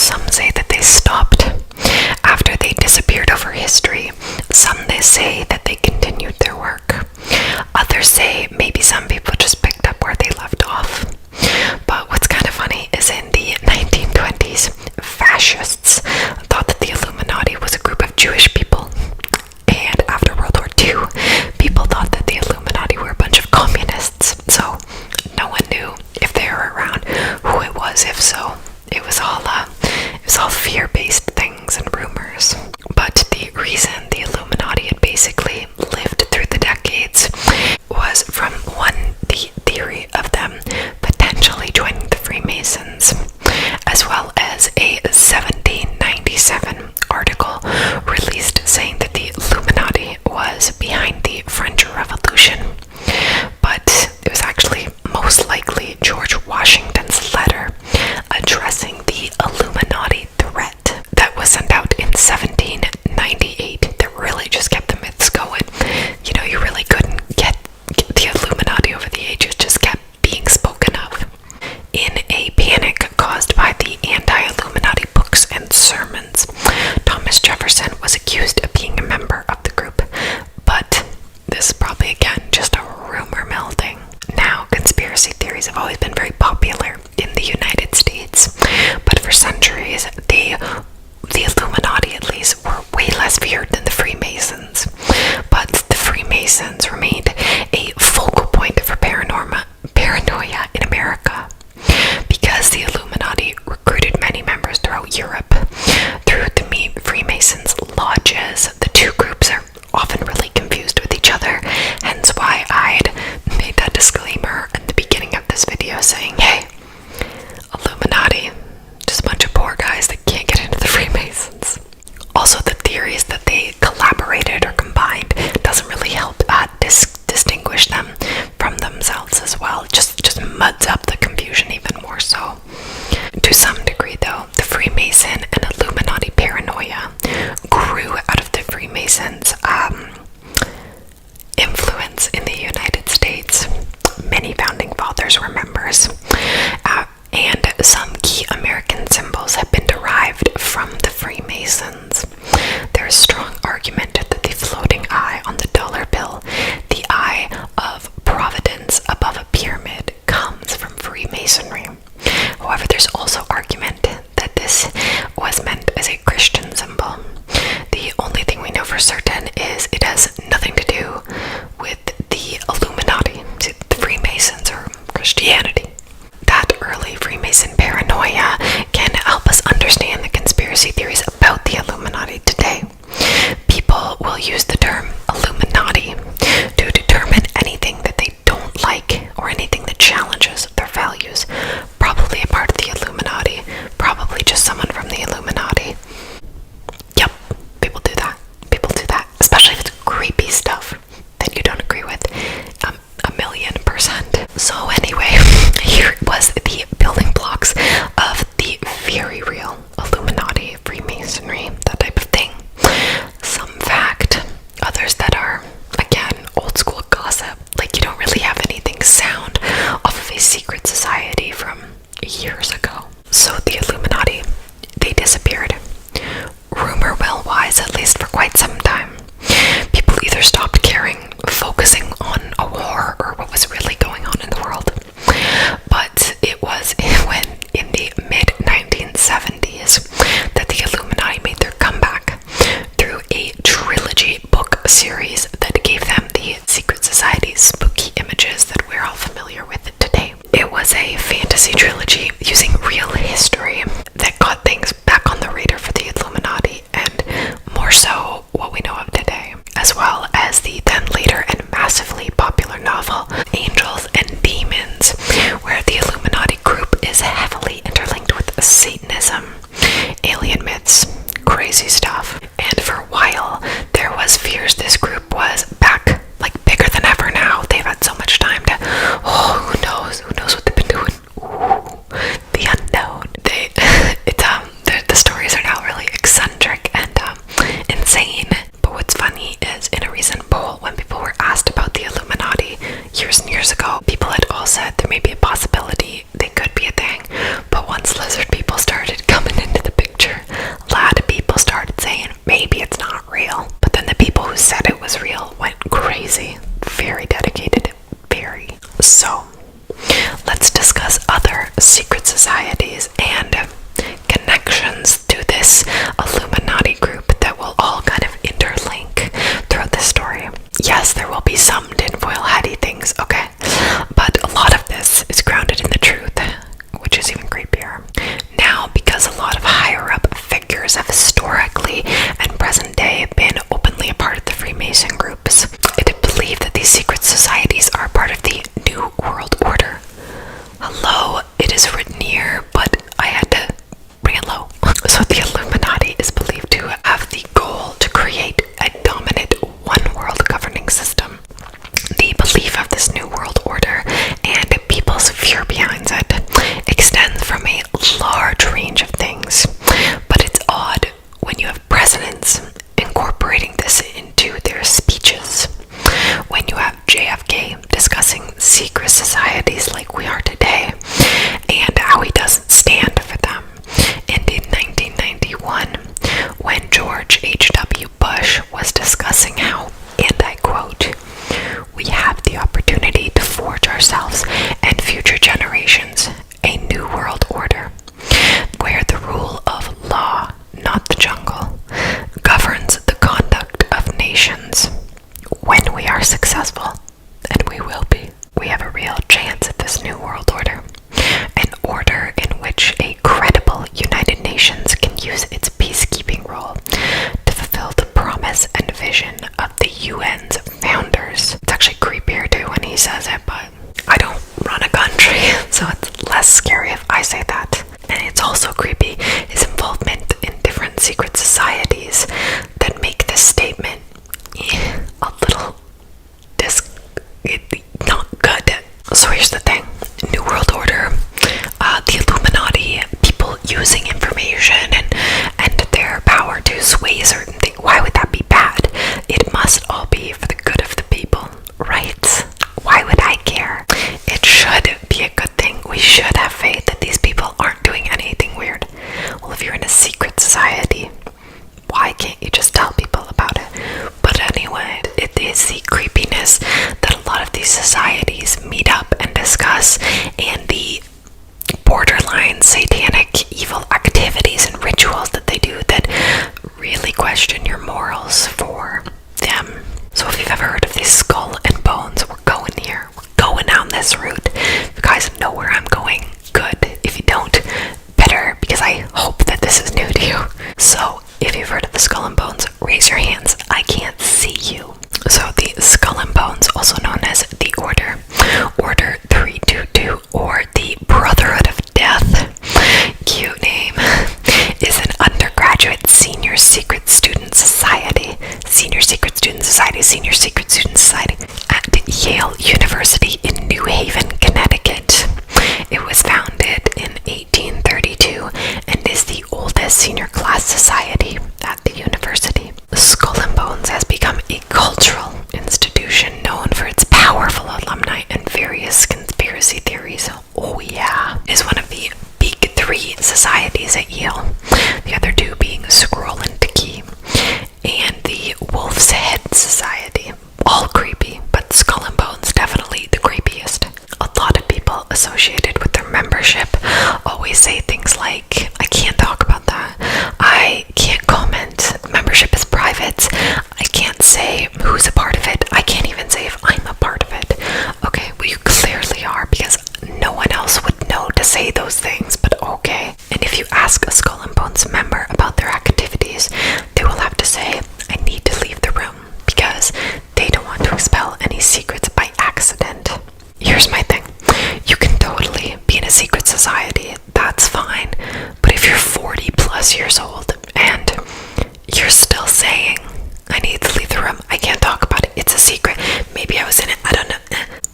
Some say that they stopped after they disappeared over history. Some they say that they continued their work. Others say maybe some people just picked up where they left off. But what's kind of funny is in the 1920s, fascists thought that the Illuminati was a group of Jewish people. And after World War II, people thought that the Illuminati were a bunch of communists. So no one knew if they were around, who it was. If so, it was all fear-based things and rumors. But the reason the Illuminati had basically lived through the decades was from the theory of them potentially joining the Freemasons, as well as a 1797 article released saying that the Illuminati was behind the French Revolution. But it was actually most likely George Washington's letter addressing the Illuminati threat that was sent out in 1798 that really just kept the myths going. You know, you really couldn't get the Illuminati over the ages, just kept being spoken of. In a panic caused by the anti-Illuminati books and sermons, Thomas Jefferson was accused of being a member of the group, but this is probably again just a rumor mill thing. Now, conspiracy theories have always been very popular in the United States, but for centuries, the Illuminati at least were way less feared than the Freemasons. But the Freemasons remained a focal point for paranoia in America, because the Illuminati recruited many members throughout Europe through the Freemasons' lodges. The two groups are often really confused with each other, hence why I'd made that disclaimer at the beginning of this video saying, hey, Illuminati, just a bunch of poor guys that can't get into the Freemasons. Also, the theories that they collaborated or combined doesn't really help distinguish them from themselves as well. It just muds up the confusion even more so. To some degree, though, the Freemason and Illuminati paranoia grew out of the Freemasons' influence in the United States. Many founding fathers were members, and some key American symbols have been derived from the Freemasons. There is strong argument that the floating eye on the dollar bill, the eye of Providence above a pyramid, comes from Freemasonry. However, there's also argument that this was meant as a Christian symbol. The only thing we know for certain is it has nothing to do with the Illuminati, the Freemasons, or Christianity. That early Freemason paranoia can help us understand the conspiracy theories about the Illuminati today. People will use the term Illuminati to determine anything that they don't like or anything that challenges their values. Probably a part of the Illuminati, probably just someone from the Illuminati. Yep, people do that. People do that, especially if it's creepy stuff that you don't agree with. 1,000,000%. So anyway, here was the building blocks of the very real Illuminati, Freemasonry, that type of thing. Some fact, others that are, again, old school gossip. Like, you don't really have anything sound off of a secret society from years ago. So the Illuminati, they disappeared. Rumor mill-wise, at least for quite some time. People either stopped caring, focusing on a war or what was really going on in the world. But it was when, in the mid-1970s, that the Illuminati made their comeback through a trilogy book series that gave them the secret society's spooky images that we're all familiar with today. It was a fantasy trilogy using real history that got things back on the radar for the Illuminati, and more so what we know of today, as well as the then later and massively popular novel Angels and Demons, where the Illuminati group is heavily interlinked with Satanism, alien myths, crazy stuff. And for a while, there was fears this group was back, like bigger than ever now. They've had so much time to, who knows what they've been doing. Ooh, the unknown. The stories are now really eccentric and insane. But what's funny is, in a recent poll, when people were asked about the Illuminati years and years ago, people had all said there may be a possibility they could be a thing. But once lizard people started coming into the is written here, but I had to bring it low. So the Illuminati is believed to have the goal to create a dominant one-world governing system. The belief of this new world order and people's fear behind it extends from a large range of things, but it's odd when you have presidents incorporating this into their speeches. When you have JFK discussing secret societies like we are today, and how he doesn't stand for them. And in 1991, when George H.W. Bush was discussing how, and I quote, "We have the opportunity to forge ourselves and future generations a new world order, where the rule of law, not the jungle, governs the conduct of nations. When we are successful, and we will be, we have a real chance at this new world order. An order in which a credible United Nations can use its peacekeeping role to fulfill the promise and vision of the UN's founders." It's actually creepier too when he says it, but I don't run a country, so it's less scary if I say that. And it's also creepy his involvement in different secret societies that make this statement a little not good. So here's the thing. New World Order, the Illuminati, people using information and their power to sway certain things. Why would that be bad? It must all be for the good of the people, right? Why would I care? It should be a good thing. We should have faith that these people aren't doing anything weird. Well, if you're in a secret society, why can't you just tell people about it? But anyway, it is the creepiness that a lot of these societies meet up and discuss, and the borderline satanic evil activities and rituals that they do that really question your morals for them. So if you've ever heard of this skull and bones, we're going here. We're going down this route. If you guys know where I'm going, good. If you don't, better, because I hope that this is new to you. So if you've heard of the skull and bones, raise your hands. I can't see you. So the skull and bones, also known as the Order 322, or the Brotherhood of Death, cute name, is an undergraduate senior secret student society at Yale University in New Haven, Connecticut. It was founded in 1832 and is the oldest senior class society at the university. Skull and Bones has become a cultural institution known for its powerful alumni and various conspiracy theories. Oh yeah. Is one of the big three societies at Yale, the other two being Scroll and Key, and the Wolf's Head Society. All creepy, but Skull and Bones definitely the creepiest. A lot of people associated with their membership always say things like, "I can't talk about that. I can't comment. Membership is private. I can't say who's a part of it. I can't even say if I'm a part of it." Okay, well you clearly are, because no one else would know to say those things, but okay. And if you ask a Skull and Bones member about their activities, they will have to say, "I need to leave the room," because they don't want to expel any secrets by accident. Here's my thing. You can totally be in a secret society, that's fine. But if you're 40 plus years old and you're still saying, "I need to leave the room, I can't talk about it, it's a secret, maybe I was in it, I don't know."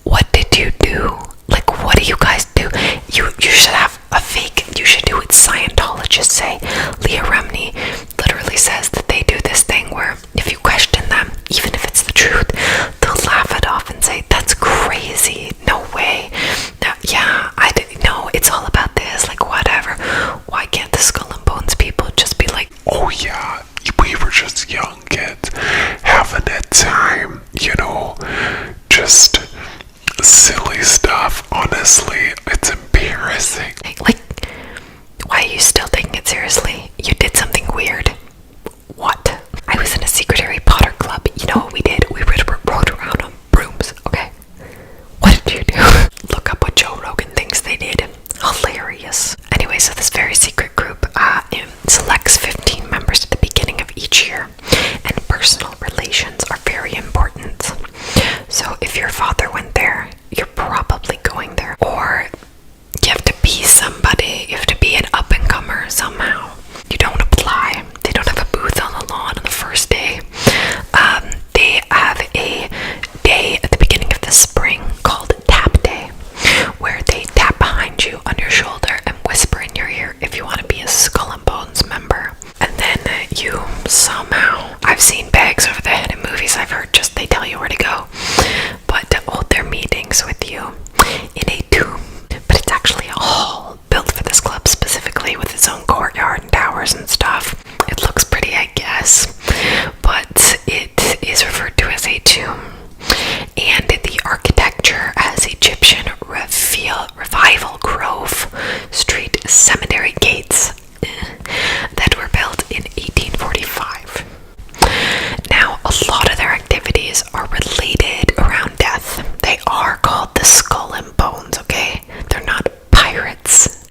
What did you do? Like, what do you guys do? You should have a fake, you should do what Scientologists say. Leah Remini literally says that they do this thing where if you question them, even if it's the truth, they'll laugh it off and say, "That's crazy, no way. Yeah, I didn't know, it's all about this," like whatever. Why can't the Skull and Bones people just be like, "Oh yeah, we were just young kids having a time, just silly stuff." Honestly, it's embarrassing. Like, why are you still taking it seriously? You did something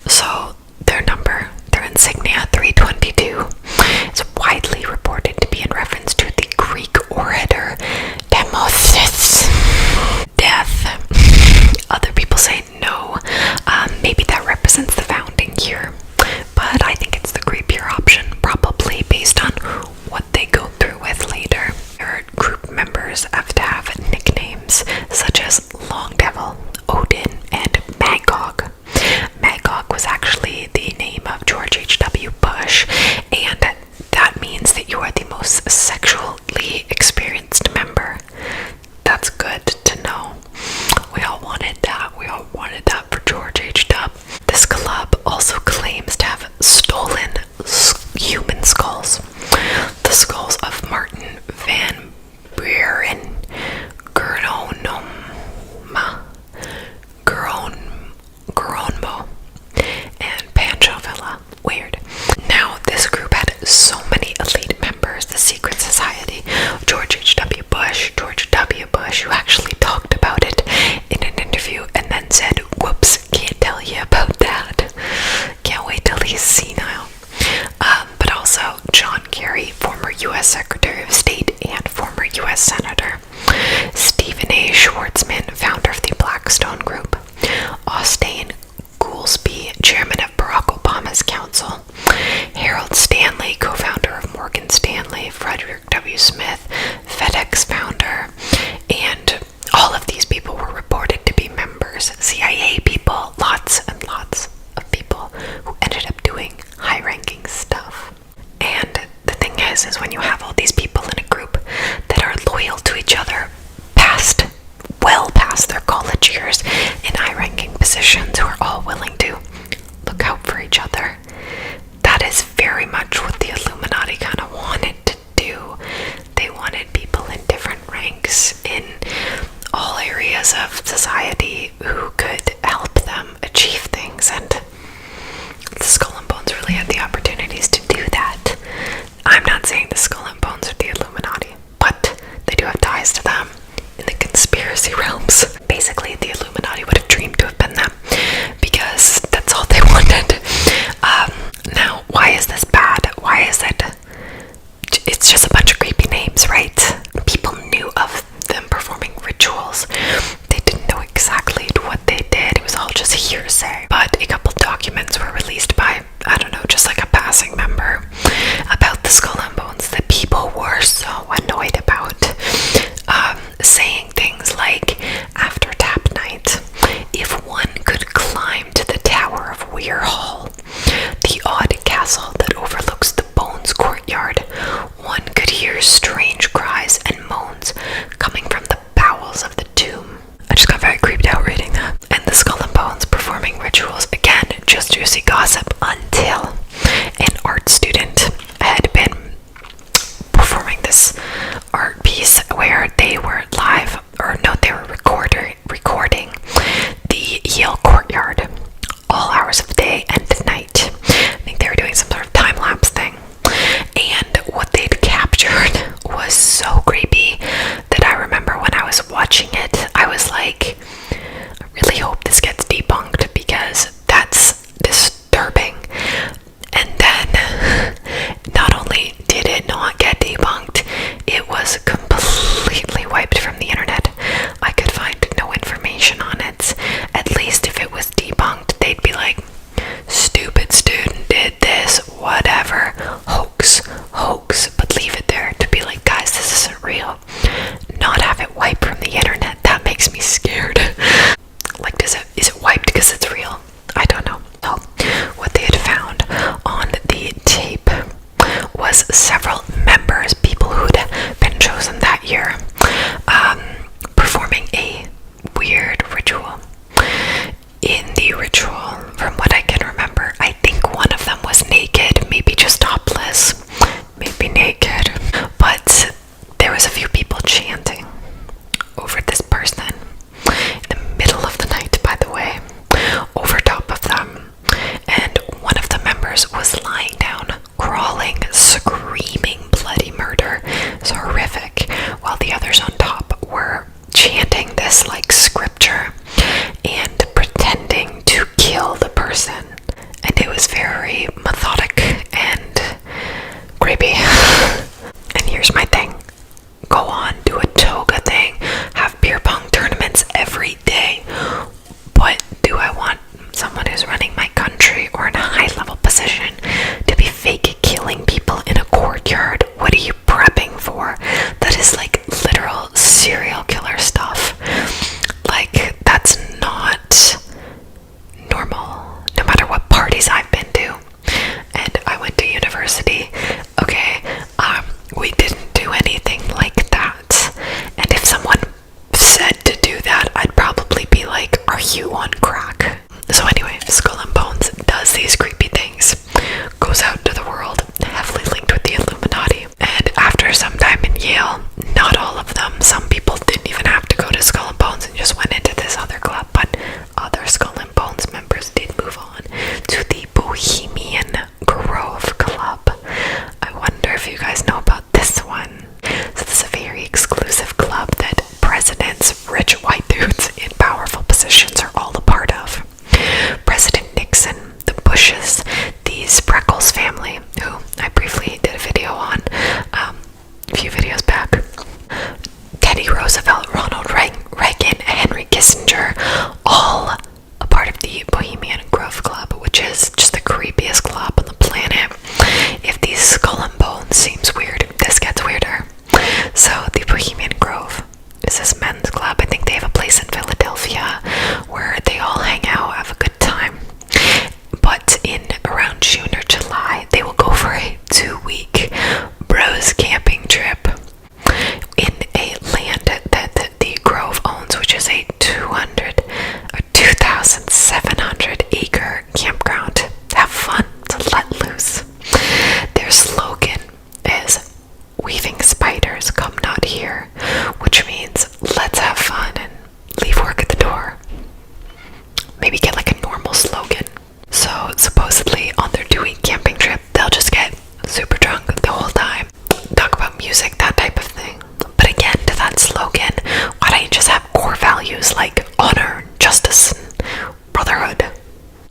So their insignia 322, is widely reported to be in reference to the Greek orator Demosthenes' death. Other people say no, maybe that represents the founding year, but I think it's the creepier option, probably based on what they go through with later. Their group members have to have nicknames such as Long Devil, Odin, and Magog. Magog was actually the name of George H.W. Bush, and that means that you are the most sexually experienced member. That's good to know. We all wanted that. We all wanted that for George H.W. This club also claims to have stolen human skulls. The skulls of Martin Van Buren, Gronmo, and Pancho Villa. Weird. Now, this group had so many elite members, the secret society. George H.W. Bush, who actually talked about it in an interview and then said, whoops, can't tell you about that. Can't wait till he's senile. But also John Kerry, former U.S. Secretary of State and former U.S. Senator. Stephen A. Schwartzman, founder of the Blackstone Group. Austin Goolsbee, chairman of Barack Obama's council. Harold Stanley, co-founder of Morgan Stanley. Frederick W. Smith, FedEx founder. And all of these people were reported to be members. CIA people, lots and lots of people who ended up doing high-ranking stuff. And the thing is when you have all these people in a group that are loyal to each other well past their college years in high-ranking positions, who are all willing to look out for each other, that is very much what the Illuminati kind of wanted to do. They wanted people in different ranks in all areas of society who could help them achieve things, and the Skull and Bones really had the opportunities to do that. I'm not saying the Skull and Bones are the Illuminati, but they do have ties to them in the conspiracy realms. Basically, the Illuminati would have dreamed to have been them, because that's all they wanted. Now, why is this bad? Why is it? It's just a bunch of creepy names, right? People knew of them performing rituals. They didn't know exactly what they did. It was all just hearsay. But a couple documents were released by, I don't know, just like a passing member about the Skull and Bones that people were so annoyed about. Saying things like, after tap night, if one could climb to the tower of Weir Hall, the odd castle that overlooks the Bones courtyard, one could hear strange cries and moans coming from the bowels of the tomb. I just got very creeped out reading that. And the Skull and Bones performing rituals, again, just juicy gossip, until an art student had been performing this art piece where they were recording the Yale courtyard all hours of the day and the night. I think they were doing some sort of time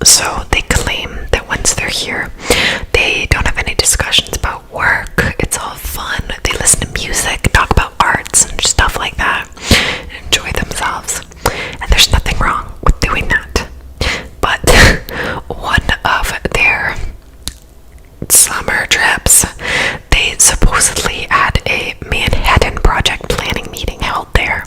So they claim that once they're here, they don't have any discussions about work. It's all fun. They listen to music, talk about arts and stuff like that, and enjoy themselves. And there's nothing wrong with doing that. But one of their summer trips, they supposedly had a Manhattan Project planning meeting held there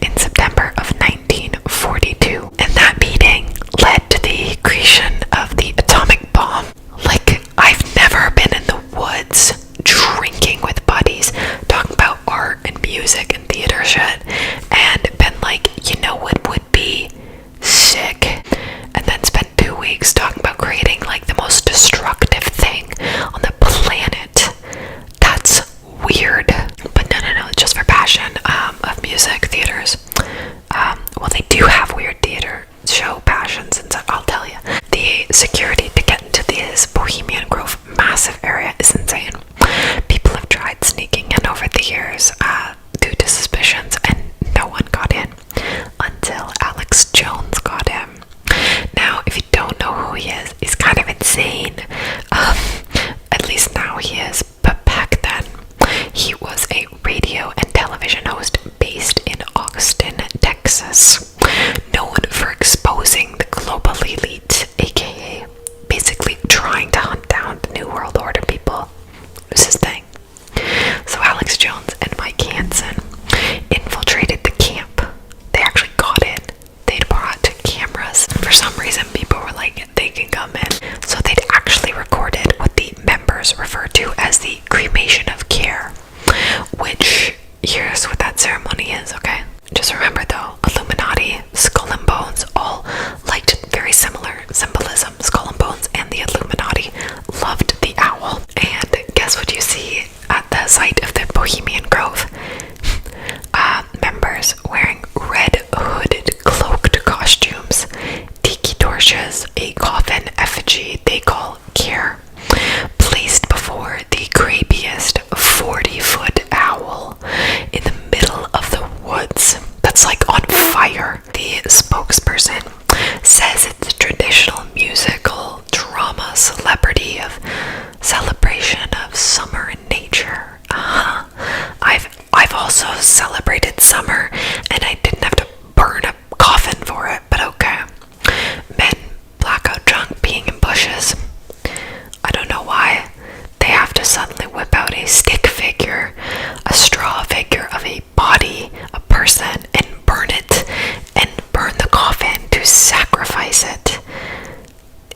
in September of 1942. And that meeting led to the creation of the atomic bomb. Like, I've never been in the woods drinking with buddies, talking about art and music and theater shit, and been like, you know what would be sick? And then spent 2 weeks talking about creating like the most destructive thing on the planet. That's weird. But no, just for passion of music, theaters. Well, they do have weird theater show passions, and so I'll tell you. The security to get into this Bohemian Grove massive area is insane. People have tried sneaking in over the years due to suspicions, and no one got in until Alex Jones got in. Now, if you don't know who he is, he's kind of insane. At least now he is, but back then, he was a radio and television host based in Austin, Texas, known for exposing the global elite, aka basically trying to hunt down the New World Order people. It was his thing. So Alex Jones and Mike Hansen infiltrated the camp. They actually got in. They'd brought cameras. For some reason, people were like, they can come in. So they'd actually recorded what the members refer to as the cremation of care, which, here's what that ceremony is, okay? Just remember though, Illuminati, Skull and Bones, all liked very similar symbolism. Skull and Bones and the Illuminati loved the owl. And guess what you see at the site of the Bohemian Grove? Members wearing red hooded cloaked costumes, tiki torches, a coffin effigy they call care, placed before the creepiest 40-foot owl in the middle of the woods that's like on fire. The spokesperson says it's a traditional musical drama celebrity of celebration of summer and nature. I've also celebrated summer, and I didn't have to burn a coffin for it, but okay. Men blackout drunk peeing in bushes. I don't know why they have to suddenly whip out a stick figure, a straw figure of a body, a person, and burn it, and burn the coffin to sacrifice it.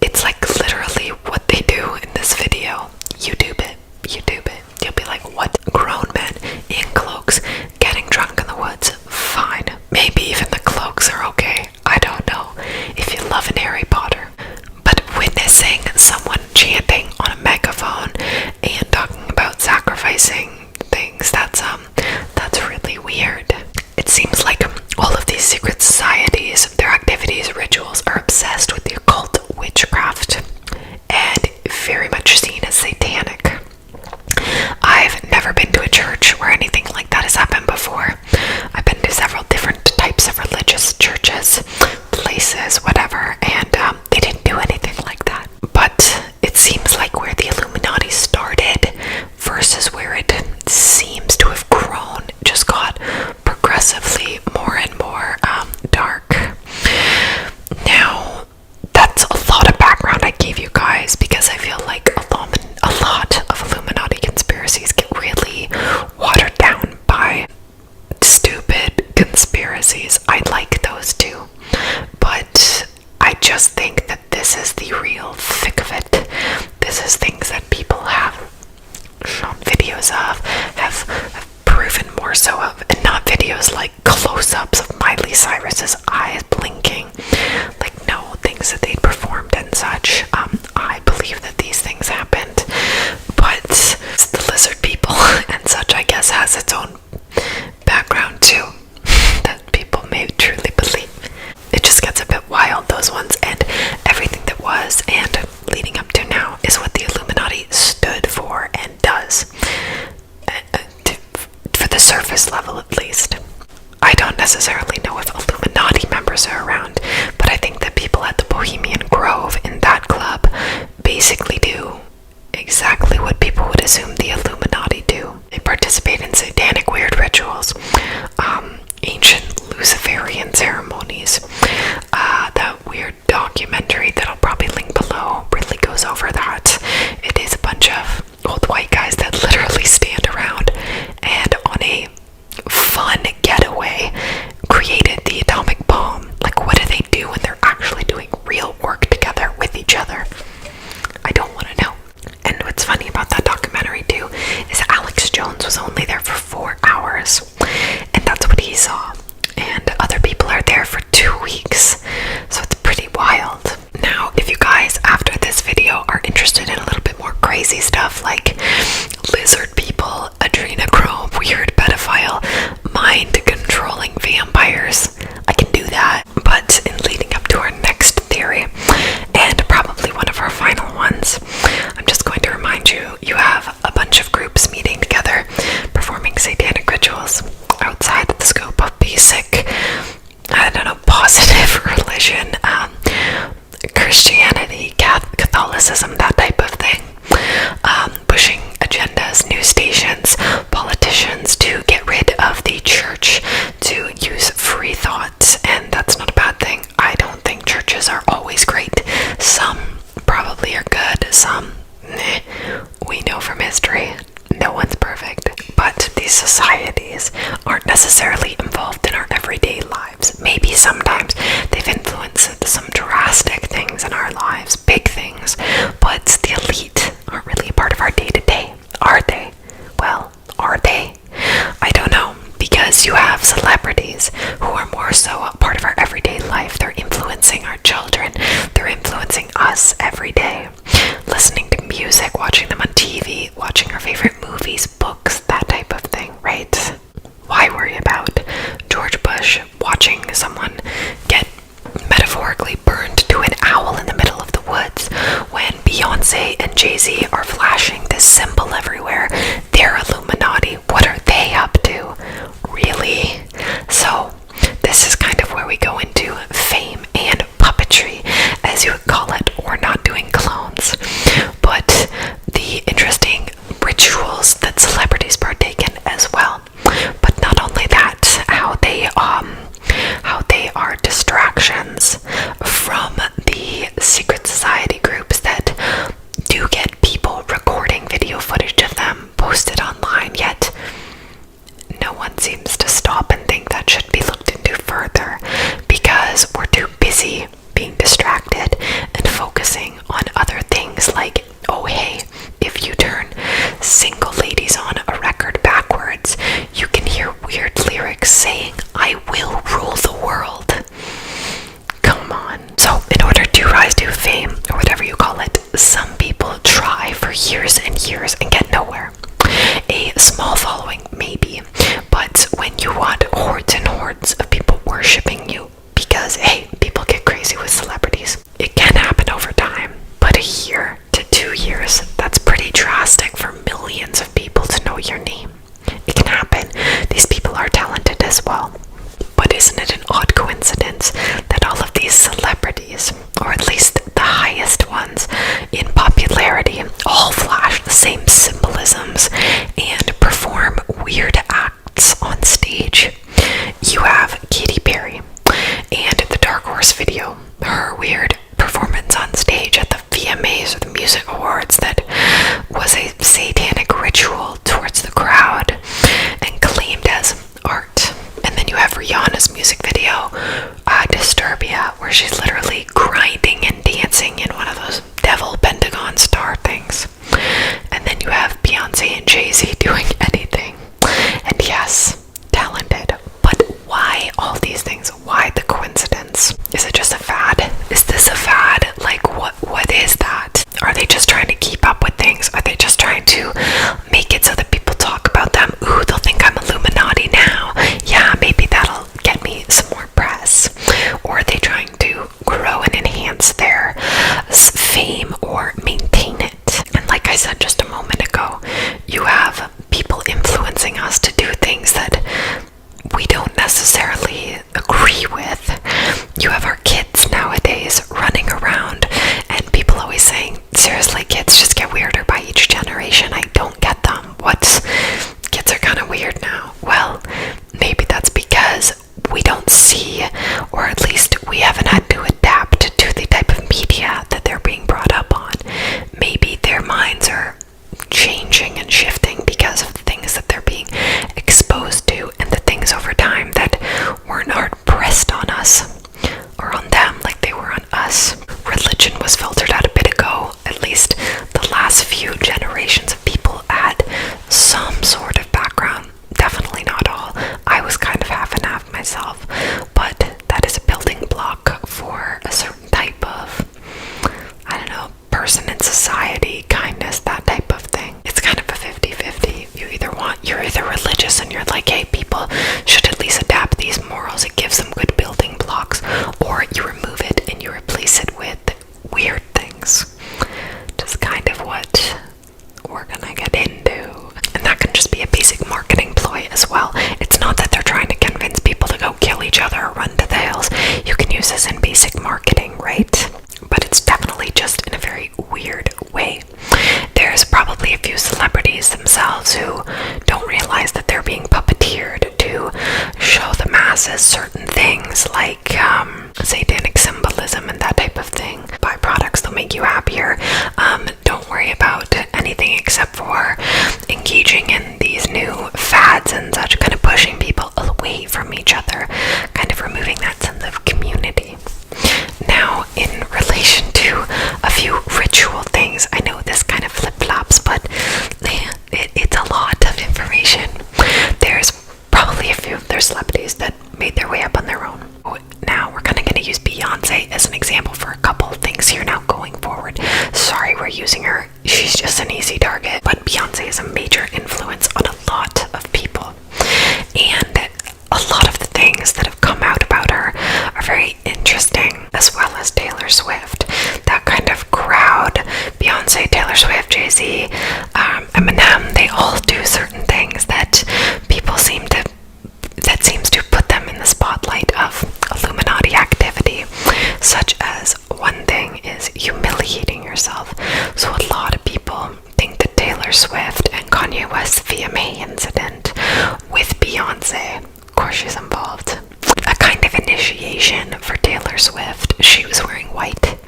It's like literally what they do in this video. YouTube it. You'll be like, what? Grown men in cloaks getting drunk in the woods. Fine. Maybe even the cloaks are okay. I don't know. If you love an Harry Potter. But witnessing someone chanting on a megaphone and talking about sacrificing things, that's really weird. It seems like all of these secret societies, their activities, rituals are obsessed with the occult, witchcraft, and very much seen as satanic. I've never been to a church where anything like that has happened before. I've been to several different types of religious churches, places, whatever, and they didn't do anything like that. But it seems like where the Illuminati started versus where it seems to have grown just got progressively more and more dark. Now, that's a lot of background I gave you guys because I feel like a lot of Illuminati conspiracies get really watered down by stupid conspiracies. I like those too, but I just think that this is the real thick of it. This is things that people have shown videos of, have proven more so of, and not videos like close-ups of Miley Cyrus's eyes blinking, like no, things that they'd performed and such. I believe that these things video are interested in a little bit more crazy stuff like lizard people, adrenochrome, weird pedophile, mind-controlling vampires, I can do that. But in leading up to our next theory, and probably one of our final ones, I'm just going to remind you, you have a bunch of groups meeting together, performing satanic rituals outside the scope of basic, I don't know, positive religion, Christianity, Catholicism, that type of thing. Pushing agendas, news stations, politicians to get rid of the church, to use free thought, and that's not a bad thing. I don't think churches are always great. Some probably are good, some, we know from history, no one's perfect. But these societies aren't necessarily involved in our everyday lives. Maybe sometimes they've influenced some drastic things in our lives, big things, but the elite aren't really a part of our day-to-day, are they? Well, are they? I don't know, because you have celebrities who are more so a part of our everyday life. They're influencing our children, they're influencing us every day. Listening to music, watching them on TV, watching our favorite movies, books, that type of thing, right? Why worry about George Bush watching someone get metaphorically burned to an owl in the middle of the woods when Beyonce and Jay-Z are flashing this symbol everywhere? They're Illuminati. What are they up to? Really? So, this is kind of where we go into fame and puppetry, as you would call it. We're not doing clones, but the interesting rituals that celebrities partake in as well. But not only that, how they are distractions from the secret society groups that do get people recording video footage of them posted online, ritual things. I know this kind of flip-flops, but it's a lot of information. There's probably a few of their celebrities that made their way up on their own. Now we're kind of going to use Beyonce as an example for a couple of things here now going forward. Sorry we're using her, she's just an easy target, but Beyonce is a major influence on a lot of people, and a lot of the things that have come out about her are very interesting, as well as Taylor Swift. That kind of crowd, Beyonce, Taylor Swift, Jay-Z, Eminem, they all do certain things that seems to put them in the spotlight of Illuminati activity, such as one thing is humiliating yourself. So a lot of people think that Taylor Swift and Kanye West's VMA incident with Beyonce, of course she's involved, a kind of initiation for Taylor Swift. She was wearing white,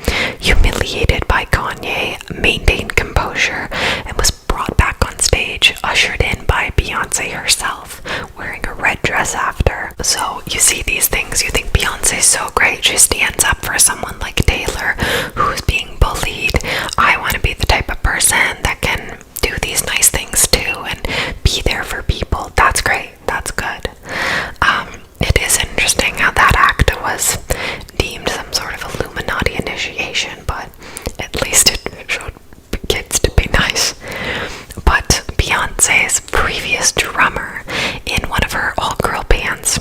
humiliated by Kanye, maintained composure, and was brought back on stage, ushered in by Beyonce herself, wearing a red dress after. So you see these things, you think Beyonce's so great, she stands up for someone like Taylor who's being bullied. I want to be the type of person that can do these nice things too and be there for people. That's great, that's good. It is interesting how that act was deemed some sort of Illuminati initiation, but at least it showed kids to be nice. But Beyonce's previous drummer in one of her all-girl bands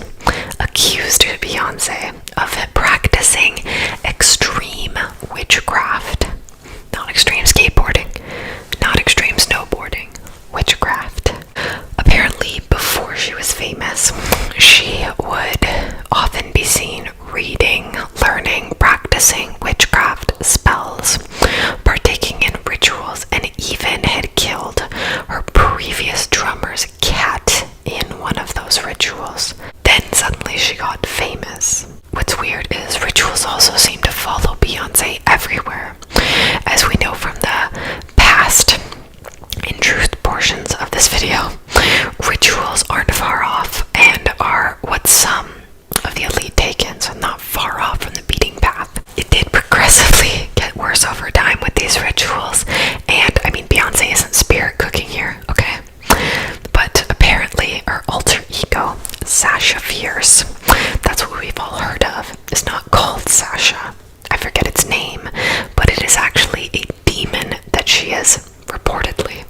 accused Beyonce of practicing extreme witchcraft. Not extreme skateboarding, not extreme snowboarding, witchcraft. Apparently, before she was famous, she would often be seen reading, learning, practicing witchcraft spells, partaking in rituals, and even had killed her previous drummer's cat in one of those rituals. Then suddenly she got famous. What's weird is rituals also seem to follow Beyonce everywhere. As we know from the past and truth portions of this video, rituals aren't far off and are what some of the elite take in, so not far off from the beating path. It did progressively get worse over time with these rituals, and I mean, Beyonce isn't spirit cooking here, okay? But apparently her alter ego, Sasha Fierce, that's what we've all heard of, is not called Sasha. I forget its name, but it is actually a demon that she has reportedly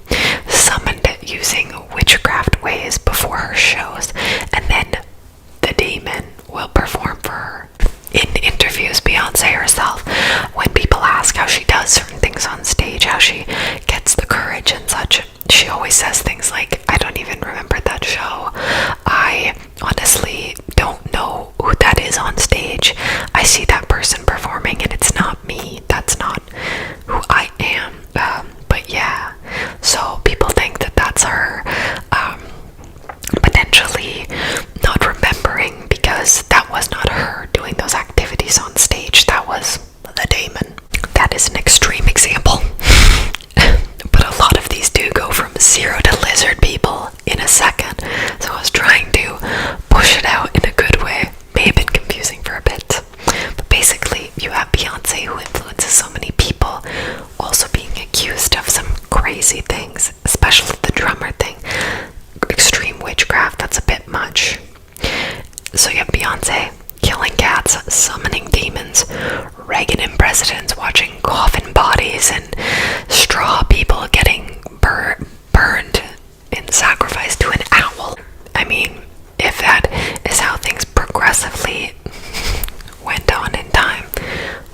summoned using witchcraft ways before her shows, and then the demon will perform for her. In interviews, Beyonce herself, when people ask how she does certain things on stage, how she gets the courage and such, she always says things like, I don't even remember that show. I honestly don't know who that is on stage. I see that person performing and it's not me. That's not who I am. But yeah, so people think that that's her potentially not remembering, because that was not her doing those activities on stage. That was the demon. That is an extreme example. But a lot of these do go from zero to lizard people in a second. So I was trying to push it out in a good way. May have been confusing for a bit. But basically, you have Beyonce, who influences so many people, also being accused of some crazy things, especially the drummer thing. Extreme witchcraft, that's a bit much. So you have Beyonce killing cats, summoning demons, Reagan and presidents watching coffin bodies, and straw people getting burned in sacrifice to an owl. I mean, if that is how things progressively went on in time,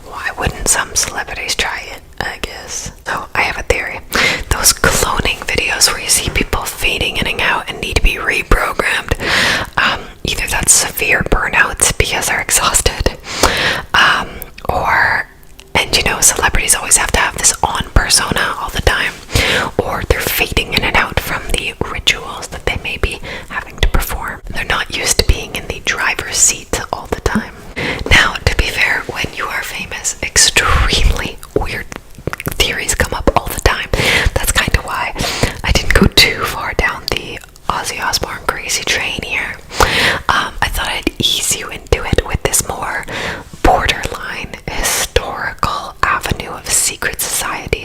why wouldn't some celebrities try it, I guess? So I have a theory. Those cloning videos where you see people fading in and out and need to be reprogrammed, either that's severe burnout because they're exhausted, and you know, celebrities always have to have this on persona all the time, or they're fading in and out from the rituals that they may be having to perform. They're not used to being in the driver's seat all the time. Now, to be fair, when you are famous, extremely weird theories come up all the time. That's kind of why I didn't go too far down the Ozzy Osbourne crazy train here. I thought I'd ease you into it with this more borderline historical avenue of secret society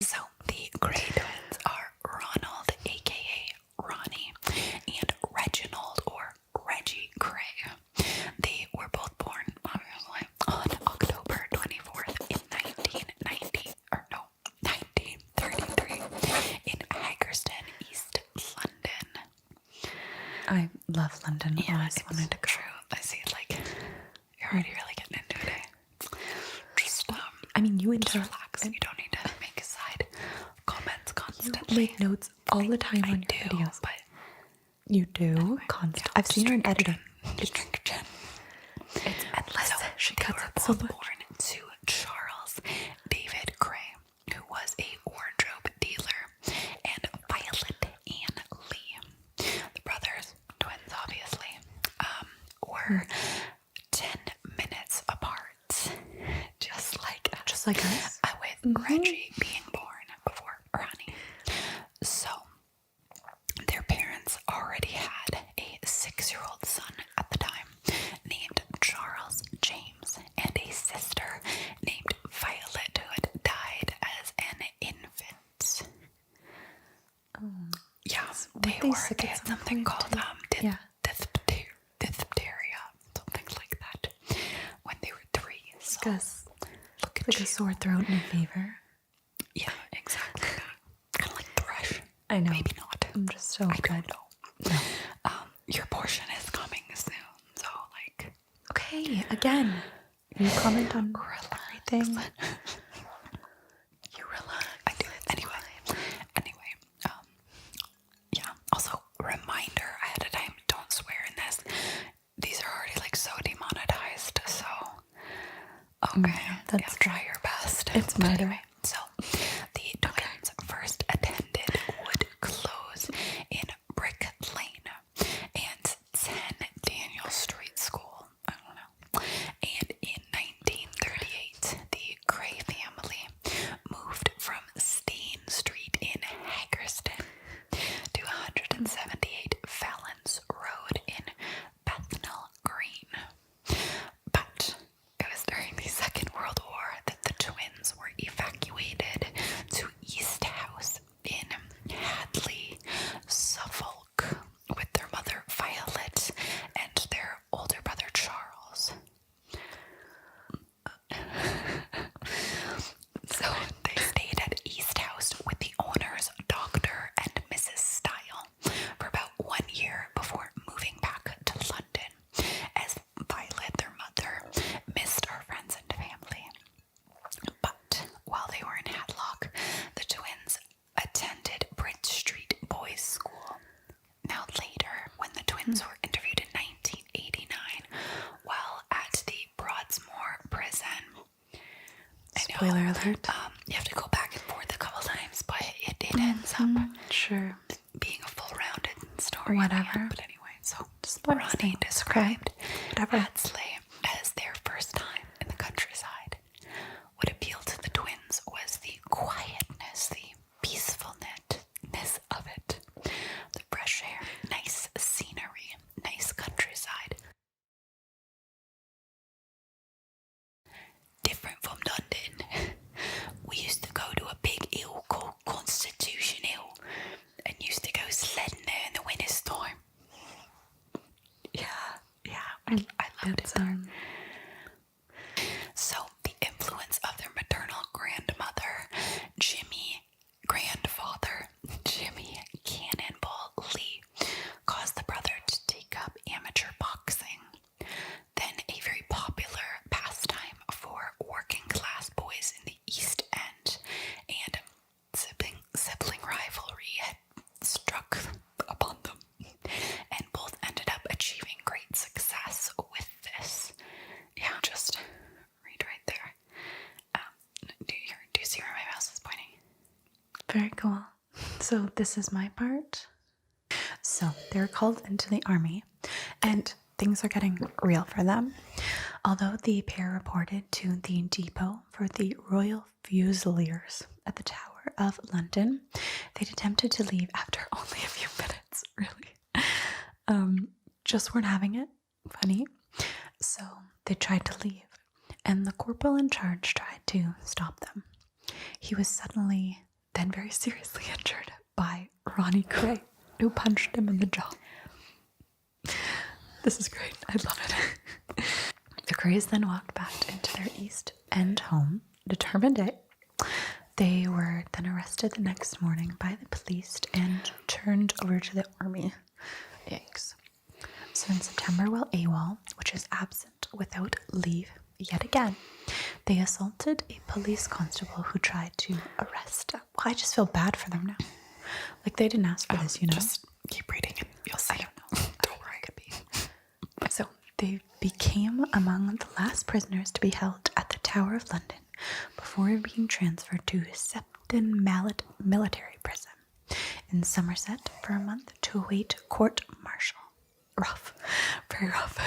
So the Kray Twins are Ronald, aka Ronnie, and Reginald, or Reggie Kray. They were both born, obviously, on October 24th in 1933 in Haggerston, East London. I love London. Yeah, Always it's wanted to go. true. I see, like, you're already really getting into it, eh? Just, I mean, you just interact. relax. You don't need to make side comments You constantly. make notes all the time on your videos. But You do? anyway, Constant. yeah, I've seen her in just editing. Just drink gin. It's endless. So She they cuts were it so both much. born to Charles David Kray, who was a wardrobe dealer, and Violet Ann Lee. The brothers, twins obviously, were 10 minutes apart, just like us. with Reggie being born before Ronnie. So their parents already had a 6-year-old son at the time named Charles James and a sister named Violet who had died as an infant. Yeah, they had something called diphtheria, something like that, when they were 3. So Because look at like you. a sore throat and a fever. Yeah, exactly. Kind of like thrush. I know. Maybe not. I'm just so I good. don't know. No. Your portion is coming soon, so like Okay, again. You comment on everything. you relax. I do it anyway. Yeah. Also, reminder ahead of time: don't swear in this. These are already like so demonetized. So okay, that's try your best. It's But murder. anyway, so the twins first attended Wood Close in Brick Lane and 10 Daniel Street School. I don't know. And in 1938, the Kray family moved from Steen Street in Haggerston to 178 Fallons Road in Bethnal Green. But it was during the Second World War that the twins were evacuated to East House in Hadley, Suffolk, with their mother Violet and their older brother Charles. So they stayed at East House with the owners, Dr. and Mrs. Style, for about 1 year before moving back to London, as Violet, their mother, missed her friends and family. But while they were in Hadlock, the twins attended Bridge Street Boys' School. Now later, when the twins were interviewed in 1989 while at the Broadsmoor prison, Spoiler alert. you have to go back and forth a couple times, but it ends up Sure. being a full-rounded story. Whatever. But anyway, so Spoilers Ronnie thing. described Whatever. Hadley as their first time in the countryside. What appealed to the twins was the quietness, the peacefulness of it, the fresh air, nice scenery, nice countryside. Different from London. We used to go to a big hill called Constitution Hill and used to go sledding there in the winter's time. Yeah, I loved it there. So the influence of their maternal grandmother, grandfather Jimmy Cannonball Lee, caused the brother to take up amateur boxing, then a very popular pastime for working class boys in the East End, and sibling rivalry had struck upon them, and both ended up achieving great success with this. Yeah, just read right there. Do you see where my mouse is pointing? Very cool. So this is my part. So they're called into the army, and things are getting real for them. Although the pair reported to the depot for the Royal Fusiliers at the Tower of London, they'd attempted to leave after only a few minutes, really. Just weren't having it. Funny. So they tried to leave, and the corporal in charge tried to stop them. He was suddenly then very seriously injured by Ronnie Kray, who punched him in the jaw. This is great. I love it. The Krays then walked back into their East End home, determined they were then arrested the next morning by the police and turned over to the army. Yikes. So in September, while AWOL, which is absent without leave, yet again, they assaulted a police constable who tried to arrest them. Well, I just feel bad for them now. Like, they didn't ask for this, you know? Just keep reading and you'll see. I don't know. Don't worry. Could be. So they became among the last prisoners to be held at the Tower of London before being transferred to Septon Military Prison in Somerset for a month to await court-martial. Rough. Very rough.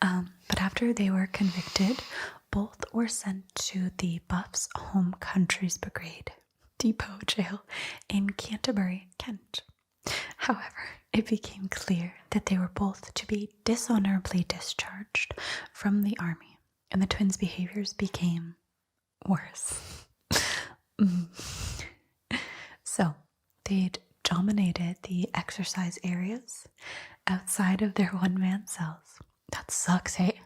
But after they were convicted, both were sent to the Buffs Home Countries Brigade Depot Jail in Canterbury, Kent. However, it became clear that they were both to be dishonorably discharged from the army, and the twins' behaviors became worse. So, they'd dominated the exercise areas outside of their one-man cells. That sucks, hey?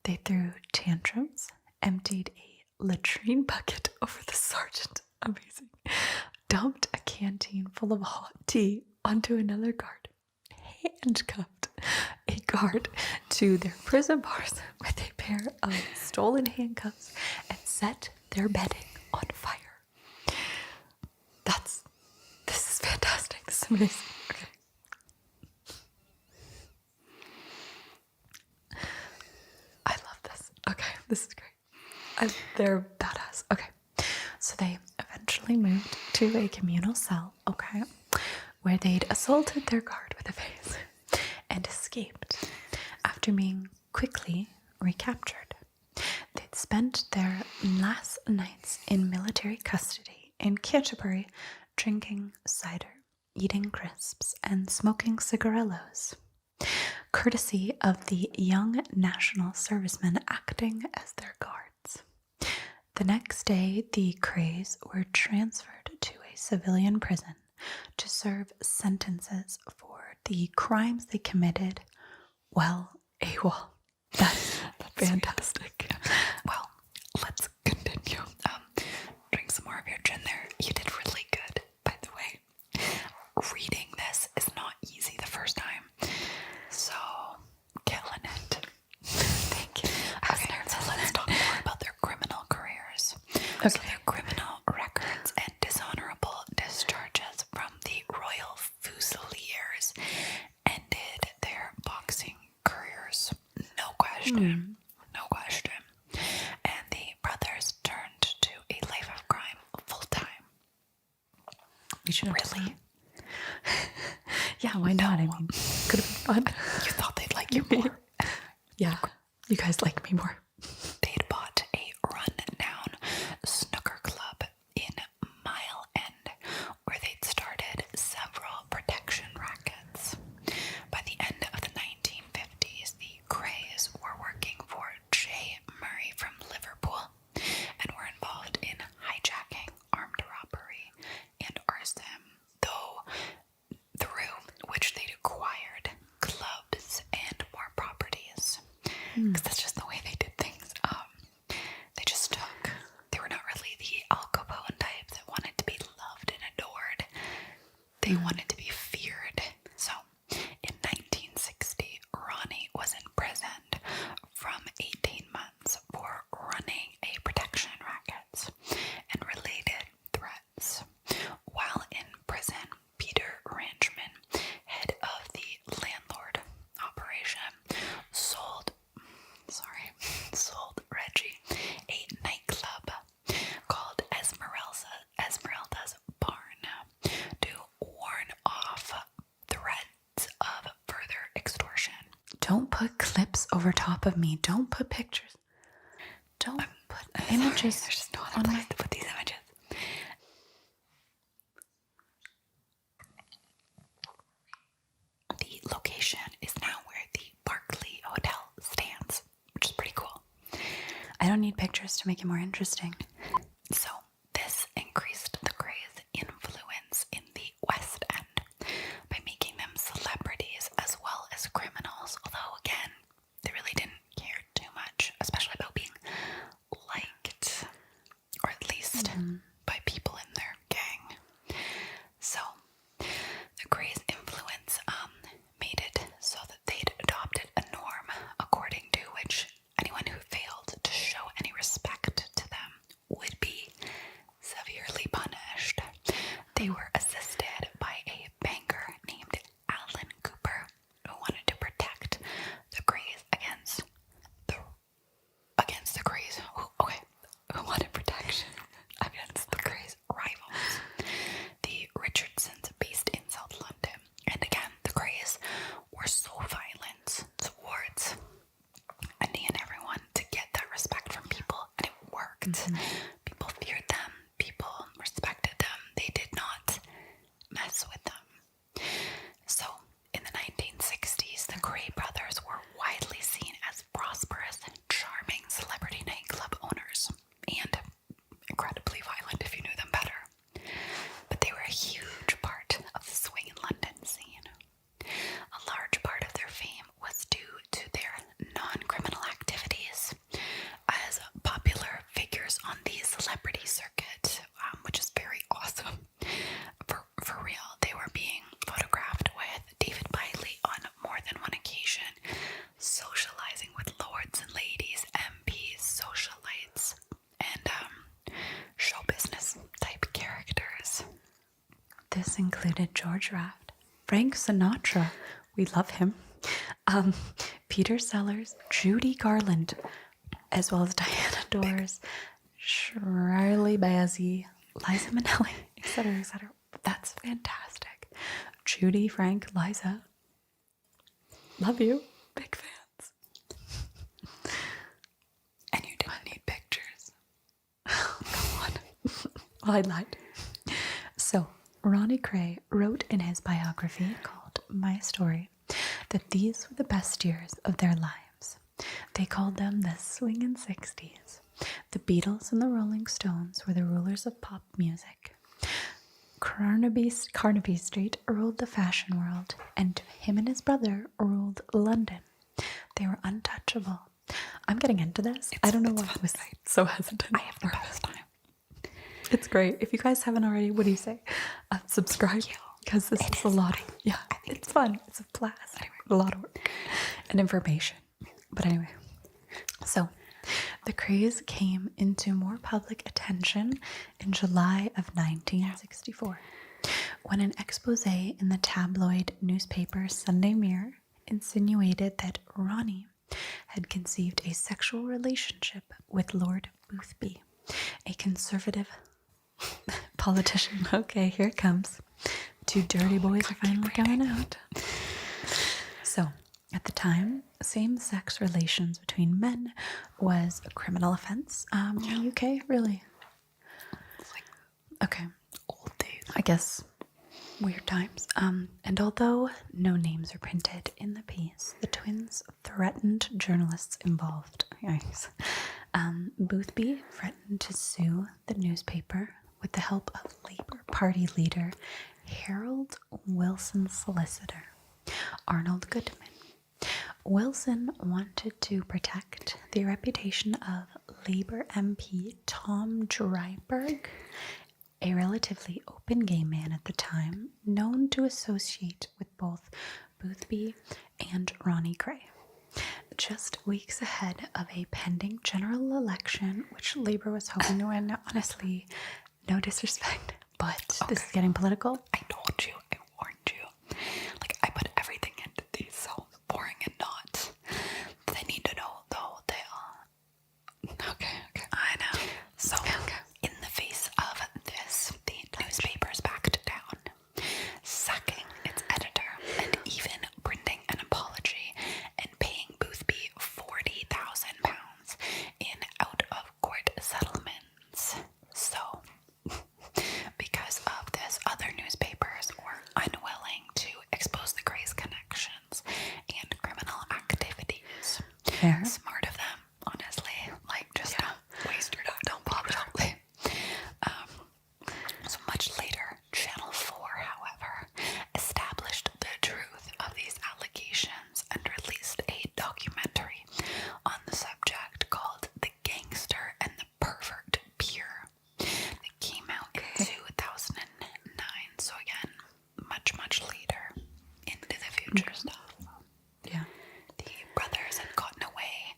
They threw tantrums, emptied a latrine bucket over the sergeant. Amazing. Dumped a canteen full of hot tea onto another guard. Handcuffed a guard to their prison bars with a pair of stolen handcuffs and set their bedding on fire. This is fantastic. This is amazing. Okay. I love this. Okay, this is great. They're badass. Okay. So they eventually moved to a communal cell, okay, where they'd assaulted their guard with a vase and escaped after being quickly recaptured. They'd spent their last nights in military custody in Canterbury drinking cider, eating crisps, and smoking cigarillos, courtesy of the young national servicemen acting as their guards. The next day, the Krays were transferred to a civilian prison to serve sentences for the crimes they committed while AWOL. That's fantastic. Well, let's continue. Drink some more of your gin there. You did really good, by the way. Reading this is not easy the first time. So, killing it. Thank you. Okay, so let's talk more about their criminal careers. Okay. So their criminal records and dishonorable discharges from the Royal Fusiliers ended their boxing careers. No question. No question. And the brothers turned to a life of crime full time. You should have Really? Yeah, why not? I mean, could have been fun. You thought they'd like you more. Yeah, you guys like me more. They'd bought a run-down snooker club in Mile End, where they'd started several protection rackets. By the end of the 1950s, the Krays were working for J. Murray from Liverpool and were involved in hijacking, armed robbery, and arson, though through which they'd acquired clubs and more properties. Because that's just the way they did things. They just took. They were not really the Al Capone type that wanted to be loved and adored. They wanted to be feared. So, in 1960, Ronnie was imprisoned from 18 months for running a protection racket and related threats. While in prison, Peter Ranchman, head of the landlord operation, sold Reggie a nightclub called Esmeralda's Barn to warn off threats of further extortion. Don't put clips over top of me. Don't put pictures. Don't put images. There's just no other place to put these images. The location is now where the Barclay Hotel stands, which is pretty cool. I don't need pictures to make it more interesting. So this increased They were assisted by a banker named Alan Cooper, who wanted to protect the Krays against the Krays. Who wanted protection against the Krays' rivals, the Richardsons, based in South London. And again, the Krays were so violent towards any and everyone to get that respect from people, and it worked. People feared them, people respected them, they did not mess with them. So, in the 1960s, the Kray brothers were widely seen as prosperous and charming celebrity nightclub owners, and incredibly violent if you knew them better. But they were a huge part of the swing in London scene. A large part of their fame was due to their non-criminal activities as popular figures on the celebrity circuit, which is very awesome. For real, they were being photographed with David Bailey on more than one occasion, socializing with lords and ladies, MPs, socialites, and show business type characters. This included George Raft, Frank Sinatra, we love him, Peter Sellers, Judy Garland, as well as Diana Dors, Shirley Bassey, Liza Minnelli, etc., etc. That's fantastic. Judy, Frank, Liza, love you, big fans. And you didn't need pictures. Come on. Well, I lied. So, Ronnie Kray wrote in his biography called My Story that these were the best years of their lives. They called them the swingin' 60s. The Beatles and the Rolling Stones were the rulers of pop music. Carnaby Street ruled the fashion world, and him and his brother ruled London. They were untouchable. I'm getting into this. I don't know why I was so hesitant. I have the best time. It's great. If you guys haven't already, what do you say? Subscribe, because this is a lot. Yeah, it's fun. It's a blast. Anyway, a lot of work and information. But anyway, so the Krays came into more public attention in July of 1964, when an expose in the tabloid newspaper Sunday Mirror insinuated that Ronnie had conceived a sexual relationship with Lord Boothby, a conservative politician. Okay, here it comes. Two dirty boys are finally coming out. So, at the time, same-sex relations between men was a criminal offense. In the UK, really? Okay. Old days. I guess weird times. And although no names are printed in the piece, the twins threatened journalists involved. Yes. Boothby threatened to sue the newspaper with the help of Labour Party leader Harold Wilson's solicitor, Arnold Goodman. Wilson wanted to protect the reputation of Labour MP Tom Dryburgh, a relatively open gay man at the time, known to associate with both Boothby and Ronnie Kray. Just weeks ahead of a pending general election, which Labour was hoping to win. Now, honestly, no disrespect, but this is getting political. I told you, I warned you. Like, I put everything into these, so boring and not. They need to know the whole tale. Okay. I know. So, in the face of this, the newspapers backed down, sacking its editor and even printing an apology and paying Boothby £40,000 in out-of-court settlements. So, because of this, other newspapers were unwilling to expose the Krays' connections and criminal activities. Fair. Smart of them, honestly. Like, just waste your time. Don't bother. So much later, Channel 4, however, established the truth of these allegations and released a documentary on the subject called The Gangster and the Pervert Peer. It came out in 2009, so again, much later into the future stuff. Yeah. The brothers had gotten away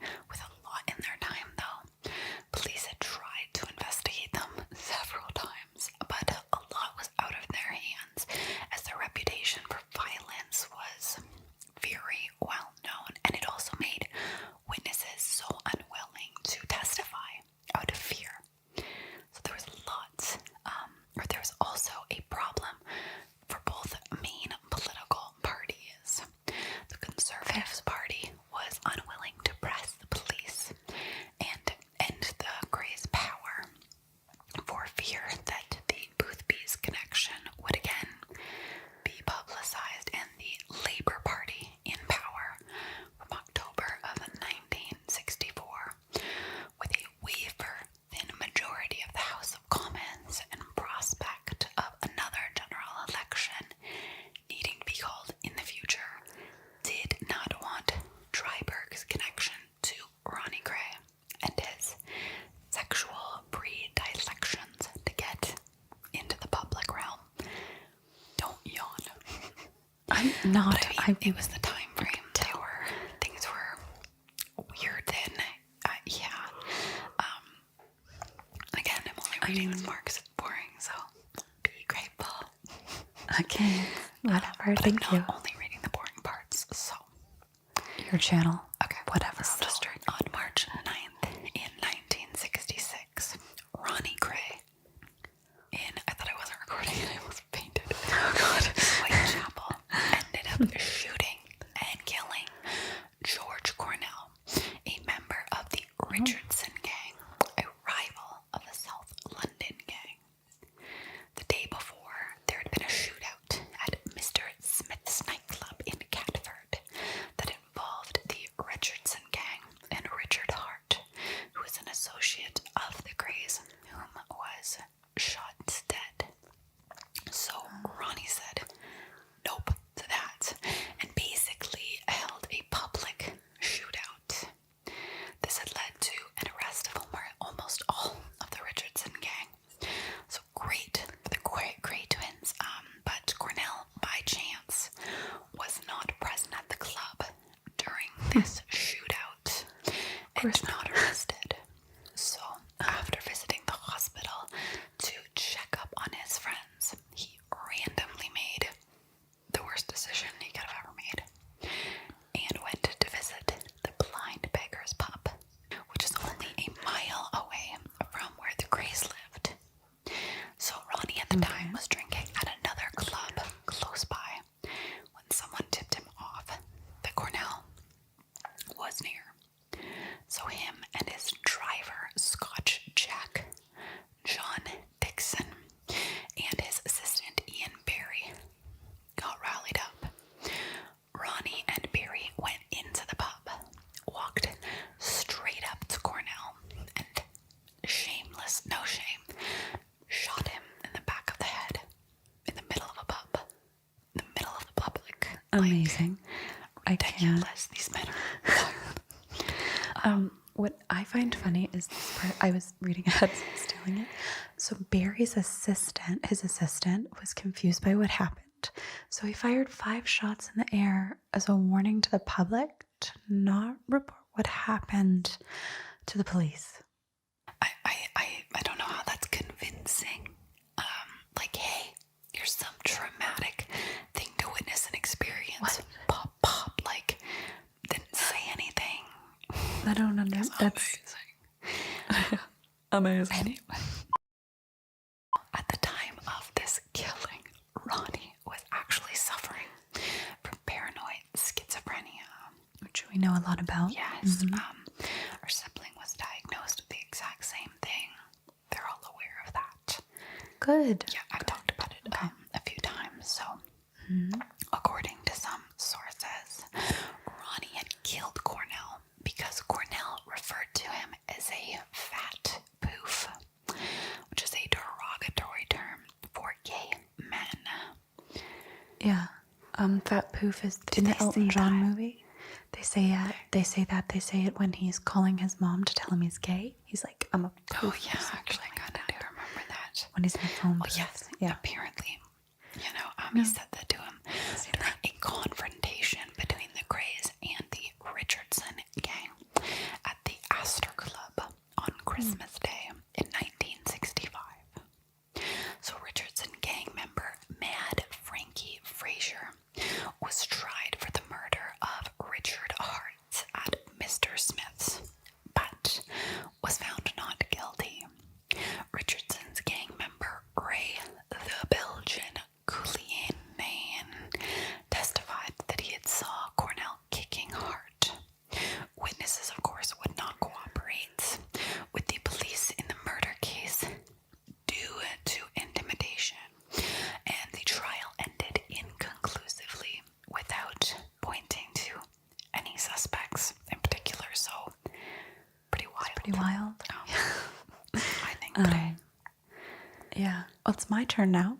not. But I mean, it was the time frame. Things were weird then. Yeah. Again, I'm only reading the marks. It's boring, so be grateful. Okay, whatever. But Thank I'm you. not only reading the boring parts, so. Your channel. Okay. Whatever. So, on March 9th in 1966, Ronnie Kray, I thought I wasn't recording, I almost fainted. Oh God. Whitechapel ended up shooting and killing George Cornell, a member of the Richardson Gang, a rival of the South London Gang. The day before, there had been a shootout at Mr. Smith's nightclub in Catford that involved the Richardson Gang and Richard Hart, who was an associate of the Krays, whom was shot dead. So Ronnie said nope to that and basically held a public shootout. This had led to an arrest of almost all of the Richardson Gang. So great for the Kray Twins, but Cornell, by chance, was not present at the club during this shootout and not arrested. So after visiting the hospital to check up on his friends, he randomly made the worst decision he could have ever made and went to visit the Blind Beggar's Pub, which is only a mile away from where the Krays lived. So Ronnie at the time was drinking at another club close by when someone tipped him off that Cornell was near. So him and his driver, Scotch Jack, John Dixon, and his assistant Ian Barry got rallied up. Ronnie and Barry went into the pub, walked straight up to Cornell, and no shame, shot him in the back of the head in the middle of a pub, in the middle of the public. Amazing. Ridiculous. These men are. What I find funny is this part. I was reading ahead, so I was stealing it. So Barry's his assistant, was confused by what happened. So he fired 5 shots in the air as a warning to the public to not report what happened to the police. I don't know how that's convincing. Like, hey, here's some traumatic thing to witness and experience. What? Pop, pop, like, didn't say anything. I don't understand. That's amazing. Anyway, at the time of this killing, Ronnie was actually suffering from paranoid schizophrenia. Which we know a lot about. Yes. Her sibling was diagnosed with the exact same thing. They're all aware of that. Good. Yeah, I've talked about it a few times. So, according to some sources, Ronnie had killed Cornell because Cornell referred to him as a fat poof, which is a derogatory term for gay men. Yeah. Fat Poof is in the Elton John movie. They say They say it when he's calling his mom to tell him he's gay. He's like, I'm a poof. Oh yeah, actually, I kind of do remember that. When he's in the phone. Well, yes, Yeah. Apparently, he said that to him in a confrontation between the Krays and the Richardson Gang at the Astor Club on Christmas Day in 1965. So Richardson Gang member Mad Frankie Frazier was tried for the murder of Richard Hart at Mr. Smith's, but was found not guilty. Richardson's gang member Ray the Belgian Coulian testified that he had saw Cornell kicking Hart. Witnesses, of course, would not cooperate with the police in the murder case due to intimidation, and the trial ended inconclusively without pointing to any suspects in particular. So, pretty wild. Pretty wild. I think. Yeah. Well, it's my turn now.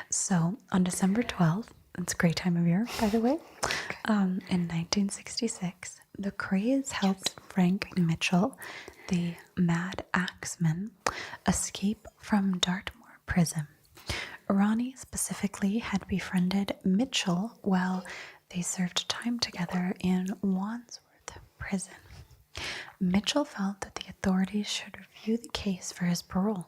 So, on December 12th, it's a great time of year, by the way, in 1966, the Krays helped Frank Mitchell, the Mad Axeman, escape from Dartmoor Prison. Ronnie specifically had befriended Mitchell while they served time together in Wandsworth Prison. Mitchell felt that the authorities should review the case for his parole.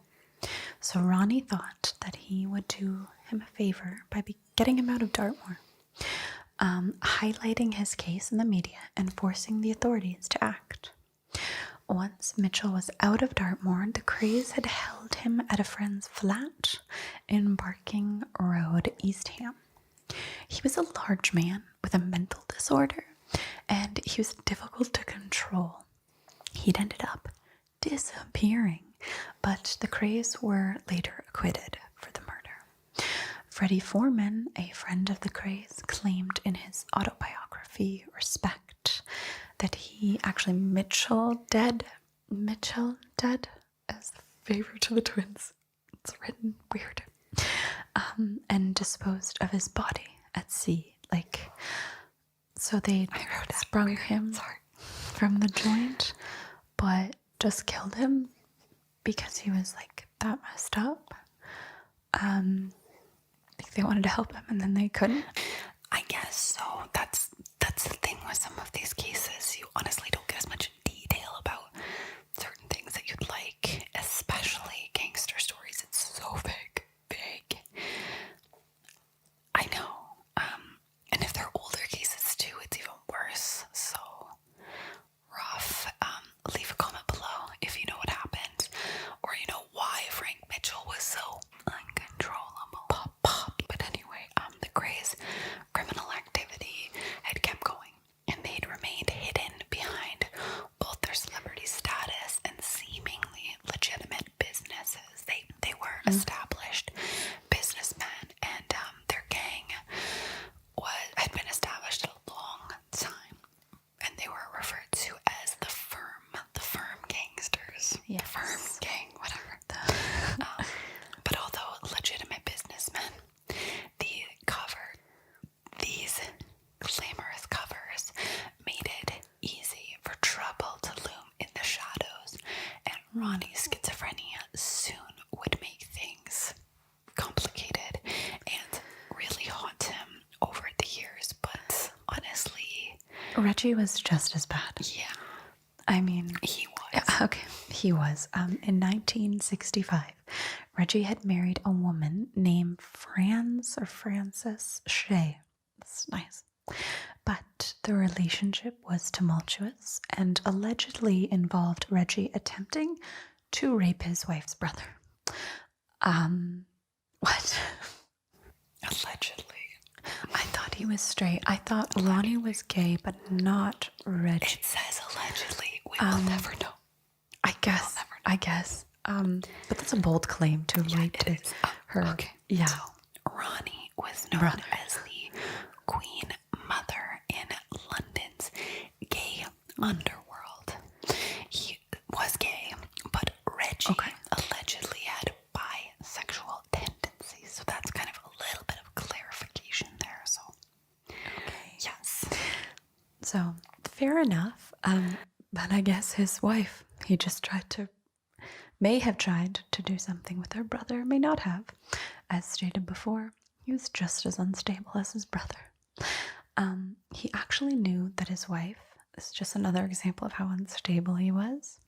So Ronnie thought that he would do him a favor by getting him out of Dartmoor, highlighting his case in the media and forcing the authorities to act. Once Mitchell was out of Dartmoor, the Krays had held him at a friend's flat in Barking Road, Eastham. He was a large man with a mental disorder, and he was difficult to control. He'd ended up disappearing, but the Krays were later acquitted for the murder. Freddie Foreman, a friend of the Krays, claimed in his autobiography, Respect, that he actually Mitchell dead as the favor to the twins. It's written weird. And disposed of his body at sea. So they sprung him from the joint, but just killed him because he was that messed up. They wanted to help him and then they couldn't. I guess so. That's the thing with some of these cases. You honestly don't get as much detail about certain things that you'd like, especially gangster stories. It's so big. I know. And if they're older cases too, it's even worse. So rough. Leave a comment below if you know what happened, or you know why Frank Mitchell was so uncontrollable. But anyway, the Krays' criminal activity had kept going, and they'd remained hidden behind both their celebrity status and seemingly legitimate businesses. They were established businessmen, and their gang had been established a long time, and they were referred to as the firm gangsters. Yes. The firm gang, whatever. But although legitimate businessmen, these glamorous covers made it easy for trouble to loom in the shadows, and Ronnie's schizophrenia soon would make things complicated and really haunt him over the years. But honestly, Reggie was just as bad. yeah, I mean, he was. Okay, he was. In 1965, Reggie had married a woman named Frances Shea. That's nice. But the relationship was tumultuous and allegedly involved Reggie attempting to rape his wife's brother. What? Allegedly. I thought he was straight. I thought Ronnie was gay, but not Reggie. It says allegedly. We will never know. I guess. But that's a bold claim to rape her. Okay. Yeah. So Ronnie was known as the Queen Mother in London's gay underworld. He was gay, but Reggie allegedly had bisexual tendencies. So that's kind of a little bit of clarification there. So, yes. So, fair enough. But I guess his wife, he just may have tried to do something with her brother, may not have. As stated before, he was just as unstable as his brother. He actually knew that his wife, this is just another example of how unstable he was,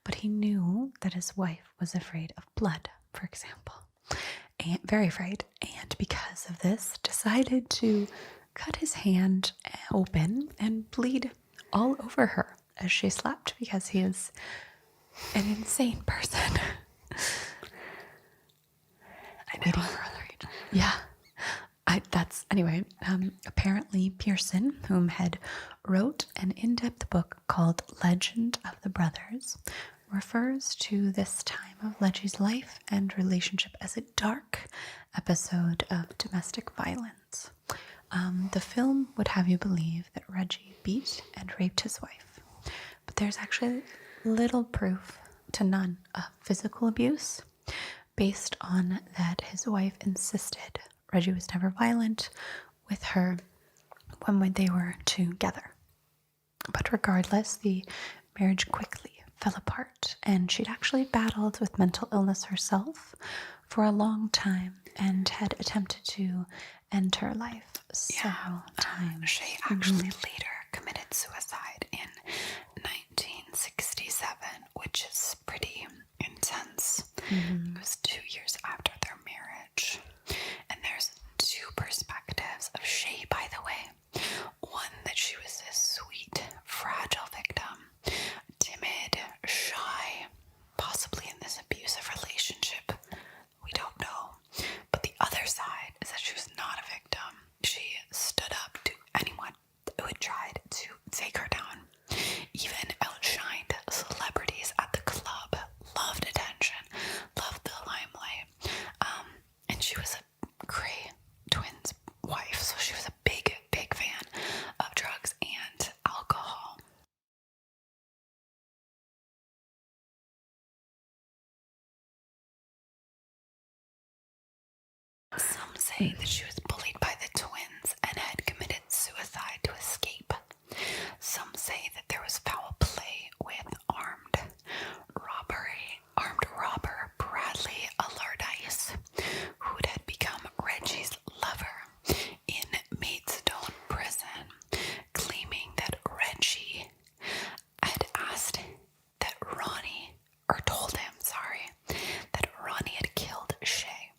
but he knew that his wife was afraid of blood, for example. And very afraid. And because of this, decided to cut his hand open and bleed all over her as she slept, because he is an insane person. I know. Yeah. Apparently Pearson, whom had wrote an in-depth book called Legend of the Brothers, refers to this time of Reggie's life and relationship as a dark episode of domestic violence. The film would have you believe that Reggie beat and raped his wife, but there's actually little proof to none of physical abuse, based on that his wife insisted Reggie was never violent with her when they were together. But regardless, the marriage quickly fell apart, and she'd actually battled with mental illness herself for a long time and had attempted to end her life several times. She actually later committed suicide in 1967, which is pretty intense. It was 2 years after their marriage. And there's two perspectives of Shay, by the way. One, that she was this sweet, fragile victim, timid, shy, possibly in this abusive relationship. We don't know. But the other side is that she was not a victim. She stood up to anyone who had tried to take her down. Even outshined celebrities at the club, loved attention, loved the limelight. And she was a Kray Twins wife, so she was a big, big fan of drugs and alcohol. Some say that she was bullied by the twins and had committed suicide to escape. Some say that there was foul play with armed robber Bradley Allardyce, who had become Reggie's lover in Maidstone prison, claiming that Reggie had asked that told him, that Ronnie had killed Shay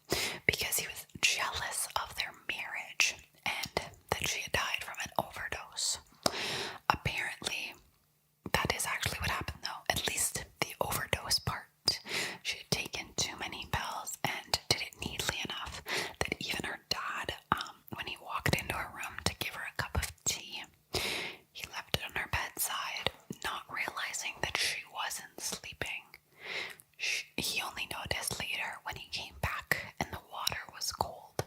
because he was jealous of their marriage and that she had died from an overdose. Apparently, that is actually what happened, though. At least the overdose part. She had taken too many pills and did it neatly enough that even her dad, when he walked into her room to give her a cup of tea, he left it on her bedside, not realizing that she wasn't sleeping. He only noticed later when he came back and the water was cold.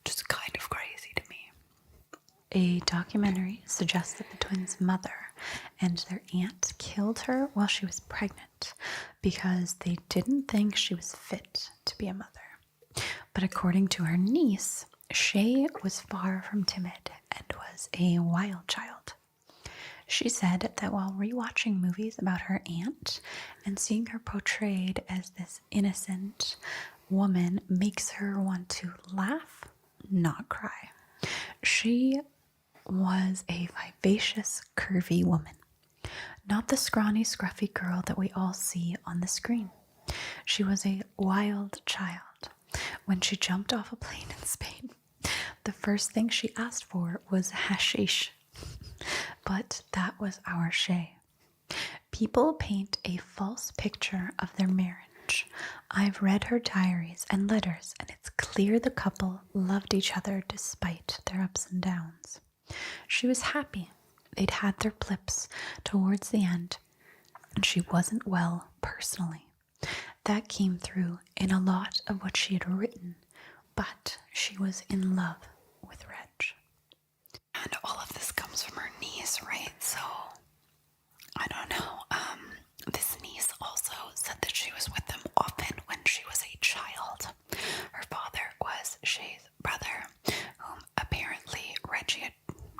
Just kind of crazy to me. A documentary suggests that the twins' mother and their aunt killed her while she was pregnant because they didn't think she was fit to be a mother. But according to her niece, Shay was far from timid and was a wild child. She said that while rewatching movies about her aunt and seeing her portrayed as this innocent woman makes her want to laugh, not cry. She was a vivacious, curvy woman, not the scrawny, scruffy girl that we all see on the screen. She was a wild child. When she jumped off a plane in Spain, the first thing she asked for was hashish. But that was our Shay. People paint a false picture of their marriage. I've read her diaries and letters, and it's clear the couple loved each other despite their ups and downs. She was happy. They'd had their blips towards the end, and she wasn't well personally. That came through in a lot of what she had written, but she was in love with Reg. And all of this comes from her niece, right? So, I don't know. This niece also said that she was with them often when she was a child. Her father was Shay's brother, whom apparently Reggie had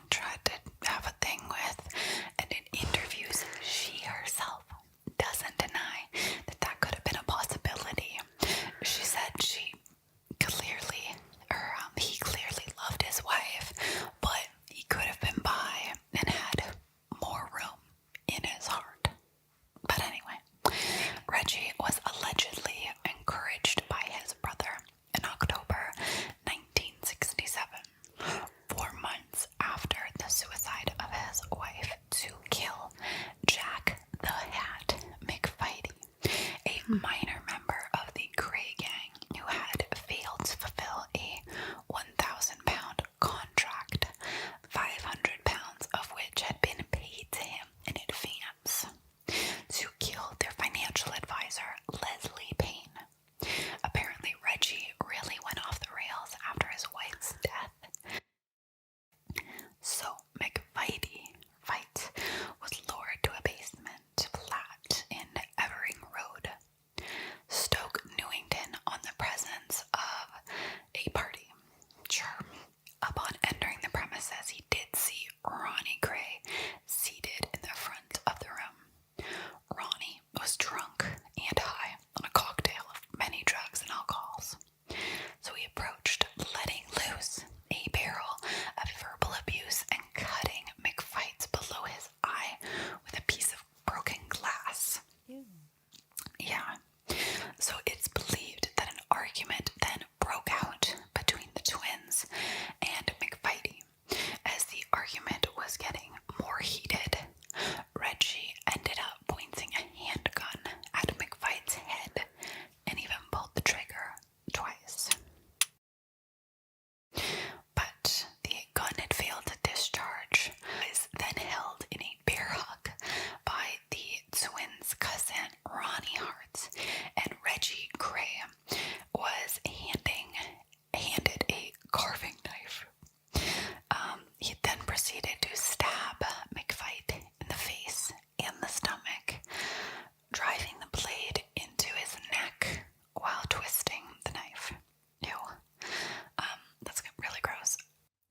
tried to have a thing with. And in interviews, she herself doesn't deny that that could have been a possibility. She said he clearly loved his wife, but he could have been bi and had more room in his heart. But anyway, Reggie was a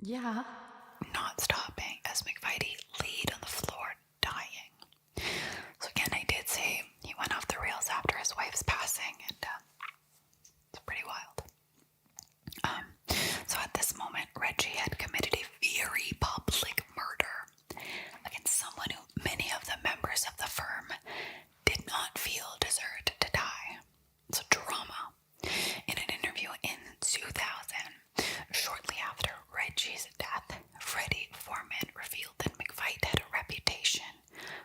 Yeah. not stopping as McVitie laid on the floor, dying. So again, I did say he went off the rails after his wife's passing, and it's pretty wild. So at this moment, Reggie had committed a very public murder against someone who many of the members of the firm did not feel deserved to die. So drama. In an interview in 2000, shortly after Reggie's death, Freddie Foreman revealed that McVitie had a reputation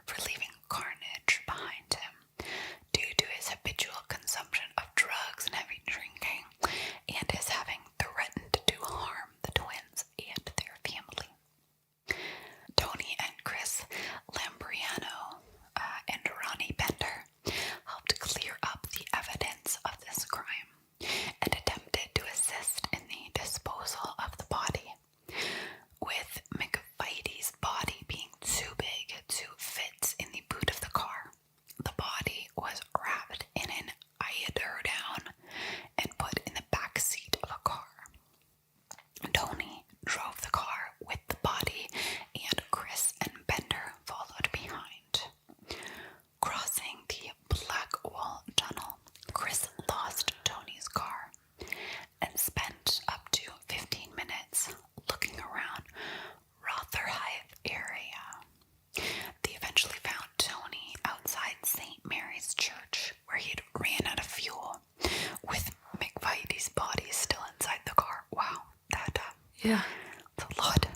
for leaving carnage behind him due to his habitual consumption of drugs and heavy drinking, and his having threatened to harm the twins and their family. Tony and Chris Lambriano and Ronnie Bender helped clear up the evidence of this crime and attempted to assist in the disposal of the body, with McVitie's body being too big to fit in the boot of the car. The body was wrapped in an eiderdown and put in the back seat of a car. Tony drove the car with the body, and Chris and Bender followed behind. Crossing the Blackwall Tunnel, Chris lost Tony's car and spent up to 15 minutes looking around Rotherhithe area. They eventually found Tony outside St. Mary's Church, where he had ran out of fuel, with McVitie's body still inside the car. Wow, that's a lot.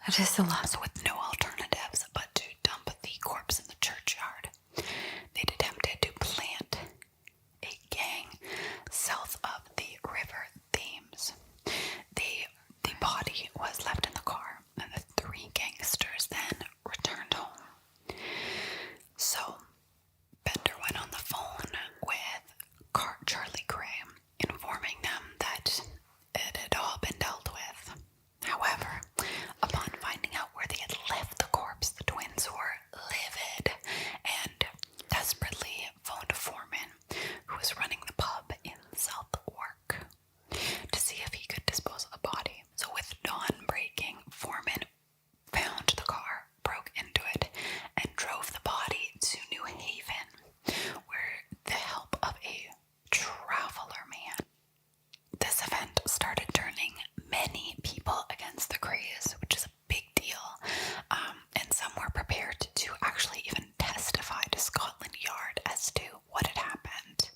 That is a lot. So with no alternatives but to dump the corpse in the churchyard, they'd attempted to plant a gang south of the River Thames. The body was left in the car, and the three gangsters then returned home. So Bender went on the phone with Charlie Kray, informing them that it had all been dealt with. However, upon finding out where they had left the corpse, the twins were livid and desperately phoned Foreman, who was running the pub in Southwark, to see if he could dispose of the body. So with dawn breaking, Foreman found the car, broke into it, and drove the body to New Haven, where the help of a traveler man. This event started turning many people against the Krays, which is a big deal, and some were prepared to actually even testify to Scotland Yard as to what had happened,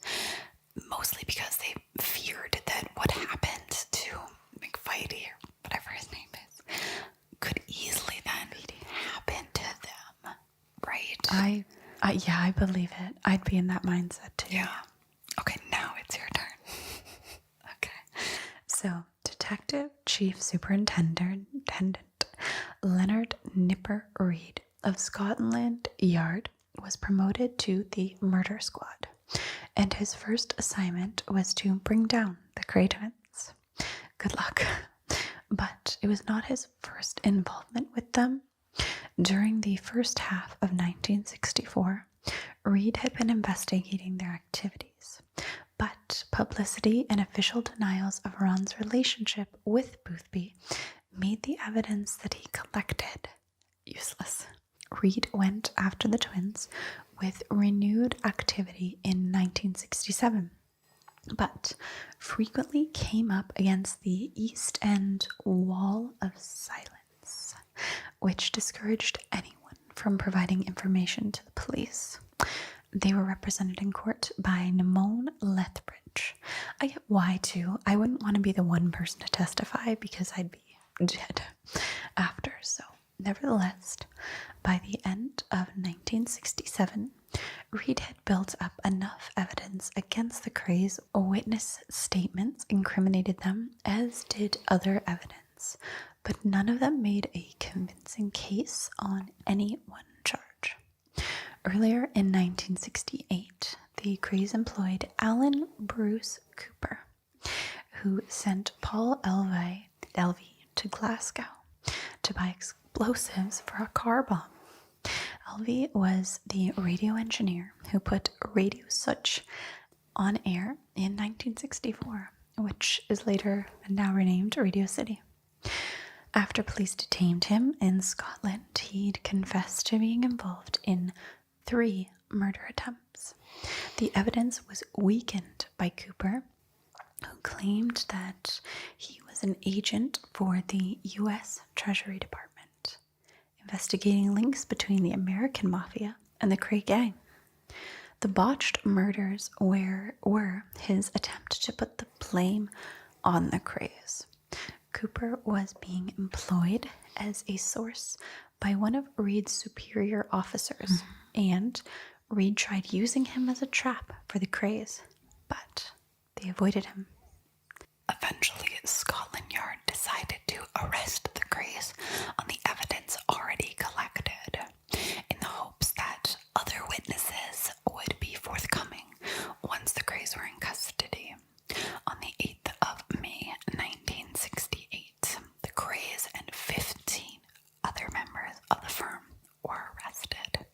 mostly because they feared that what happened to McVitie, or whatever his name is, could easily then happen to them, right? I believe it. I'd be in that mindset too. Yeah. Okay, now it's your turn. Okay. So, Detective Chief Superintendent Leonard Nipper Reid of Scotland Yard was promoted to the murder squad, and his first assignment was to bring down the Kray Twins. Good luck. But it was not his first involvement with them. During the first half of 1964, Reid had been investigating their activities, but publicity and official denials of Ron's relationship with Boothby made the evidence that he collected useless. Reid went after the twins with renewed activity in 1967, but frequently came up against the East End wall of silence, which discouraged anyone from providing information to the police. They were represented in court by Nimone Lethbridge. I get why, too. I wouldn't want to be the one person to testify because I'd be dead after. So, nevertheless, by the end of 1967, Reid had built up enough evidence against the Krays. Witness statements incriminated them, as did other evidence, but none of them made a convincing case on any one charge. Earlier in 1968, the Krays employed Alan Bruce Cooper, who sent Paul Elvey to Glasgow to buy explosives for a car bomb. Elvey was the radio engineer who put Radio Such on air in 1964, which is later and now renamed Radio City. After police detained him in Scotland, he'd confessed to being involved in 3 murder attempts. The evidence was weakened by Cooper, who claimed that he was an agent for the U.S. Treasury Department, investigating links between the American Mafia and the Kray gang. The botched murders were his attempt to put the blame on the Krays. Cooper was being employed as a source by one of Reed's superior officers, and Reed tried using him as a trap for the Krays, but they avoided him. Eventually, Scotland Yard decided to arrest the Krays on the evidence already collected, in the hopes that other witnesses would be forthcoming once the Krays were in custody. On the 8th of May, 1968, the Krays and 15 other members of the firm were arrested.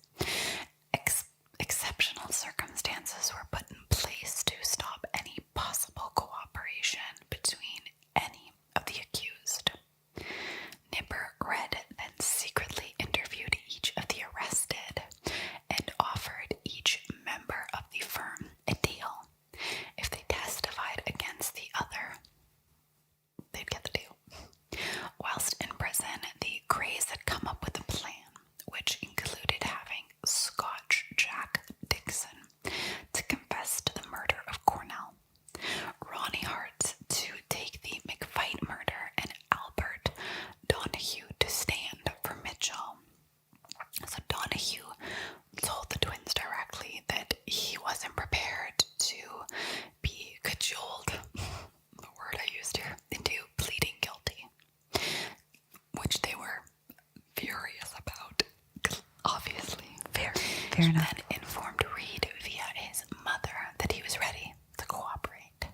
Exceptional circumstances were put in place to stop any possible cooperation between any of the accused. Nipper Red then secretly interviewed each of the arrested and offered each member of the firm a deal. If they testified against the other, they'd get the deal. Whilst in prison, the Krays had come up with a plan, which included having Scotch Jack Dixon to confess to the murder of Cornell, Ronnie Hart to take the McFight murder, and Albert Donahue to stand for Mitchell. So Donahue told the twins directly that he wasn't prepared to be cajoled, the word I used here, into pleading guilty, which they were furious about, obviously. Fair enough. Then informed Reed via his mother that he was ready to cooperate.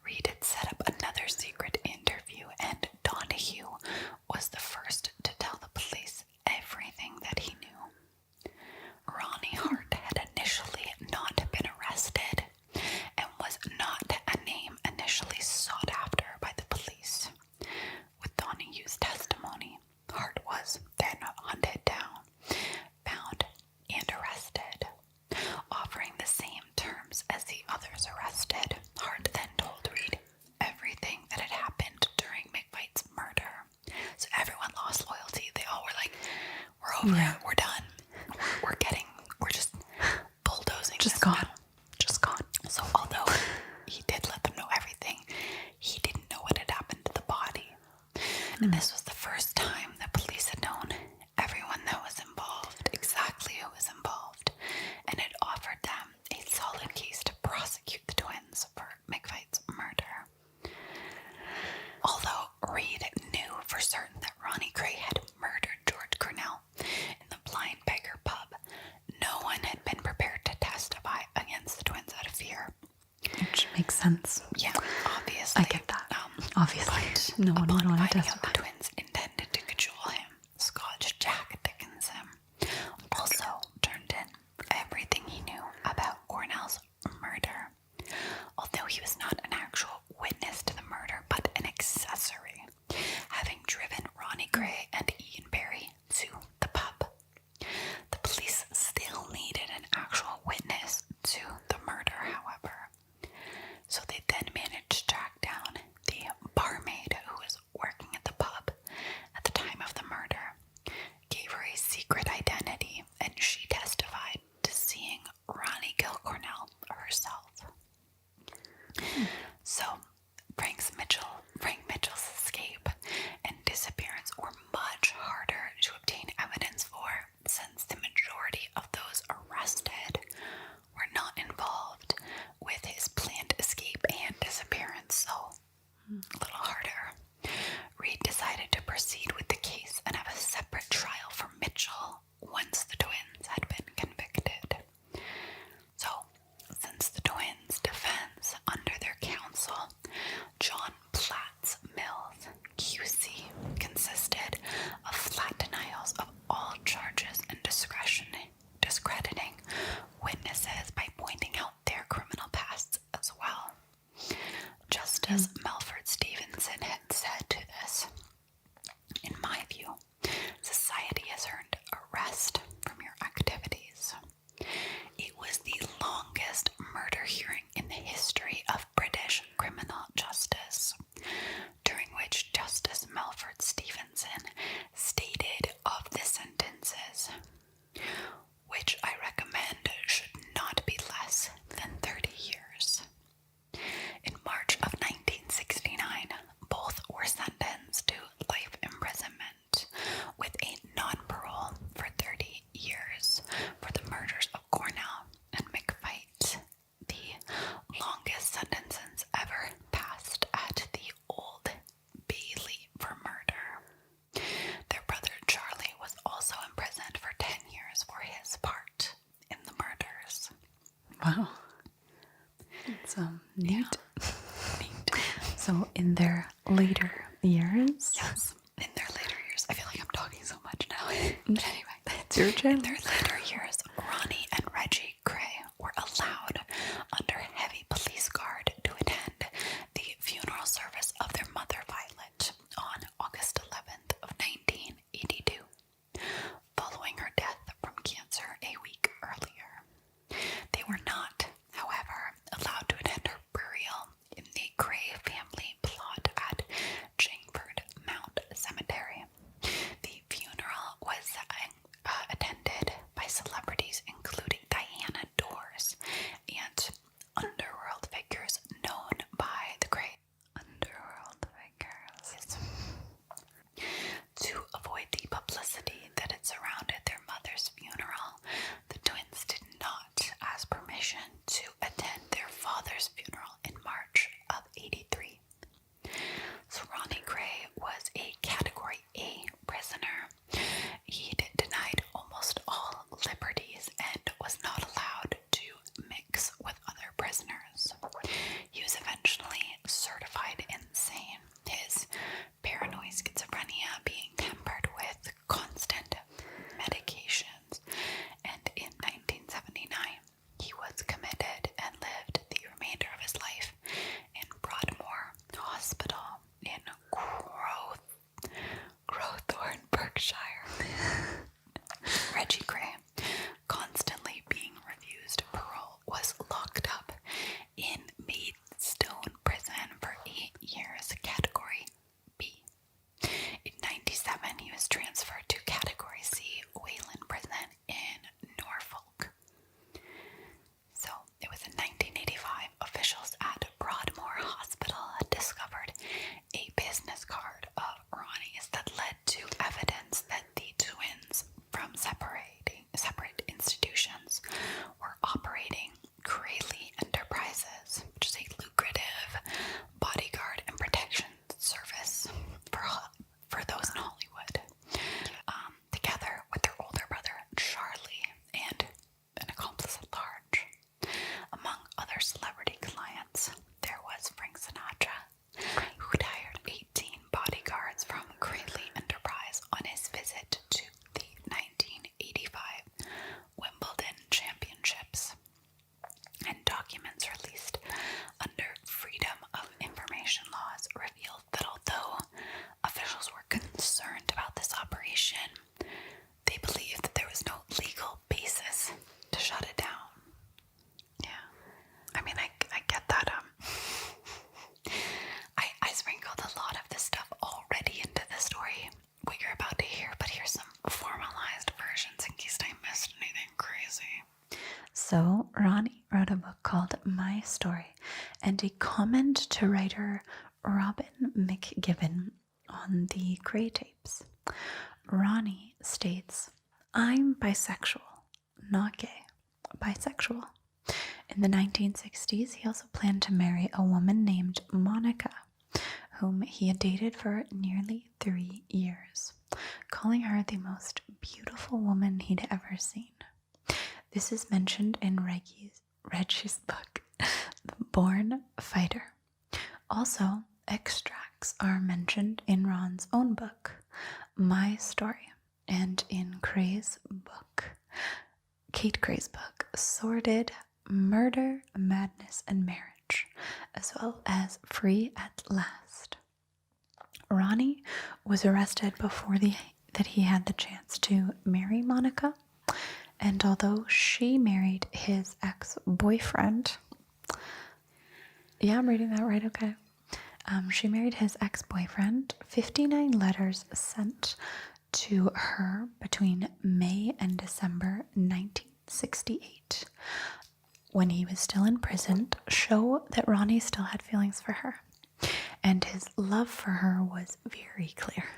Reed had set up another secret interview, and Donahue was the first to tell the police everything that he knew. Ronnie Hart had initially not been arrested and was not a name initially sought after by the police. With Donahue's testimony, Hart was then hunted down, found, and arrested. Offering the same terms as the others arrested, Hart then told Reed everything that had happened during McFight's murder. So everyone lost loyalty. They all were like, we're over it, we're done. We're just bulldozing. Just this gone. now. Just gone. So although he did let them know everything, he didn't know what had happened to the body. And this was the first time that police had known everyone that was involved, exactly who was involved, and had offered them a solid case to prosecute the twins for McFight's murder. Although Reed knew for certain that Ronnie Kray had murdered George Cornell in the Blind Beggar pub, no one had been prepared to testify against the twins out of fear. Which makes sense. Yeah, obviously. I get that. Obviously. No one would Upon want to finding out testify. the twins intended to cajole him, Scotch Jack Dickinson also turned in everything he knew about Cornell's murder. Although he was not an actual witness to the murder, but an accessory, having driven Ronnie Kray and Ian Barry to the pub. The police still needed an actual witness to the murder, however. So they then managed to track down the barmaid who was working at the pub at the time of the murder, gave her a secret identity, and she testified to seeing Ronnie kill Cornell herself. So Frank Mitchell's escape and disappearance were much harder to obtain evidence for, since the majority of those arrested were not involved with his planned escape and disappearance, so a little harder. Reed decided to proceed with the case and have a separate trial for Mitchell once the twins had been convicted. So, since the twins' defense under their counsel, John Platt's Mills, QC, consisted of flat denials of all charges and discrediting witnesses by pointing out their criminal pasts as well. Just as Melford Stevenson had said to this, It's neat. So in their later years. Yes, in their later years. I feel like I'm talking so much now. But anyway, It's your channel. in their later years, Ronnie and Reggie Kray were allowed under heavy police guard to attend the funeral service of their mother Violet on August 11th of 1982, following her death from cancer a week earlier. They were not, however, allowed to attend her burial in the Kray family plot at Chingford Mount Cemetery. The funeral was attended by celebrities including Diana Dors and underworld figures known by the Kray. Underworld figures. To avoid the publicity that had surrounded their mother's funeral, the twins did not ask permission to attend their father's funeral in March of '83. So Ronnie Kray was a Category A prisoner. He'd denied almost all liberties and was not allowed to mix with other prisoners. He was eventually certified insane, his paranoid schizophrenia being tempered with constant medications, and in 1979 he was committed and lived the remainder of his life in Broadmoor Hospital in Crowthorne, Berkshire. Reggie Kray, constantly being refused parole, was locked up in Maidstone Prison for 8 years, Category B. In '97, he was transferred to Category C, Wayland Prison in Norfolk. So, it was in 1985, officials at Broadmoor Hospital had discovered a business card of Ronnie's that led to evidence that the twins from separate institutions were operating Kray Enterprises, which is a lucrative bodyguard and protection service for those in Hollywood, together with their older brother Charlie and an accomplice at large. Among other celebrity clients, there was Frank Sinatra, who hired 18 bodyguards from Kray Enterprise on his visit to the 1985 Wimbledon Championships. And documents released under Freedom of Information laws revealed that although officials were concerned about this operation, they believed that there was no legal basis to shut it down. Yeah. I mean, I get that. I sprinkled a lot of this stuff already into the story, what you're about to hear, but here's some formalized versions in case I missed anything crazy. So Ronnie wrote a book called My Story and a comment to writer Robin McGibbon on the Kray tapes. Ronnie states, "I'm bisexual, not gay, bisexual." In the 1960s, he also planned to marry a woman named Monica, whom he had dated for nearly 3 years, calling her the most beautiful woman he'd ever seen. This is mentioned in Reggie's book, The Born Fighter. Also, extracts are mentioned in Ron's own book, My Story, and in Kate Kray's book, Sordid Murder, Madness, and Marriage, as well as Free at Last. Ronnie was arrested before that he had the chance to marry Monica, and although she married his ex-boyfriend, yeah, I'm reading that right, okay. She married his ex-boyfriend, 59 letters sent to her between May and December 1968, when he was still in prison, show that Ronnie still had feelings for her, and his love for her was very clear.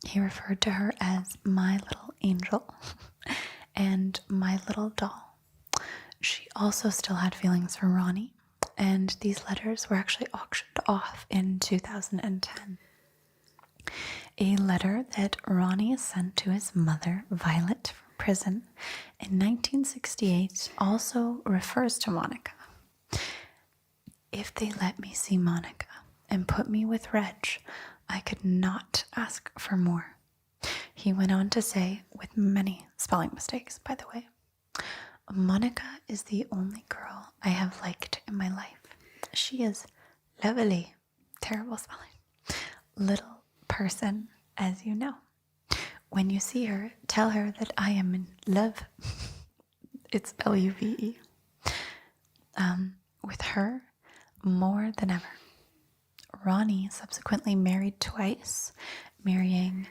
He referred to her as my little angel and my little doll. She also still had feelings for Ronnie, and these letters were actually auctioned off in 2010. A letter that Ronnie sent to his mother, Violet, from prison in 1968 also refers to Monica. If they let me see Monica and put me with Reg, I could not ask for more. He went on to say, with many spelling mistakes, by the way, Monica is the only girl I have liked in my life. She is lovely. Terrible spelling. Little person, as you know. When you see her, tell her that I am in love. It's Luve. With her, more than ever. Ronnie subsequently married twice, marrying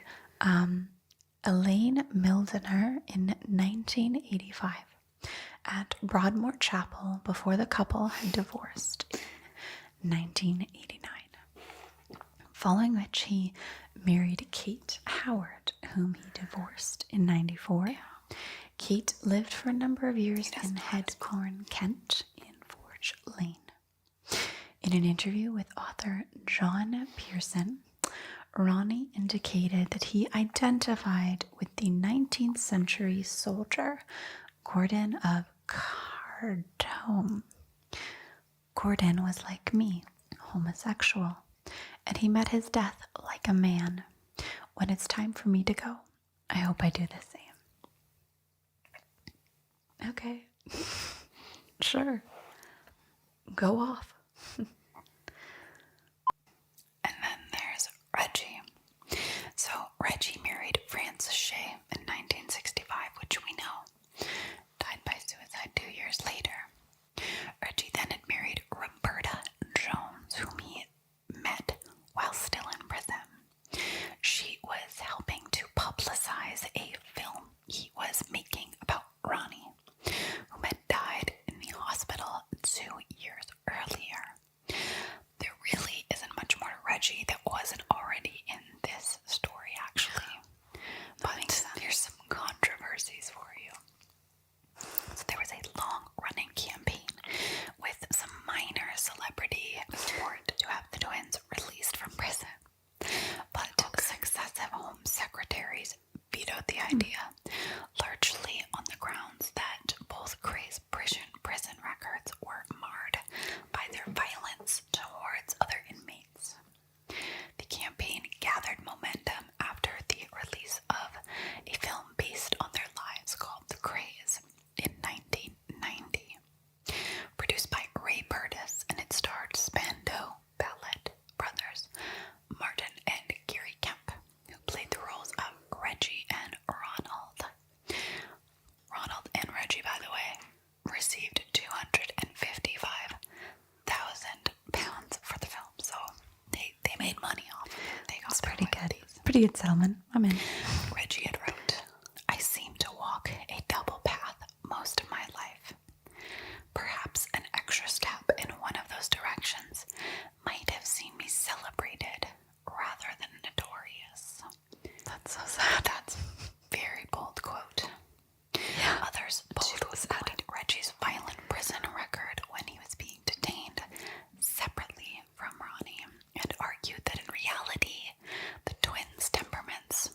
Elaine Mildner in 1985 at Broadmoor Chapel before the couple had divorced in 1989. Following which he married Kate Howard, whom he divorced in 94. Kate lived for a number of years in Headcorn, Kent, in Forge Lane. In an interview with author John Pearson, Ronnie indicated that he identified with the 19th century soldier Gordon of Cardome. Gordon was like me, homosexual, and he met his death like a man. When it's time for me to go, I hope I do the same. Okay. Sure. Go off. And then there's Reggie. So Reggie married Frances Shea in 1965, which we know died by suicide 2 years later. Reggie then had married Roberta Jones, whom he met while still in prison. She was helping to publicize a film he was making about Ronnie, whom had died in the hospital 2 years earlier. There really isn't much more to Reggie that wasn't already in this story, actually. But there's some controversies for you. So there was a long-running campaign with some minor celebrity support to have the twins released from prison. But successive Home Secretaries vetoed the idea, largely on the grounds that both Kray's prison records were marred by their violence towards other inmates. The campaign gathered momentum after the release of a film based on their lives called The Krays in 1990. Produced by Ray Burtis, and it starred Spandau Ballet brothers Martin and Gary Kemp, who played the roles of Reggie and Ronald. Ronald and Reggie, by the way, received £255,000 for the film, so they made money off it. They got It's their pretty good. royalties. Pretty good settlement. I'm in. Reggie had wrote, I seem to walk a double path most of my life. Perhaps an extra step in one of those directions might have seen me celebrated rather than notorious. That's so sad. That's a very bold quote. Yeah. Others bold would point Reggie's violent prison record when he was being detained separately from Ronnie, and argued that in reality, the twins' temperaments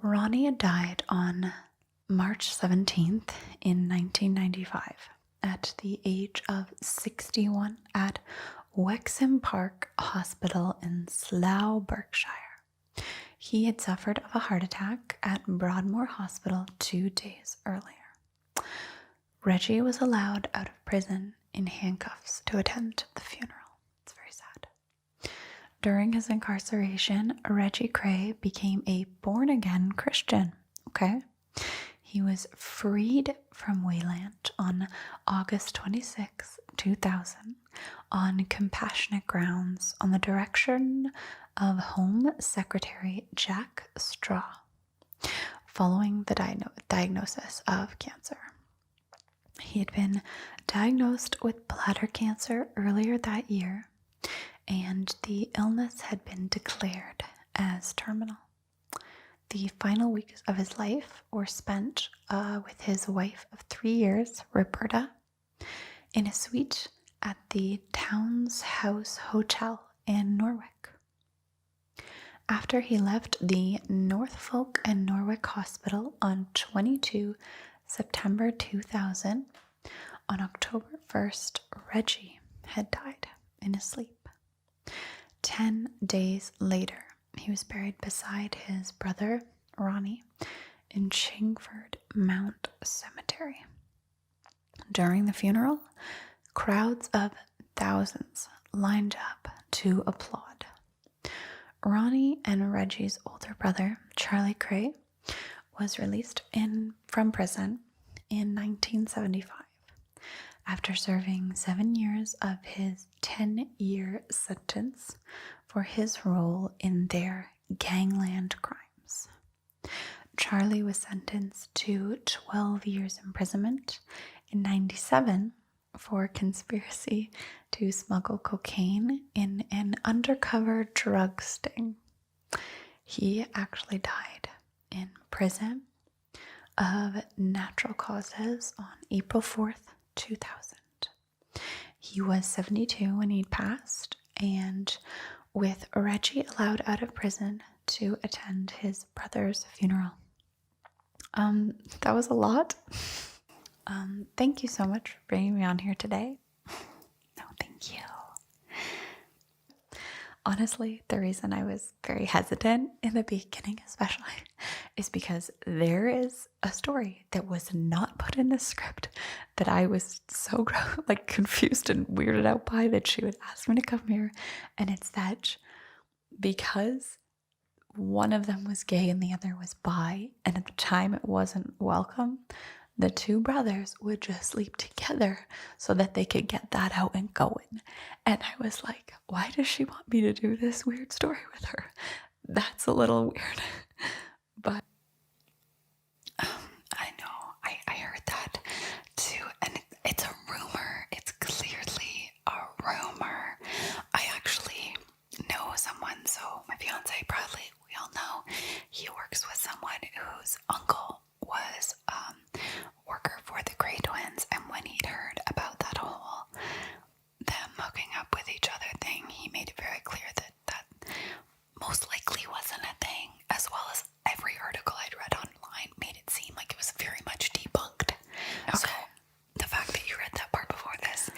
Ronnie had died on March 17th in 1995 at the age of 61 at Wexham Park Hospital in Slough, Berkshire. He had suffered of a heart attack at Broadmoor Hospital 2 days earlier. Reggie was allowed out of prison in handcuffs to attend the funeral. It's very sad. During his incarceration, Reggie Kray became a born-again Christian. Okay? He was freed from Wayland on August 26, 2000, on compassionate grounds on the direction of Home Secretary Jack Straw, following the diagnosis of cancer. He had been diagnosed with bladder cancer earlier that year, and the illness had been declared as terminal. The final weeks of his life were spent with his wife of 3 years, Roberta, in a suite at the Towns House Hotel in Norwich. After he left the Norfolk and Norwich Hospital on 22 September 2000, on October 1st, Reggie had died in his sleep. 10 days later, he was buried beside his brother, Ronnie, in Chingford Mount Cemetery. During the funeral, crowds of thousands lined up to applaud. Ronnie and Reggie's older brother, Charlie Kray, was released from prison in 1975 after serving 7 years of his 10-year sentence for his role in their gangland crimes. Charlie was sentenced to 12 years imprisonment in 1997 for conspiracy to smuggle cocaine in an undercover drug sting. He actually died in prison of natural causes on April 4th, 2000. He was 72 when he'd passed, and with Reggie allowed out of prison to attend his brother's funeral. That was a lot. Thank you so much for bringing me on here today. No, thank you. Honestly, the reason I was very hesitant in the beginning especially is because there is a story that was not put in the script that I was so confused and weirded out by that she would ask me to come here. And it's that because one of them was gay and the other was bi, and at the time it wasn't welcome, the two brothers would just sleep together so that they could get that out and going. And I was like, why does she want me to do this weird story with her? That's a little weird. But I know, I heard that too. And it's a rumor. It's clearly a rumor. I actually know someone, so my fiance Bradley, we all know, he works with someone whose uncle was worker for the Kray Twins, and when he'd heard about that whole them hooking up with each other thing, he made it very clear that that most likely wasn't a thing, as well as every article I'd read online made it seem like it was very much debunked. Okay. So the fact that you read that part before this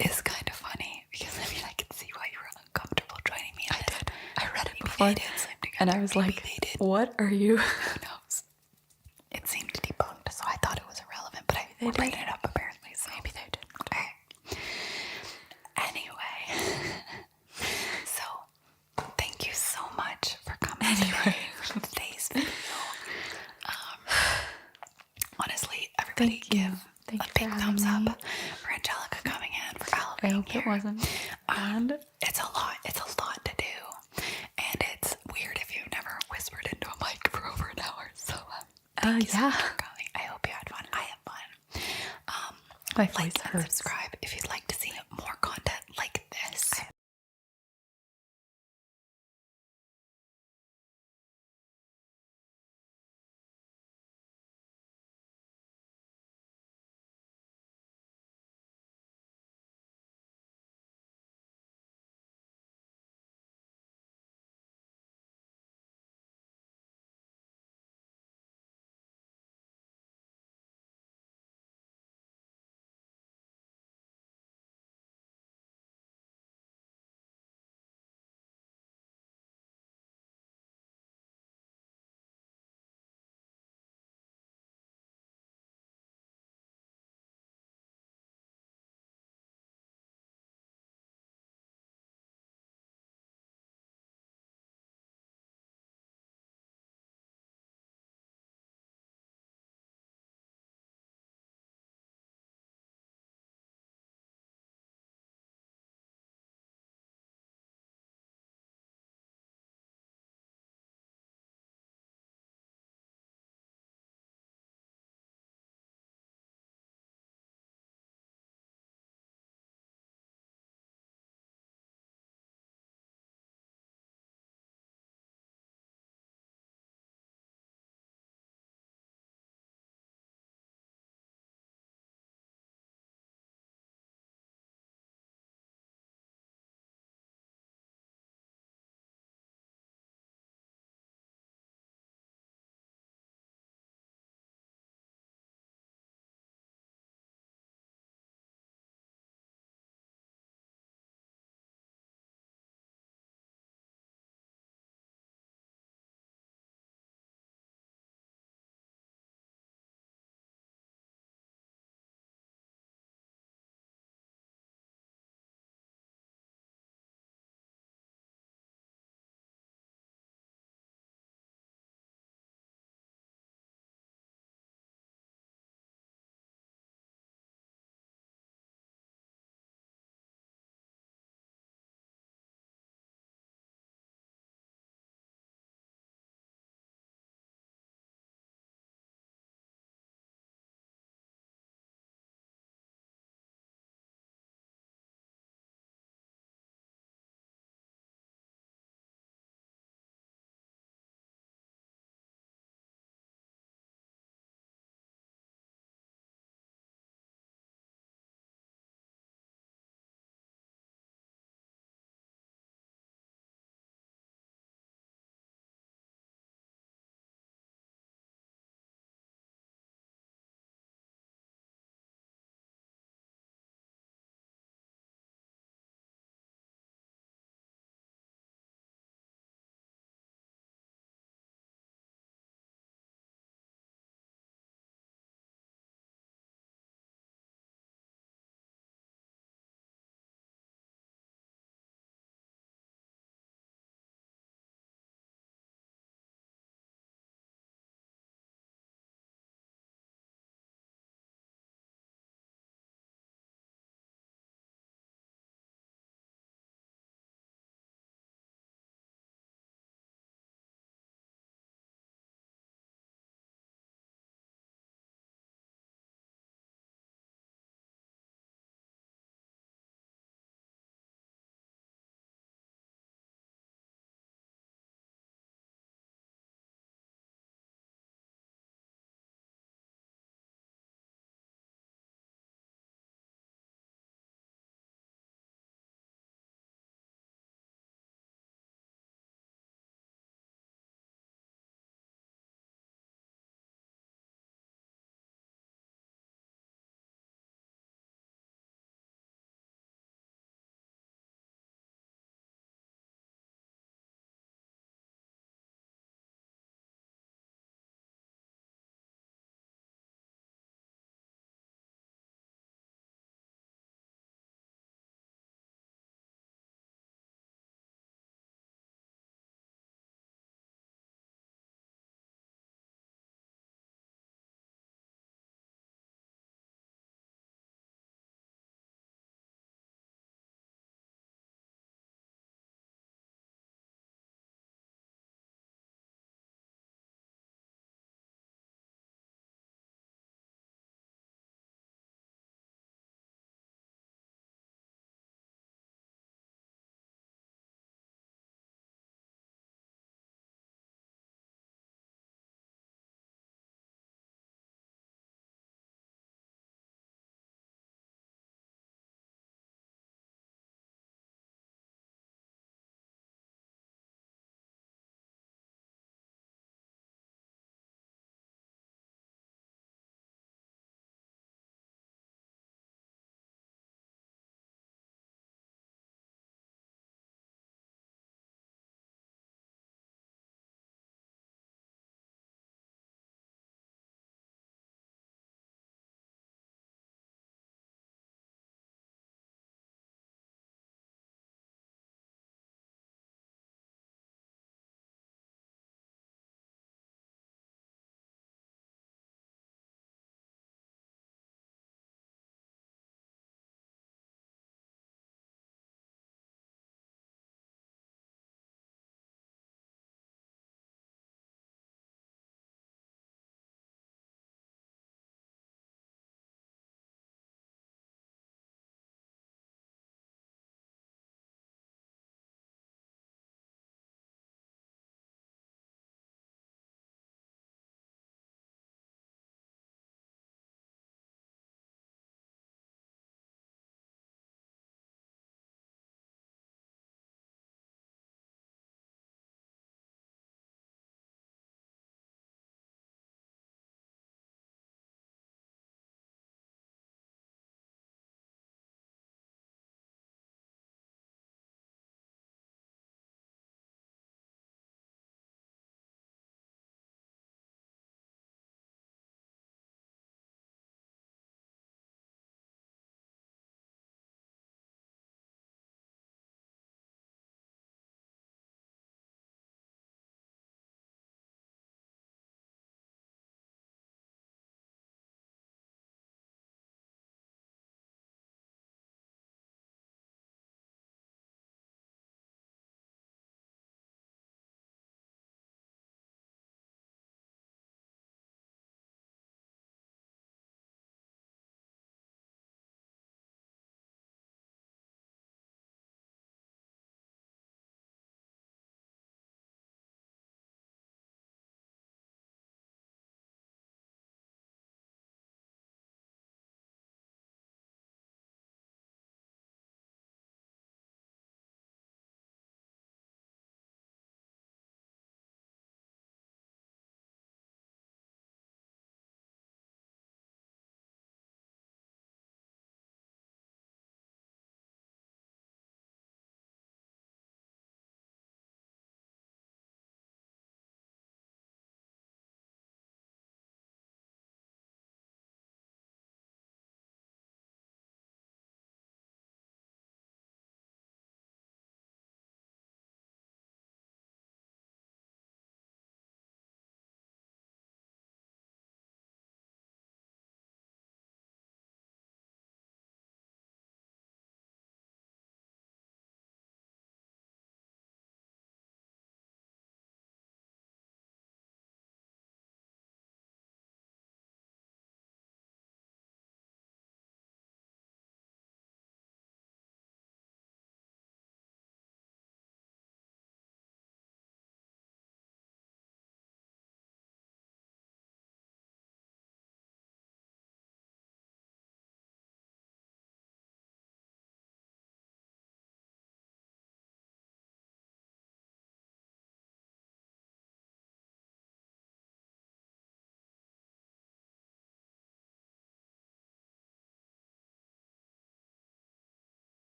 is kind of funny, because I mean I can see why you were uncomfortable joining me. I did. I read it before, and I was like, what are you? Who knows? It seemed debunked, so I thought it was irrelevant, but we're bringing it up apparently, so maybe they didn't. Okay. Anyway, so thank you so much for coming today for today's video. Honestly, everybody give a big thumbs up for Angelica coming in, for Al being here. I hope it wasn't. And it's a lot to do, and it's weird if you've never whispered into a mic for over an hour, so thank you so much for coming. I hope you had fun. I had fun. My voice hurts. Subscribe.